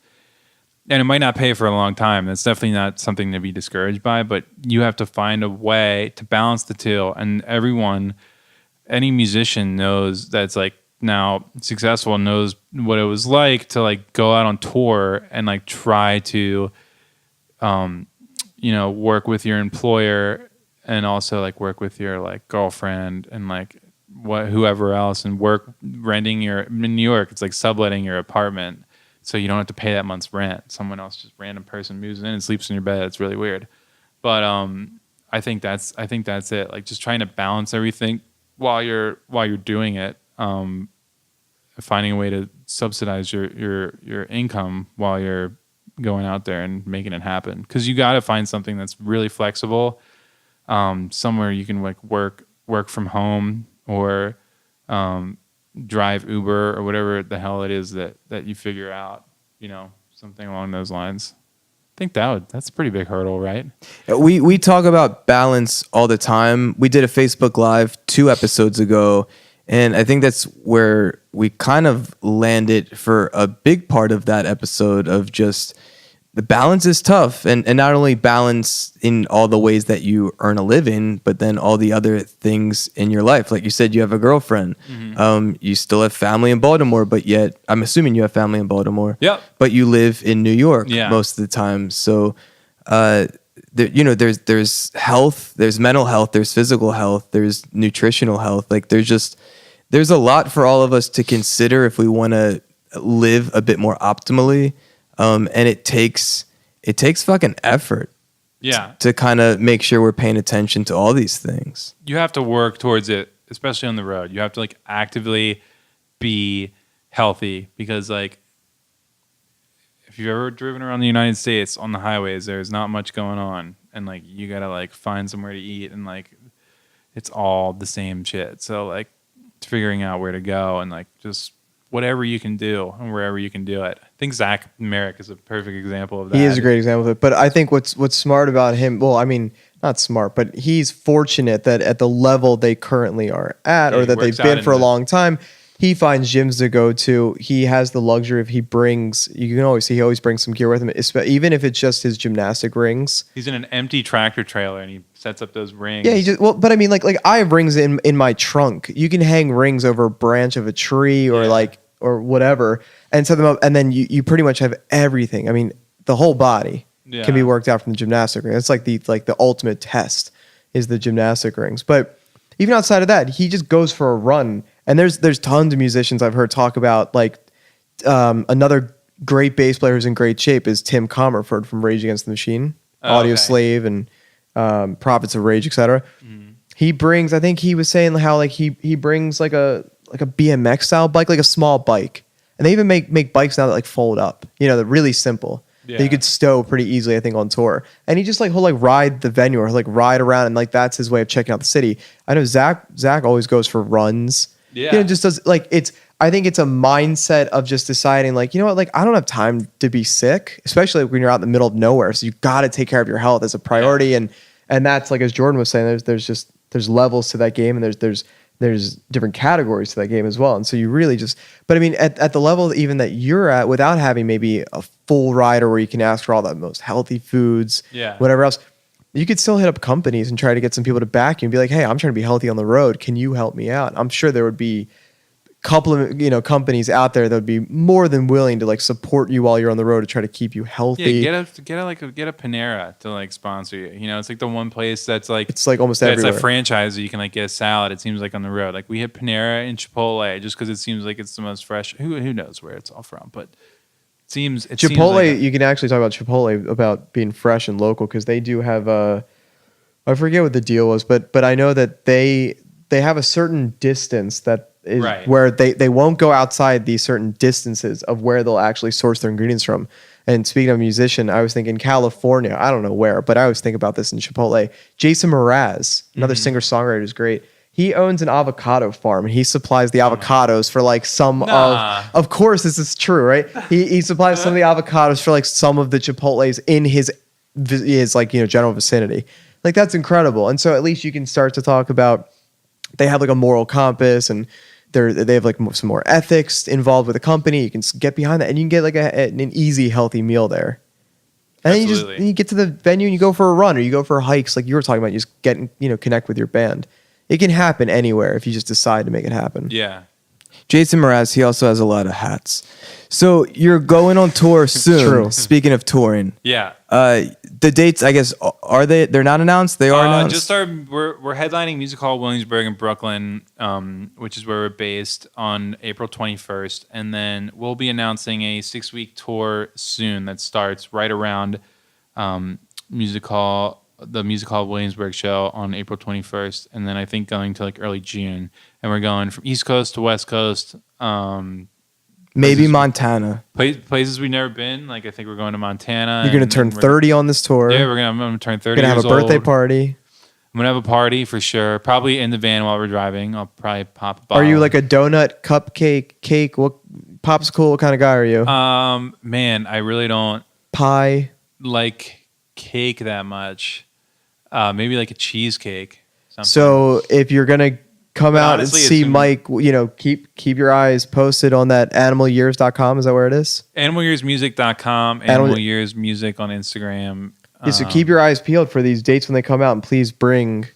Speaker 2: And it might not pay for a long time. That's definitely not something to be discouraged by, but you have to find a way to balance the two. And any musician knows that's like now successful, knows what it was like to like go out on tour and like try to, work with your employer and also like work with your like girlfriend and like whoever else, and renting in New York, it's like subletting your apartment. So you don't have to pay that month's rent. Someone else, just random person, moves in and sleeps in your bed. It's really weird. But I think that's it. Like just trying to balance everything while you're doing it. Finding a way to subsidize your income while you're going out there and making it happen. Because you got to find something that's really flexible. Somewhere you can like work from home or drive Uber or whatever the hell it is that you figure out, something along those lines. I think that's a pretty big hurdle, right?
Speaker 3: We talk about balance all the time. We did a Facebook Live 2 episodes ago, and I think that's where we kind of landed for a big part of that episode of just the balance is tough, and not only balance in all the ways that you earn a living, but then all the other things in your life. Like you said, you have a girlfriend. Mm-hmm. You still have family in Baltimore, but yet I'm assuming you have family in Baltimore.
Speaker 2: Yep.
Speaker 3: But you live in New York most of the time. So, there's health, there's mental health, there's physical health, there's nutritional health. Like there's a lot for all of us to consider if we want to live a bit more optimally. And it takes fucking effort.
Speaker 2: Yeah.
Speaker 3: To kind of make sure we're paying attention to all these things.
Speaker 2: You have to work towards it, especially on the road. You have to like actively be healthy, because like if you've ever driven around the United States on the highways, there's not much going on, and like you gotta like find somewhere to eat, and like it's all the same shit. So like figuring out where to go and like just whatever you can do and wherever you can do it. I think Zach Merrick is a perfect example of that.
Speaker 1: He is a great example of it. But I think what's smart about him, well, I mean, not smart, but he's fortunate that at the level they currently are at, or that they've been for a long time, he finds gyms to go to. He has the luxury of you can always see he always brings some gear with him, even if it's just his gymnastic rings.
Speaker 2: He's in an empty tractor trailer and he sets up those rings.
Speaker 1: Yeah, but I mean, like I have rings in my trunk. You can hang rings over a branch of a tree or whatever and set them up, and then you pretty much have everything. I mean, the whole body can be worked out from the gymnastic ring. It's like the ultimate test is the gymnastic rings. But even outside of that, he just goes for a run. And there's tons of musicians I've heard talk about, like another great bass player who's in great shape is Tim Comerford from Rage Against the Machine, Audio Slave and Prophets of Rage, etc. He brings, I think he was saying how like he brings like a BMX style bike, like a small bike. And they even make bikes now that like fold up, they're really simple. Yeah. That you could stow pretty easily, I think, on tour. And he just he'll ride the venue or ride around, and like that's his way of checking out the city. I know Zach always goes for runs. Yeah. Just does I think it's a mindset of just deciding I don't have time to be sick, especially when you're out in the middle of nowhere. So you got to take care of your health as a priority. Yeah. And that's like, as Jordan was saying, there's levels to that game, and there's different categories to that game as well. And so you really but I mean, at the level even that you're at, without having maybe a full rider where you can ask for all the most healthy foods, whatever else, you could still hit up companies and try to get some people to back you and be like, hey, I'm trying to be healthy on the road. Can you help me out? I'm sure there would be a couple of, companies out there that would be more than willing to support you while you're on the road to try to keep you healthy.
Speaker 2: Yeah, get a Panera to sponsor you. It's like the one place that's
Speaker 1: it's almost everywhere.
Speaker 2: It's a franchise that you can get a salad. It seems like on the road. Like we hit Panera and Chipotle just because it seems like it's the most fresh. Who knows where it's all from, but Chipotle,
Speaker 1: seems like you can actually talk about Chipotle about being fresh and local, because they do have I forget what the deal was, but I know that they have a certain distance that is where they won't go outside these certain distances of where they'll actually source their ingredients from. And speaking of musician, I was thinking California, I don't know where, but I always think about this in Chipotle. Jason Mraz, another singer-songwriter who's great. He owns an avocado farm, and he supplies the avocados for some of course this is true, right? He supplies some of the avocados for some of the Chipotles in his general vicinity. That's incredible. And so at least you can start to talk about they have like a moral compass, and they have like some more ethics involved with the company. You can get behind that, and you can get like an easy, healthy meal there. And then you get to the venue and you go for a run, or you go for hikes, like you were talking about. You just connect with your band. It can happen anywhere if you just decide to make it happen.
Speaker 2: Yeah.
Speaker 3: Jason Mraz, he also has a lot of hats. So you're going on tour soon.
Speaker 1: True.
Speaker 3: Speaking of touring,
Speaker 2: Yeah.
Speaker 3: the dates, I guess, are they? They're not announced. They are announced.
Speaker 2: We're headlining Music Hall Williamsburg in Brooklyn, which is where we're based, on April 21st, and then we'll be announcing a 6-week tour soon that starts right around the Music Hall Williamsburg show on April 21st, and then I think going to like early June, and we're going from East Coast to West Coast.
Speaker 3: Maybe Montana.
Speaker 2: Places we've never been. Like I think we're going to Montana.
Speaker 3: You're going to turn 30 on this tour.
Speaker 2: Yeah, I'm going to turn 30.
Speaker 3: You're going to have a birthday party.
Speaker 2: I'm going to have a party for sure. Probably in the van while we're driving. I'll probably pop a bottle.
Speaker 1: Are you like a donut, cupcake, cake? What popsicle? What kind of guy are you?
Speaker 2: Man, I really don't
Speaker 1: Pie.
Speaker 2: like cake that much. Maybe like a cheesecake. Something.
Speaker 1: So if you're gonna come out
Speaker 2: honestly,
Speaker 1: and see
Speaker 2: assuming-
Speaker 1: Mike, keep your eyes posted on that animalyears.com. Is that where it is?
Speaker 2: Animalyearsmusic.com, Animal Years Music on Instagram.
Speaker 1: Yeah, so keep your eyes peeled for these dates when they come out, and please bring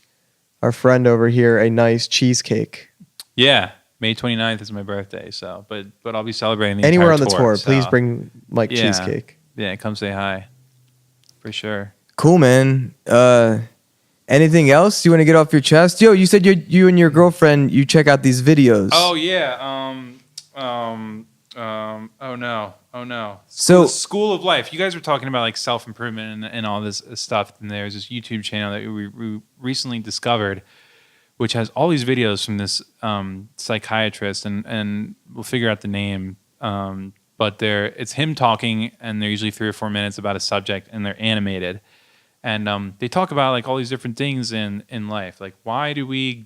Speaker 1: our friend over here a nice cheesecake.
Speaker 2: Yeah, May 29th is my birthday, so but I'll be celebrating the
Speaker 1: Anywhere on
Speaker 2: entire
Speaker 1: the tour,
Speaker 2: so,
Speaker 1: please bring Mike cheesecake.
Speaker 2: Yeah, come say hi. For sure.
Speaker 3: Cool, man. Anything else you want to get off your chest? Yo, you said you and your girlfriend, you check out these videos.
Speaker 2: Oh yeah. Oh no.
Speaker 3: So-
Speaker 2: School of Life. You guys were talking about like self-improvement and all this stuff, and there's this YouTube channel that we recently discovered, which has all these videos from this psychiatrist, and we'll figure out the name. But it's him talking, and they're usually 3 or 4 minutes about a subject, and they're animated. And they talk about like all these different things in life, like why do we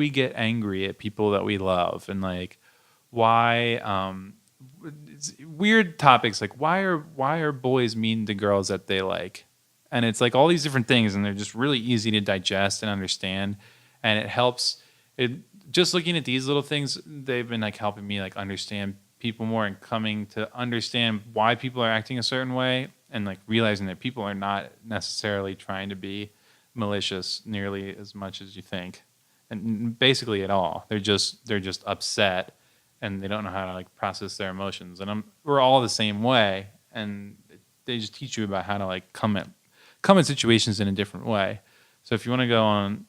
Speaker 2: get angry at people that we love, and like why it's weird topics like why are boys mean to girls that they like, and it's like all these different things, and they're just really easy to digest and understand, and it helps. It just looking at these little things, they've been like helping me like understand people more and coming to understand why people are acting a certain way, and like realizing that people are not necessarily trying to be malicious nearly as much as you think, and basically at all. They're just upset, and they don't know how to like process their emotions. And we're all the same way, and they just teach you about how to like come at situations in a different way. So if you want to go on,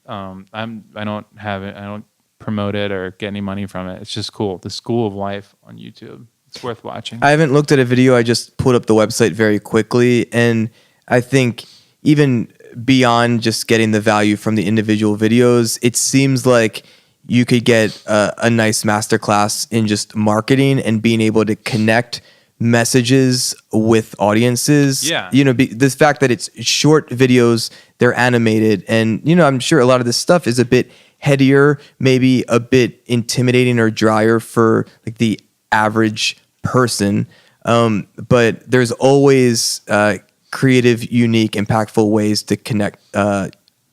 Speaker 2: I don't promote it or get any money from it. It's just cool. The School of Life on YouTube. It's worth watching.
Speaker 3: I haven't looked at a video. I just pulled up the website very quickly, and I think even beyond just getting the value from the individual videos, it seems like you could get a nice masterclass in just marketing and being able to connect messages with audiences.
Speaker 2: Yeah.
Speaker 3: This fact that it's short videos, they're animated, and I'm sure a lot of this stuff is a bit headier, maybe a bit intimidating or drier for like the average person, but there's always creative, unique, impactful ways to connect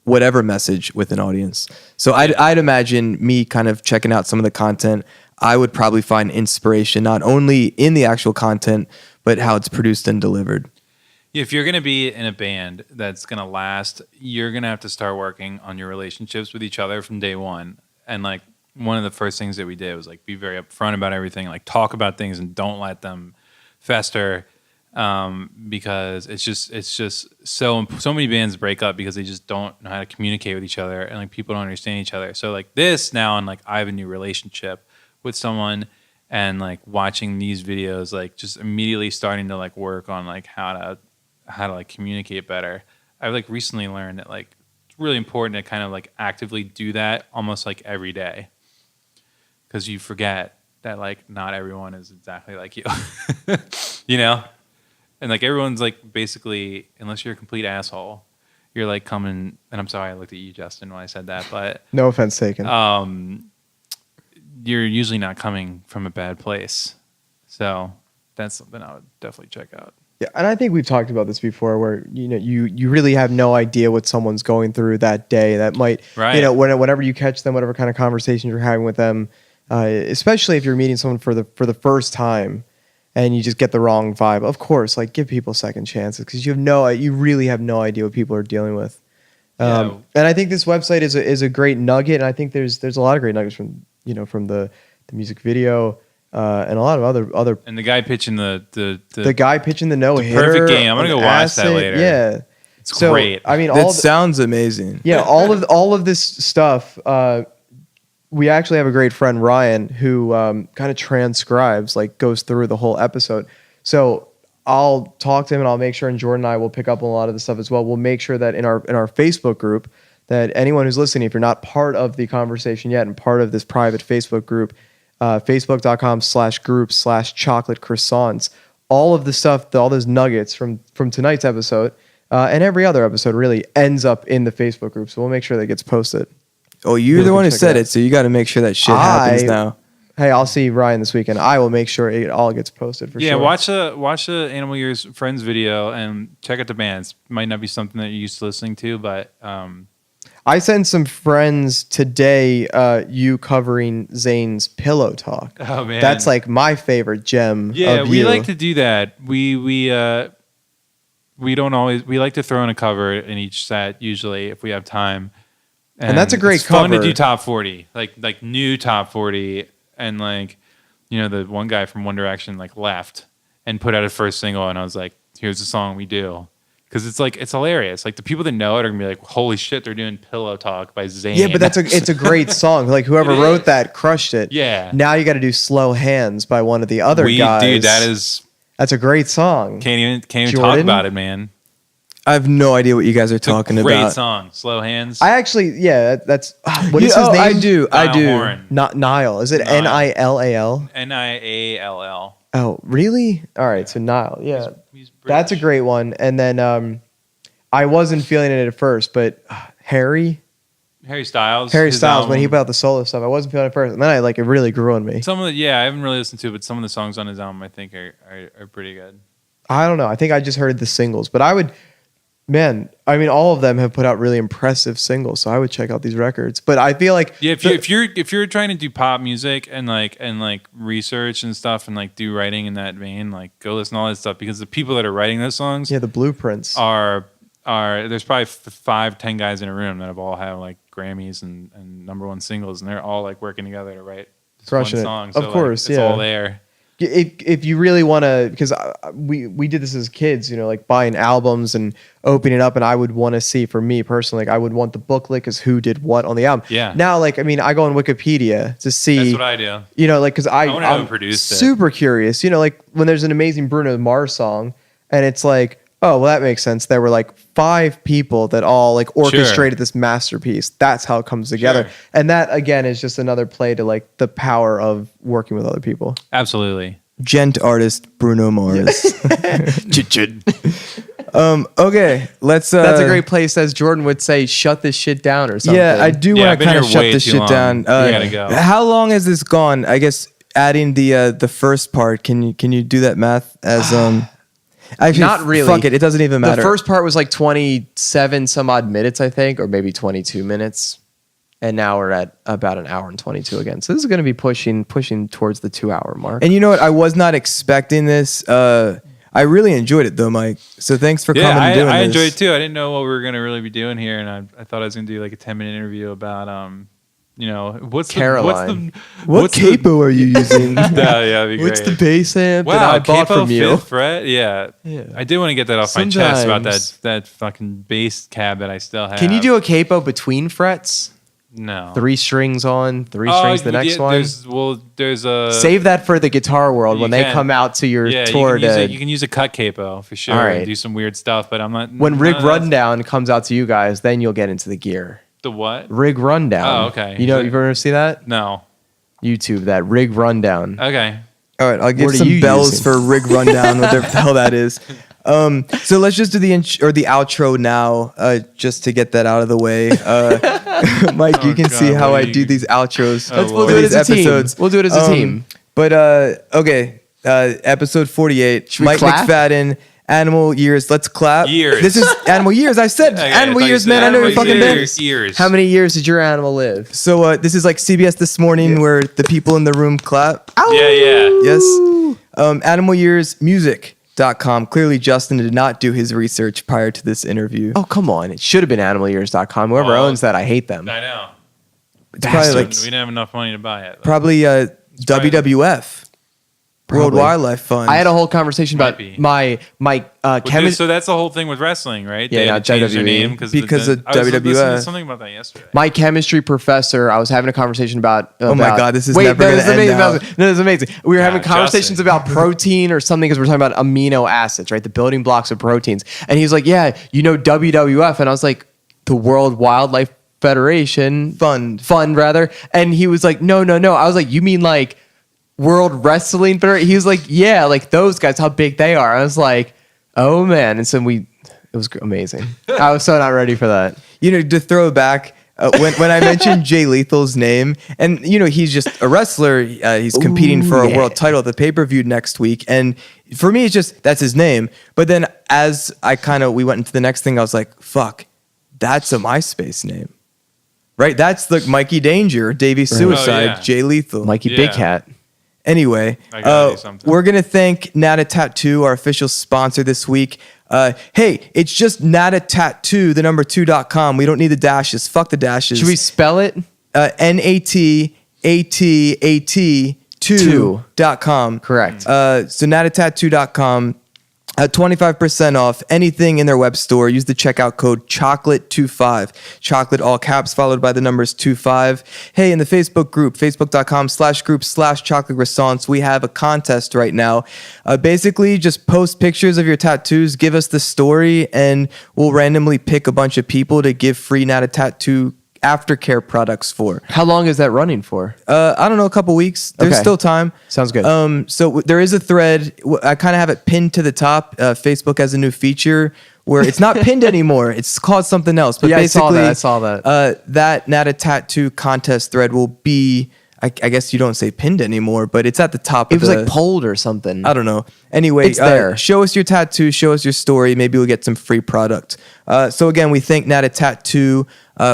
Speaker 3: whatever message with an audience. So I'd imagine me kind of checking out some of the content, I would probably find inspiration not only in the actual content, but how it's produced and delivered.
Speaker 2: If you're going to be in a band that's going to last, you're going to have to start working on your relationships with each other from day one. And like one of the first things that we did was like be very upfront about everything, like talk about things and don't let them fester, because it's just so many bands break up because they just don't know how to communicate with each other, and like people don't understand each other. So like this now, and like I have a new relationship with someone, and like watching these videos, like just immediately starting to like work on like how to like communicate better. I've like recently learned that like it's really important to kind of like actively do that almost like every day, because you forget that like not everyone is exactly like you. And like everyone's like basically, unless you're a complete asshole, you're like coming, and I'm sorry I looked at you, Justin, when I said that, but
Speaker 1: No offense taken.
Speaker 2: you're usually not coming from a bad place. So that's something I would definitely check out.
Speaker 1: Yeah, and I think we've talked about this before, where you really have no idea what someone's going through that day. That might, whenever you catch them, whatever kind of conversation you're having with them, especially if you're meeting someone for the first time, and you just get the wrong vibe. Of course, like give people second chances because you really have no idea what people are dealing with. And I think this website is a great nugget, and I think there's a lot of great nuggets from the music video. And a lot of other
Speaker 2: and the guy pitching the
Speaker 1: guy pitching the no-hitter,
Speaker 2: perfect game. I'm gonna go watch that later.
Speaker 1: Yeah,
Speaker 2: it's great.
Speaker 1: I mean,
Speaker 3: it sounds amazing.
Speaker 1: Yeah, all of this stuff. We actually have a great friend Ryan who kind of transcribes, like goes through the whole episode. So I'll talk to him and I'll make sure, and Jordan and I will pick up on a lot of the stuff as well. We'll make sure that in our Facebook group, that anyone who's listening, if you're not part of the conversation yet and part of this private Facebook group. Facebook.com/group/chocolate croissants. All of the stuff, all those nuggets from tonight's episode and every other episode really ends up in the Facebook group. So we'll make sure that gets posted.
Speaker 3: Oh, you're the one who said it, so you got to make sure that shit happens now.
Speaker 1: Hey, I'll see Ryan this weekend. I will make sure it all gets posted for sure.
Speaker 2: Yeah, watch the Animal Years Friends video and check out the bands. Might not be something that you're used to listening to, but
Speaker 1: I sent some friends today you covering Zane's Pillow Talk.
Speaker 2: Oh man,
Speaker 1: that's like my favorite gem.
Speaker 2: Yeah,
Speaker 1: of
Speaker 2: we
Speaker 1: you.
Speaker 2: like to do that. We don't always. We like to throw in a cover in each set usually if we have time.
Speaker 1: And that's a great
Speaker 2: it's
Speaker 1: cover.
Speaker 2: Fun to do top 40, like new top 40, and the one guy from One Direction left and put out his first single, and I was like, here's the song we do. Because it's hilarious. Like the people that know it are gonna be like, "Holy shit, they're doing Pillow Talk by Zayn."
Speaker 1: Yeah, but it's a great song. Like whoever wrote that crushed it.
Speaker 2: Yeah.
Speaker 1: Now you got to do Slow Hands by one of the other guys.
Speaker 2: Dude,
Speaker 1: that's a great song.
Speaker 2: Can't even talk about it, man.
Speaker 3: I have no idea what you guys are talking about.
Speaker 2: Great song, Slow Hands.
Speaker 1: I actually, that's what is his name?
Speaker 3: I do.
Speaker 2: Horn.
Speaker 1: Not Niall. Is it Niall?
Speaker 2: Niall.
Speaker 1: Oh, really? All right, so Niall. Yeah.
Speaker 2: He's
Speaker 1: That's a great one. And then I wasn't feeling it at first, but Harry
Speaker 2: Styles.
Speaker 1: When he put out the solo stuff, I wasn't feeling it at first, and then it really grew on me.
Speaker 2: I haven't really listened to it, but some of the songs on his album I think are pretty good.
Speaker 1: I don't know. I think I just heard the singles, but all of them have put out really impressive singles, so I would check out these records. But I feel like
Speaker 2: if you're trying to do pop music and research and stuff and do writing in that vein, go listen to all that stuff, because the people that are writing those songs,
Speaker 1: the blueprints
Speaker 2: are there's probably 5-10 guys in a room that have all had Grammys and #1 singles, and they're all working together to write this one song.
Speaker 1: Of course,
Speaker 2: it's all there.
Speaker 1: If you really want to, because we did this as kids, buying albums and opening it up, and I would want to see, for me personally, I would want the booklet because who did what on the album.
Speaker 2: Yeah.
Speaker 1: Now, I go on Wikipedia to see.
Speaker 2: That's what I do.
Speaker 1: Because I'm super curious. When there's an amazing Bruno Mars song, and it's oh, well, that makes sense. There were 5 people that all orchestrated this masterpiece. That's how it comes together. Sure. And that, again, is just another play to the power of working with other people.
Speaker 2: Absolutely.
Speaker 3: Gent artist Bruno Mars. Okay, let's.
Speaker 1: That's a great place, as Jordan would say, shut this shit down or something.
Speaker 3: Yeah, I do want to kind of shut this shit down.
Speaker 2: We gotta go.
Speaker 3: How long has this gone? I guess adding the first part. Can you do that math as Actually,
Speaker 1: not really.
Speaker 3: Fuck it. It doesn't even matter.
Speaker 1: The first part was 27 some odd minutes, I think, or maybe 22 minutes. And now we're at about an hour and 22 again. So this is going to be pushing towards the 2-hour mark.
Speaker 3: And you know what? I was not expecting this. I really enjoyed it though, Mike. So thanks for coming and doing this.
Speaker 2: I enjoyed it too. I didn't know what we were going to really be doing here. And I thought I was going to do a 10-minute interview about, what's
Speaker 1: Caroline.
Speaker 3: What capo are you using?
Speaker 2: Yeah, that'd be great.
Speaker 1: What's the bass amp that I bought
Speaker 2: capo
Speaker 1: from you?
Speaker 2: 5th fret? Yeah. I did want to get that off my chest about that fucking bass cab that I still have.
Speaker 1: Can you do a capo between frets?
Speaker 2: No.
Speaker 1: 3 strings on, 3 strings the next one?
Speaker 2: There's a...
Speaker 1: Save that for the guitar world when they come out to your tour.
Speaker 2: You can use a cut capo for sure.
Speaker 1: All right.
Speaker 2: And do some weird stuff, but I'm not...
Speaker 1: When Rig Rundown comes out to you guys, then you'll get into the gear.
Speaker 2: The what?
Speaker 1: Rig Rundown.
Speaker 2: Oh, okay.
Speaker 1: You've ever see that?
Speaker 2: No.
Speaker 1: YouTube that Rig Rundown.
Speaker 2: Okay.
Speaker 3: All right, I'll give some bells for Rig Rundown, whatever the hell that is. So let's just do the outro now, just to get that out of the way. Mike, you can see how I do these outros.
Speaker 1: We'll do it as a team. We'll do it as a team.
Speaker 3: But okay, episode 48. Mike
Speaker 1: clap?
Speaker 3: McFadden Animal Years. Let's clap.
Speaker 2: Years.
Speaker 3: This is Animal Years. I said Animal Years, man. I know you're fucking been.
Speaker 2: Years.
Speaker 1: How many years did your animal live?
Speaker 3: So this is like CBS This Morning where the people in the room clap.
Speaker 2: Yeah.
Speaker 3: Yes. Animalyearsmusic.com. Clearly, Justin did not do his research prior to this interview.
Speaker 1: Oh, come on. It should have been animalyears.com. Whoever owns that, I hate them.
Speaker 2: I know.
Speaker 3: It's probably like
Speaker 2: We didn't have enough money to buy it.
Speaker 3: probably WWF. World
Speaker 1: Probably.
Speaker 3: Wildlife Fund.
Speaker 1: I had a whole conversation
Speaker 2: Might
Speaker 1: about
Speaker 2: be.
Speaker 1: my chemistry.
Speaker 2: So that's the whole thing with wrestling, right?
Speaker 1: Yeah,
Speaker 2: They had
Speaker 1: not
Speaker 2: to change their
Speaker 1: WWE.
Speaker 2: name
Speaker 3: Because
Speaker 2: of
Speaker 3: of
Speaker 2: I was listening to
Speaker 3: WWF.
Speaker 2: something about that yesterday.
Speaker 1: My chemistry professor, I was having a conversation about.
Speaker 3: Oh my God, this is
Speaker 1: Wait,
Speaker 3: never
Speaker 1: no,
Speaker 3: gonna
Speaker 1: this is
Speaker 3: end
Speaker 1: amazing.
Speaker 3: now.
Speaker 1: No, this is amazing. We were having
Speaker 2: Justin.
Speaker 1: conversations about protein or something because we're talking about amino acids, right? The building blocks of proteins. And he's like, "Yeah, you know WWF," and I was like, "The World Wildlife Federation
Speaker 3: Fund.
Speaker 1: rather." And he was like, "No." I was like, "You mean like World Wrestling Federation?" He was like, "Yeah, like those guys, how big they are." I was like, "Oh man!" And so it was amazing. I was so not ready for that.
Speaker 3: You know, to throw back, when I mentioned Jay Lethal's name, and you know, he's just a wrestler. He's competing for a world title at the pay-per-view next week. And for me, it's just, that's his name. But then as we went into the next thing, I was like, fuck, that's a MySpace name. Right? That's like Mikey Danger, Davey Suicide,
Speaker 2: Oh, yeah.
Speaker 3: Jay Lethal.
Speaker 1: Mikey
Speaker 2: Yeah.
Speaker 1: Big Cat.
Speaker 3: Anyway,
Speaker 2: I gotta do something.
Speaker 3: we're going to thank Nata Tattoo, our official sponsor this week. Hey, it's just Nata Tattoo, the number 2.com. We don't need the dashes. Fuck the dashes.
Speaker 1: Should we spell it?
Speaker 3: NATATAT2.com.
Speaker 1: Correct.
Speaker 3: So natatattoo.com. 25% off anything in their web store. Use the checkout code chocolate25. Chocolate all caps followed by the numbers 25. Hey, in the Facebook group, facebook.com/group/chocolate croissants, we have a contest right now. Basically, just post pictures of your tattoos, give us the story, and we'll randomly pick a bunch of people to give free Nata Tattoo aftercare products for.
Speaker 1: How long is that running for?
Speaker 3: I don't know, a couple weeks. There's
Speaker 1: Okay.
Speaker 3: still time.
Speaker 1: Sounds good.
Speaker 3: So there is a thread. I kind of have it pinned to the top. Facebook has a new feature where it's not pinned anymore. It's called something else. But
Speaker 1: Yeah, I
Speaker 3: basically,
Speaker 1: saw that.
Speaker 3: That Nata Tattoo contest thread will be, I guess you don't say pinned anymore, but it's at the top.
Speaker 1: It was like polled or something.
Speaker 3: I don't know. Anyway,
Speaker 1: It's there.
Speaker 3: Show us your tattoo. Show us your story. Maybe we'll get some free product. So again, we thank Nata Tattoo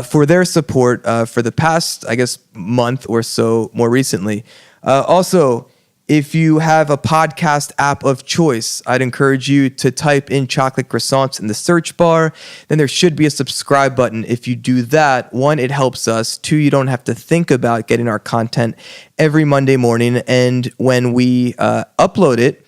Speaker 3: for their support for the past, I guess, month or so more recently. Also, if you have a podcast app of choice, I'd encourage you to type in Chocolate Croissants in the search bar. Then there should be a subscribe button. If you do that, one, it helps us. Two, you don't have to think about getting our content every Monday morning. And when we upload it,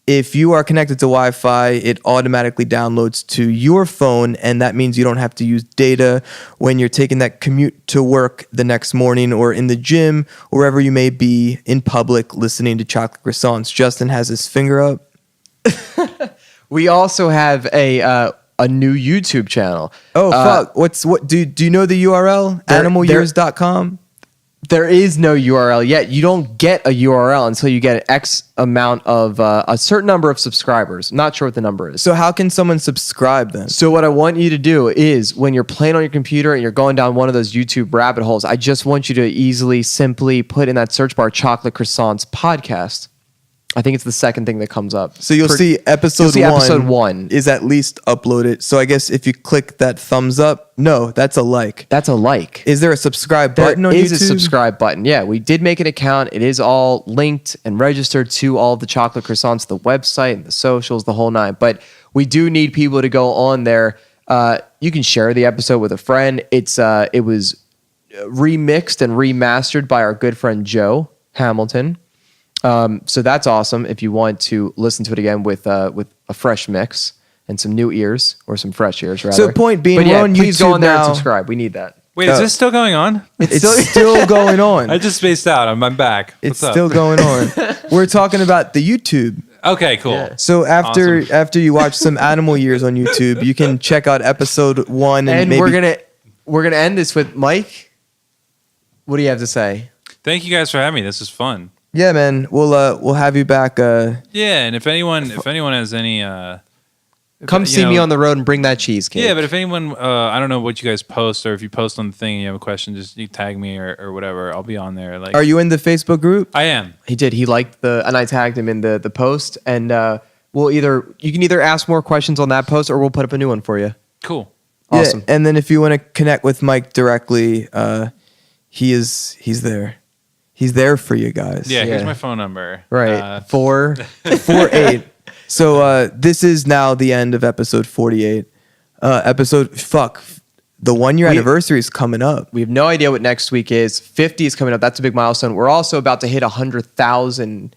Speaker 3: if you are connected to Wi-Fi, it automatically downloads to your phone, and that means you don't have to use data when you're taking that commute to work the next morning or in the gym, or wherever you may be in public listening to Chocolate Croissants. Justin has his finger up.
Speaker 1: We also have a new YouTube channel.
Speaker 3: Oh, fuck. Do you know the URL? Animalyears.com?
Speaker 1: There is no URL yet. You don't get a URL until you get an X amount of a certain number of subscribers. Not sure what the number is.
Speaker 3: So how can someone subscribe then?
Speaker 1: So what I want you to do is when you're playing on your computer and you're going down one of those YouTube rabbit holes, I just want you to simply put in that search bar Chocolate Croissants podcast. I think it's the second thing that comes up.
Speaker 3: So you'll see episode
Speaker 1: one
Speaker 3: is at least uploaded. So I guess if you click that thumbs up, no, that's a like.
Speaker 1: That's a like.
Speaker 3: Is there a subscribe button on
Speaker 1: There
Speaker 3: YouTube?
Speaker 1: is a subscribe button. Yeah, we did make an account. It is all linked and registered to all of the Chocolate Croissants, the website and the socials, the whole nine. But we do need people to go on there. You can share the episode with a friend. It was remixed and remastered by our good friend Joe Hamilton. So that's awesome if you want to listen to it again with a fresh mix and some new ears, or some fresh ears rather.
Speaker 3: So point being,
Speaker 1: but yeah,
Speaker 3: we're on
Speaker 1: please go
Speaker 3: YouTube
Speaker 1: on there
Speaker 3: now.
Speaker 1: and subscribe. We need that.
Speaker 2: Wait, is this still going on?
Speaker 3: It's still going on.
Speaker 2: I just spaced out. I'm back.
Speaker 3: It's
Speaker 2: What's up?
Speaker 3: still going on. We're talking about the YouTube.
Speaker 2: Okay, cool.
Speaker 1: Yeah.
Speaker 3: So after
Speaker 2: Awesome.
Speaker 3: you watch some Animal Years on YouTube, you can check out episode 1 and maybe
Speaker 1: we're gonna end this with Mike. What do you have to say?
Speaker 2: Thank you guys for having me. This is fun.
Speaker 3: yeah, man. We'll have you back.
Speaker 2: Yeah, and if anyone has any
Speaker 1: Come see me on the road and bring that cheesecake.
Speaker 2: Yeah, but if anyone, I don't know what you guys post, or if you post on the thing and you have a question, just you tag me or whatever. I'll be on there.
Speaker 3: Are you in the Facebook group?
Speaker 2: I am.
Speaker 1: he did. He liked and I tagged him in the post. And you can either ask more questions on that post or we'll put up a new one for you.
Speaker 2: Cool.
Speaker 1: Awesome.
Speaker 3: Yeah, and then if you want to connect with Mike directly, he's there. He's there for you guys.
Speaker 2: Yeah, here's my phone number.
Speaker 1: Right.
Speaker 3: 448. So this is now the end of episode 48. The 1 year anniversary is coming up.
Speaker 1: We have no idea what next week is. 50 is coming up. That's a big milestone. We're also about to hit 100,000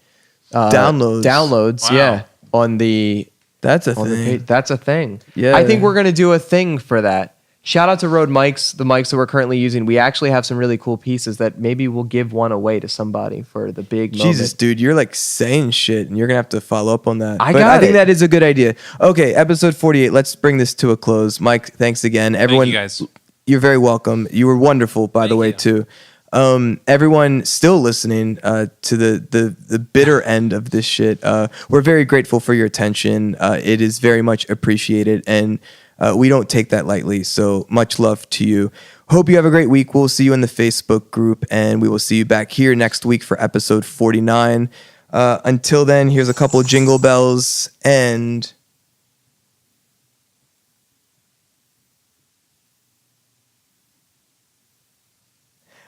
Speaker 1: downloads.
Speaker 2: Wow.
Speaker 1: Yeah, on the
Speaker 3: That's a
Speaker 1: on the
Speaker 3: thing.
Speaker 1: page. That's a thing.
Speaker 3: Yeah.
Speaker 1: I think we're gonna do a thing for that. Shout out to Rode mics, the mics that we're currently using. We actually have some really cool pieces that maybe we'll give one away to somebody for the big
Speaker 3: Jesus,
Speaker 1: moment.
Speaker 3: dude, you're like saying shit, and you're gonna have to follow up on that.
Speaker 1: I
Speaker 3: But
Speaker 1: got
Speaker 3: I think
Speaker 1: it.
Speaker 3: that is a good idea. Okay, episode 48. Let's bring this to a close. Mike, thanks again. Everyone,
Speaker 2: you guys.
Speaker 3: You're very welcome. You were wonderful, by the way, too. Everyone still listening to the bitter end of this shit. We're very grateful for your attention. It is very much appreciated, and we don't take that lightly. So much love to you. Hope you have a great week. We'll see you in the Facebook group, and we will see you back here next week for episode 49. Until then, here's a couple of jingle bells and.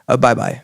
Speaker 3: Bye-bye.